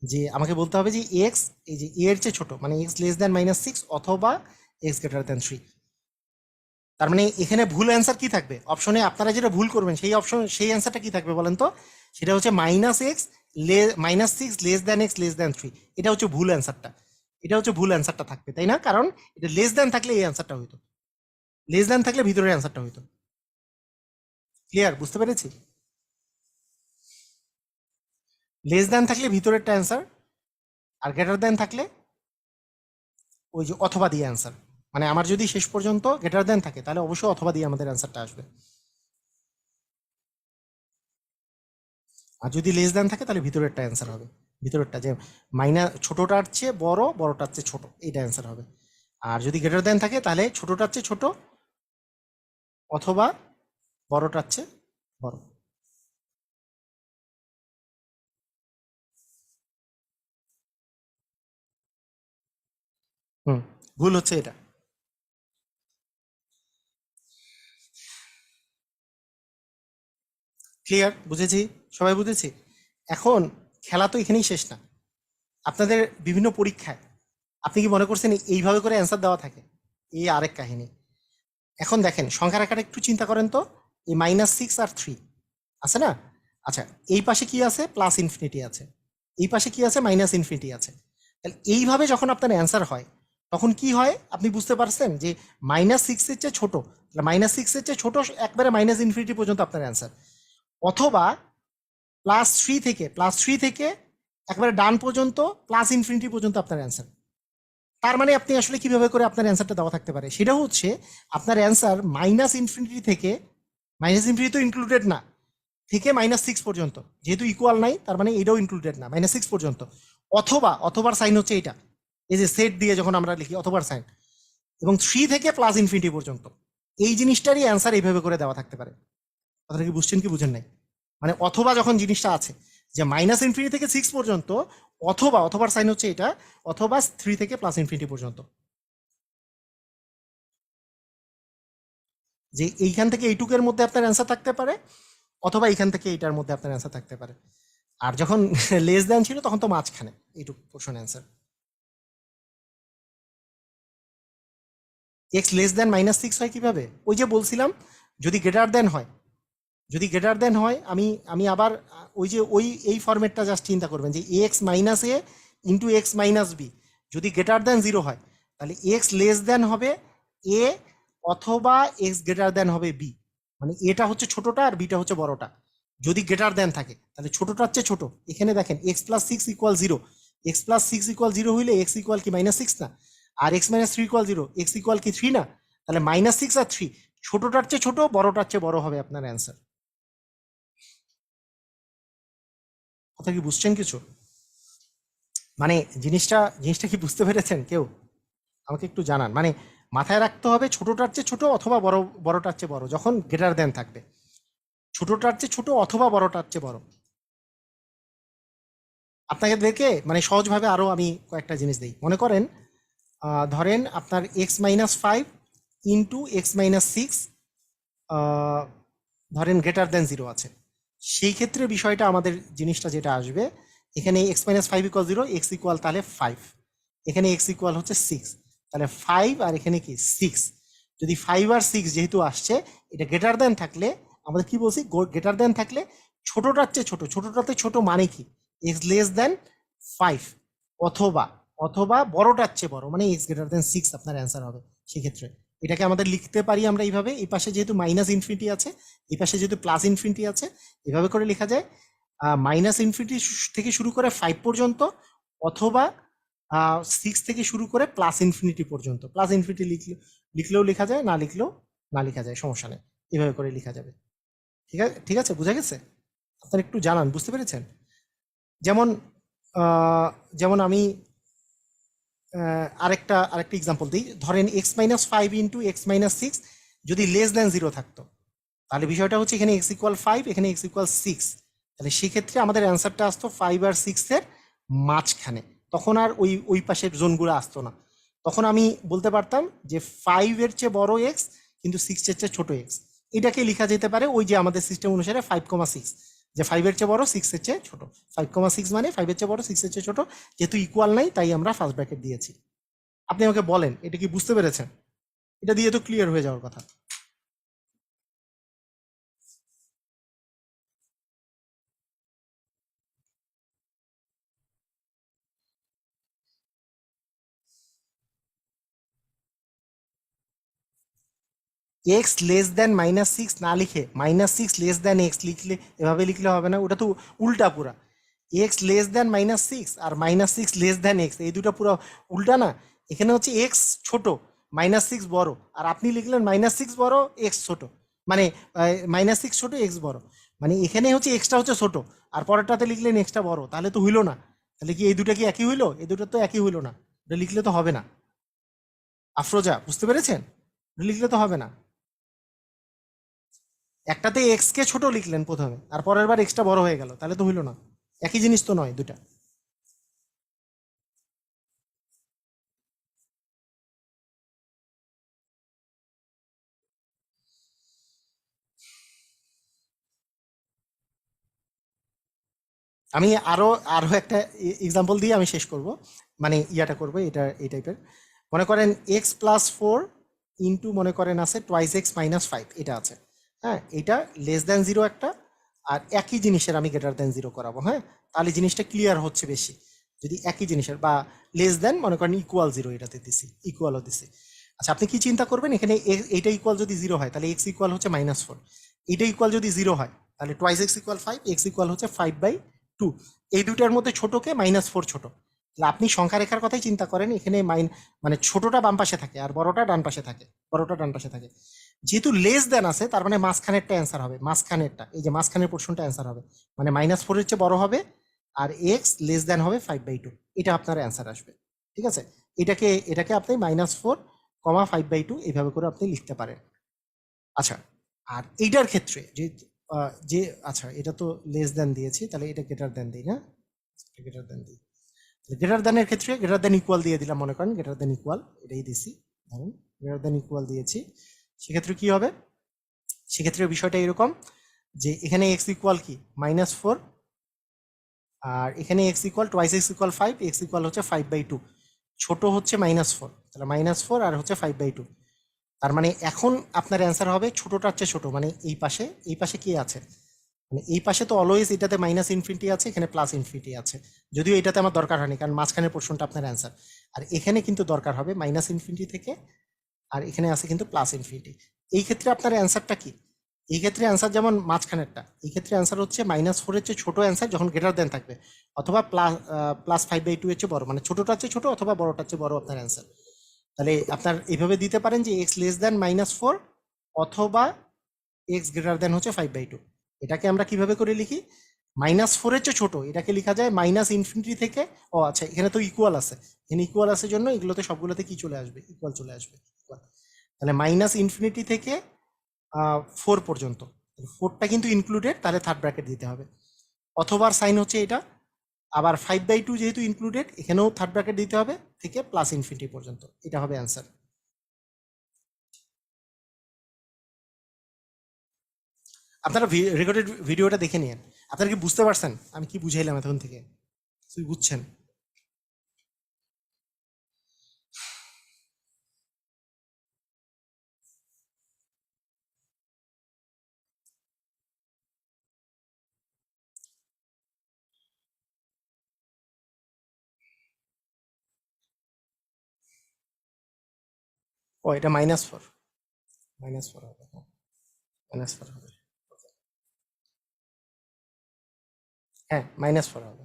যে আমাকে বলতে হবে যে এক্স এই যে এর চেয়ে ছোট, মানে এক্স লেস দেন -6 অথবা এক্স গ্রেটার দেন 3। তার মানে এখানে ভুল অ্যান্সার কি থাকবে, অপশনে আপনারা যেটা ভুল করবেন সেই অপশন সেই অ্যান্সারটা কি থাকবে বলেন তো, সেটা হচ্ছে -6 -6 লেস দেন এক্স লেস দেন 3। এটা হচ্ছে ভুল অ্যান্সারটা, এটা হচ্ছে ভুল অ্যান্সারটা থাকবে, তাই না? কারণ এটা লেস দেন থাকলে এই অ্যান্সারটা হইতো, লেস দেন থাকলে ভিতরের অ্যান্সারটা হইতো। ক্লিয়ার, বুঝতে পেরেছি? লেস দেন থাকলে ভিতরেরটা অ্যান্সার, আর গ্রেটার দেন থাকলে ওই যে অথবা দিয়ে অ্যান্সার। মানে আমার যদি শেষ পর্যন্ত গ্রেটার দেন থাকে তাহলে অবশ্যই অথবা দিয়ে আমাদের অ্যান্সারটা আসবে, আর যদি লেস দেন থাকে তাহলে ভিতরেরটা অ্যান্সার হবে। ভিতরেরটা যে ছোটটার চেয়ে বড়, বড়টার চেয়ে ছোট, এইটা অ্যান্সার হবে। আর যদি গ্রেটার দেন থাকে তাহলে ছোটটার চেয়ে ছোট অথবা বড়টার চেয়ে বড়। হুম, ভুল হচ্ছে এটা। ক্লিয়ার, বুঝেছি, সবাই বুঝেছি। এখন খেলা তো এখানেই শেষ না, আপনাদের বিভিন্ন পরীক্ষায় আপনি কি মনে করছেন এইভাবে করে অ্যান্সার দেওয়া থাকে? এই আরেক কাহিনী। এখন দেখেন সংখ্যার আকারে একটু চিন্তা করেন তো, এই -6 আর 3 আছে না? আচ্ছা, এই পাশে কি আছে, প্লাস ইনফিনিটি আছে, এই পাশে কি আছে, মাইনাস ইনফিনিটি আছে। তাহলে এইভাবে যখন আপনার অ্যান্সার হয় তখন কি হয় আপনি বুঝতে পারছেন যে -6-এর চেয়ে ছোট, তাহলে -6-এর চেয়ে ছোট একবারে মাইনাস ইনফিনিটি পর্যন্ত আপনার অ্যান্সার, অথবা +3 থেকে একবারে ডান পর্যন্ত প্লাস ইনফিনিটি পর্যন্ত আপনার অ্যান্সার। তার মানে আপনি আসলে কিভাবে করে আপনার অ্যান্সারটা দেওয়া থাকতে পারে, সেটা হচ্ছে আপনার অ্যান্সার -ইনফিনিটি থেকে, -ইনফিনিটি তো ইনক্লুডেড না, থেকে -6 পর্যন্ত, যেহেতু ইকুয়াল নাই তার মানে এটাও ইনক্লুডেড না, -6 পর্যন্ত, অথবা অথবার সাইন হচ্ছে এটা, এই যে সেট দিয়ে যখন আমরা লিখি অথবার সাইন, এবং 3 থেকে প্লাস ইনফিনিটি পর্যন্ত, এই জিনিসটারই অ্যান্সার এইভাবে করে দেওয়া থাকতে পারে। কথাটা কি বুঝছেন কি বুঝেন নাই? মানে অথবা যখন জিনিসটা আছে যে -ইনফিনিটি থেকে 6 পর্যন্ত, অথবা অথবার সাইন হচ্ছে এটা, অথবা 3 থেকে প্লাস ইনফিনিটি পর্যন্ত, যে এইখান থেকে এইটুকের মধ্যে আপনার অ্যান্সার থাকতে পারে, অথবা এইখান থেকে এইটার মধ্যে আপনার অ্যান্সার থাকতে পারে। আর যখন লেস দেন ছিল তখন তো মাঝখানে এইটুকু পোর্শন অ্যান্সার। এক্স লেস দেন -6 হয় কিভাবে, ওই যে বলছিলাম, যদি গ্রেটার দেন হয়, যদি গ্রেটার দেন হয়, আমি আমি আবার ওই যে এই ফরম্যাটটা জাস্ট চিন্তা করবেন যে x minus A into X minus B, যদি গ্রেটার দেন 0 হয় তাহলে এক্স লেস দেন হবে এ, অথবা এক্স গ্রেটার দেন হবে বি, মানে এটা হচ্ছে ছোটটা আর বিটা হচ্ছে বড়টা। যদি গ্রেটার দেন থাকে তাহলে ছোটটার চেয়ে ছোট, এখানে দেখেন x+6=0, x+6=0 হইলে x ইকুয়াল কি -6 না, আর x-3=0, x ইকুয়াল কি 3 না, তাহলে -6 আর 3 ছোটটার চেয়ে ছোট, বড়টার চেয়ে বড় হবে আপনার অ্যান্সার। কথা কি বুঝছেন কিছু? মানে জিনিসটা জিনিসটা কি বুঝতে পেরেছেন কেউ? আমাকে একটু জানান। মানে মাথায় রাখতে হবে ছোটটার চেয়ে ছোট অথবা বড়টার চেয়ে বড় যখন গ্রেটার দেন থাকবে, ছোটটার চেয়ে ছোট অথবা বড়টার চেয়ে বড়। আপনাকে দেখে মানে সহজভাবে আরো আমি কয়েকটা জিনিস দিই। মনে করেন ধরেন আপনার x-5 ইন্টু x-6 ধরেন গ্রেটার দেন 0 আছে, সেই ক্ষেত্রে বিষয়টা আমাদের জিনিসটা যেটা আসবে, এখানে x-5=0, এক্স ইকুয়াল তাহলে 5, এখানে এক্স ইকুয়াল হচ্ছে 6, তাহলে 5 আর এখানে কি 6, যদি 5 আর 6 যেহেতু আসছে, এটা গ্রেটার দেন থাকলে আমাদের কি বলছি, গ্রেটার দেন থাকলে ছোটটার চেয়ে ছোট, ছোটটাতে ছোট মানে কি এক্স লেস দেন 5, অথবা অথবা বড়টার চেয়ে বড় মানে এক্স গ্রেটার দেন 6 আপনার অ্যান্সার হবে। সেক্ষেত্রে এটাকে আমাদের লিখতে পারি আমরা এইভাবে, এই পাশে যেহেতু মাইনাস ইনফিনিটি আছে, এই পাশে যেহেতু প্লাস ইনফিনিটি আছে, এভাবে করে লেখা যায় -ইনফিনিটি থেকে শুরু করে 5 পর্যন্ত, অথবা 6 থেকে শুরু করে প্লাস ইনফিনিটি পর্যন্ত। প্লাস ইনফিনিটি লিখলেও লেখা যায়, না লিখলেও না লেখা যায়, সমস্যা নেই, এভাবে করে লেখা যাবে। ঠিক আছে, ঠিক আছে, বোঝা গেছে? আপনার একটু জানান, বুঝতে পেরেছেন? যেমন যেমন আমি আরেকটা এক্সাম্পল দিই। ধরেন x-5 ইন্টু x-6 যদি লেস দ্যান 0 থাকতো, তাহলে বিষয়টা হচ্ছে এখানে x=5, এখানে x=6, তাহলে সেক্ষেত্রে আমাদের অ্যান্সারটা আসতো 5 আর 6 এর মাঝখানে। তখন আর ওই পাশের জোনগুলো আসতো না। তখন আমি বলতে পারতাম যে 5 এর চেয়ে বড় এক্স, কিন্তু 6 এর চেয়ে ছোট এক্স। এটাকে লেখা যেতে পারে ওই যে আমাদের সিস্টেম অনুসারে 5,6, যে 5 এর চেয়ে বড় 6 এর চেয়ে ছোট। 5,6 মানে 5 এর চেয়ে বড় 6 এর চেয়ে ছোট, যেহেতু ইকুয়াল নাই তাই আমরা ফার্স্ট ব্র্যাকেট দিয়েছি। আপনি আমাকে বলেন, এটা কি বুঝতে পেরেছেন? এটা দিয়ে তো ক্লিয়ার হয়ে যাওয়ার কথা। এক্স লেস দেন -6 না লিখে -6 লেস দেন এক্স লিখলে, এভাবে লিখলে হবে না, ওটা তো উল্টা পুরা। এক্স লেস দেন -6 আর -6 লেস দেন এক্স, এই দুটো পুরো উল্টা না? এখানে হচ্ছে এক্স ছোট, -6 বড়, আর আপনি লিখলেন -6 বড় এক্স ছোট, মানে -6 ছোট এক্স বড়, মানে এখানে হচ্ছে এক্সটা হচ্ছে ছোট, আর পরেরটাতে লিখলেন এক্সটা বড়, তাহলে তো হইলো না। তাহলে কি এই দুটো কি একই হইলো? এই দুটো তো একই হইলো না, এটা লিখলে তো হবে না। আফরোজা, বুঝতে পেরেছেন? এটা লিখলে তো হবে না। একটাতে এক্স কে ছোট লিখলেন প্রথমে, আর পরের বার এক্সটা বড় হয়ে গেল, তাহলে তো হইলো না। একই জিনিস তো নয় দুটা। আমি আরো আরো একটা এক্সাম্পল দিয়ে আমি শেষ করব, মানে ইয়াটা করবো, এটা এই টাইপের। মনে করেন x+4 ইন্টু মনে করেন আছে টোয়াইস x-5, এটা আছে। হ্যাঁ, এটা লেস দ্যান জিরো একটা, আর একই জিনিসের আমি গ্রেটার দ্যান জিরো করাবো। হ্যাঁ, তাহলে জিনিসটা ক্লিয়ার হচ্ছে বেশি। যদি একই জিনিসের বা লেস দ্যান মনে করেন ইকুয়াল জিরো, এটাতে দিছি, ইকুয়ালও দিছি। আচ্ছা, আপনি কি চিন্তা করবেন, এখানে এইটা ইকুয়াল যদি জিরো হয় তাহলে এক্স ইকুয়াল হচ্ছে -4, এইটা ইকুয়াল যদি জিরো হয় তাহলে টোয়াইস x=5, এক্স ইকুয়াল হচ্ছে 5/2। এই দুইটার মধ্যে ছোটকে -4 ছোট। তাহলে আপনি সংখ্যা রেখার কথাই চিন্তা করেন, এখানে মানে ছোটটা বাম পাশে থাকে আর বড়টা ডান পাশে থাকে, বড়টা ডান পাশে থাকে। যেহেতু লেস দেন আছে, তার মানে মাঝখানেরটা অ্যান্সার হবে, মাঝখানেরটা, এই যে মাঝখানের পোর্শনটা অ্যান্সার হবে, মানে -4 এর চেয়ে বড় হবে, আর এক্স লেস দেন হবে 5/2, এটা আপনার অ্যান্সার আসবে। ঠিক আছে, এটাকে আপনি -4,5/2 এইভাবে করে আপনি লিখতে পারেন। আচ্ছা, আর এইটার ক্ষেত্রে যে যে আচ্ছা, এটা তো লেস দেন দিয়েছি, তাহলে এটা গ্রেটার দেন দিই না, গ্রেটার দেন দিই। গ্রেটার দেনের ক্ষেত্রে গ্রেটার দেন ইকুয়াল দিয়ে দিলাম, মনে করেন গ্রেটার দেন ইকুয়াল এটাই দিছি, ধরেন গ্রেটার দেন ইকুয়াল দিয়েছি। সেক্ষেত্রে কি হবে? সেক্ষেত্রে বিষয়টা এরকম যে এখানে এক্স ইকুয়াল কি -4, আর এখানে x equal twice x=5, x equal হচ্ছে 5/2, ছোট হচ্ছে -4, তাহলে -4 আর হচ্ছে 5/2। তার মানে এখন আপনার অ্যান্সার হবে ছোটটার চেয়ে ছোট, মানে এই পাশে কি আছে, মানে এই পাশে তো অলওয়েজ এটাতে -ইনফিনিটি আছে, এখানে +ইনফিনিটি আছে, যদিও এটাতে আমার দরকার হয়নি কারণ মাঝখানের পোর্শনটা আপনার অ্যান্সার। আর এখানে কিন্তু দরকার হবে -ইনফিনিটি থেকে, আর এখানে আছে কিন্তু +ইনফিনিটি। এই ক্ষেত্রে আপনার অ্যান্সারটা কি? এই ক্ষেত্রে অ্যান্সার যেমন মাঝখানেরটা, এই ক্ষেত্রে অ্যান্সার হচ্ছে -4 এর চেয়ে ছোট অ্যান্সার যখন গ্রেটার দেন থাকবে, অথবা +5/2 এর চেয়ে বড়, মানে ছোটটার চেয়ে ছোট অথবা বড়টার চেয়ে বড় আপনার অ্যান্সার। তাহলে আপনার এইভাবে দিতে পারেন যে এক্স লেস দেন -4 অথবা এক্স গ্রেটার দেন হচ্ছে 5/2। এটাকে আমরা কিভাবে করে লিখি? -4 এর চেয়ে ছোট, এটাকে লেখা যায় ইনফিনিটি থেকে। ও আচ্ছা, এখানে তো ইকুয়াল আছে, এখানে ইকুয়াল আছে জন্য এগুলোতে সবগুলোতে কি চলে আসবে, ইকুয়াল চলে আসবে, equal। তাহলে ইনফিনিটি থেকে 4 পর্যন্ত, 4টা কিন্তু ইনক্লুডেড, তাহলে থার্ড ব্র্যাকেট দিতে হবে। অথবা সাইন হচ্ছে এটা, আবার 5/2 যেহেতু ইনক্লুডেড, এখানেও থার্ড ব্র্যাকেট দিতে হবে, থেকে +ইনফিনিটি পর্যন্ত, এটা হবে অ্যান্সার। আপনারা রেকর্ডেড ভিডিওটা দেখে নিন। আপনারা কি বুঝতে পারছেন আমি কি বুঝাইলাম এতক্ষণ থেকে? তুই বুঝছেন? ও, এটা -4, -4 হবে, -4 হবে। হ্যাঁ, -4 হবে।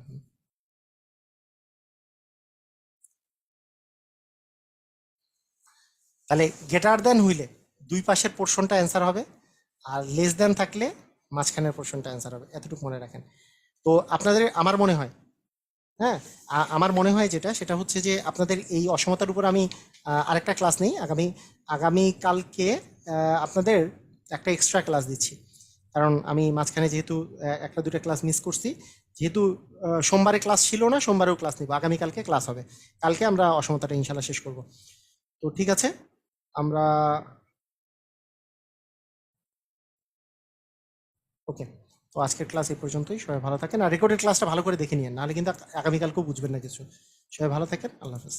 তাহলে গ্রেটার দেন হইলে দুই পাশের পোর্শনটা অ্যান্সার হবে, আর লেস দেন থাকলে মাঝখানের পোর্শনটা অ্যান্সার হবে, এতটুকু মনে রাখেন। তো আপনাদের আমার মনে হয়, হ্যাঁ, আমার মনে হয় যেটা সেটা হচ্ছে যে আপনাদের এই অসমতার উপর আমি আরেকটা ক্লাস নেই, আগামী কালকে আপনাদের একটা এক্সট্রা ক্লাস দিচ্ছি। কারণ আমি মাঝখানে যেহেতু একটা দুটো ক্লাস মিস করছি, যেহেতু সোমবারে ক্লাস ছিল না, সোমবারেও ক্লাস নিব, আগামীকালকে ক্লাস হবে। কালকে আমরা অসমতাটা ইনশাল্লাহ শেষ করব। তো ঠিক আছে, আমরা ওকে। তো আজকের ক্লাস এই পর্যন্তই, সবাই ভালো থাকেন, আর রেকর্ডেড ক্লাসটা ভালো করে দেখে নিন, নাহলে কিন্তু আগামীকালকেও বুঝবেন না কিছু। সবাই ভালো থাকেন, আল্লাহ হাফেজ।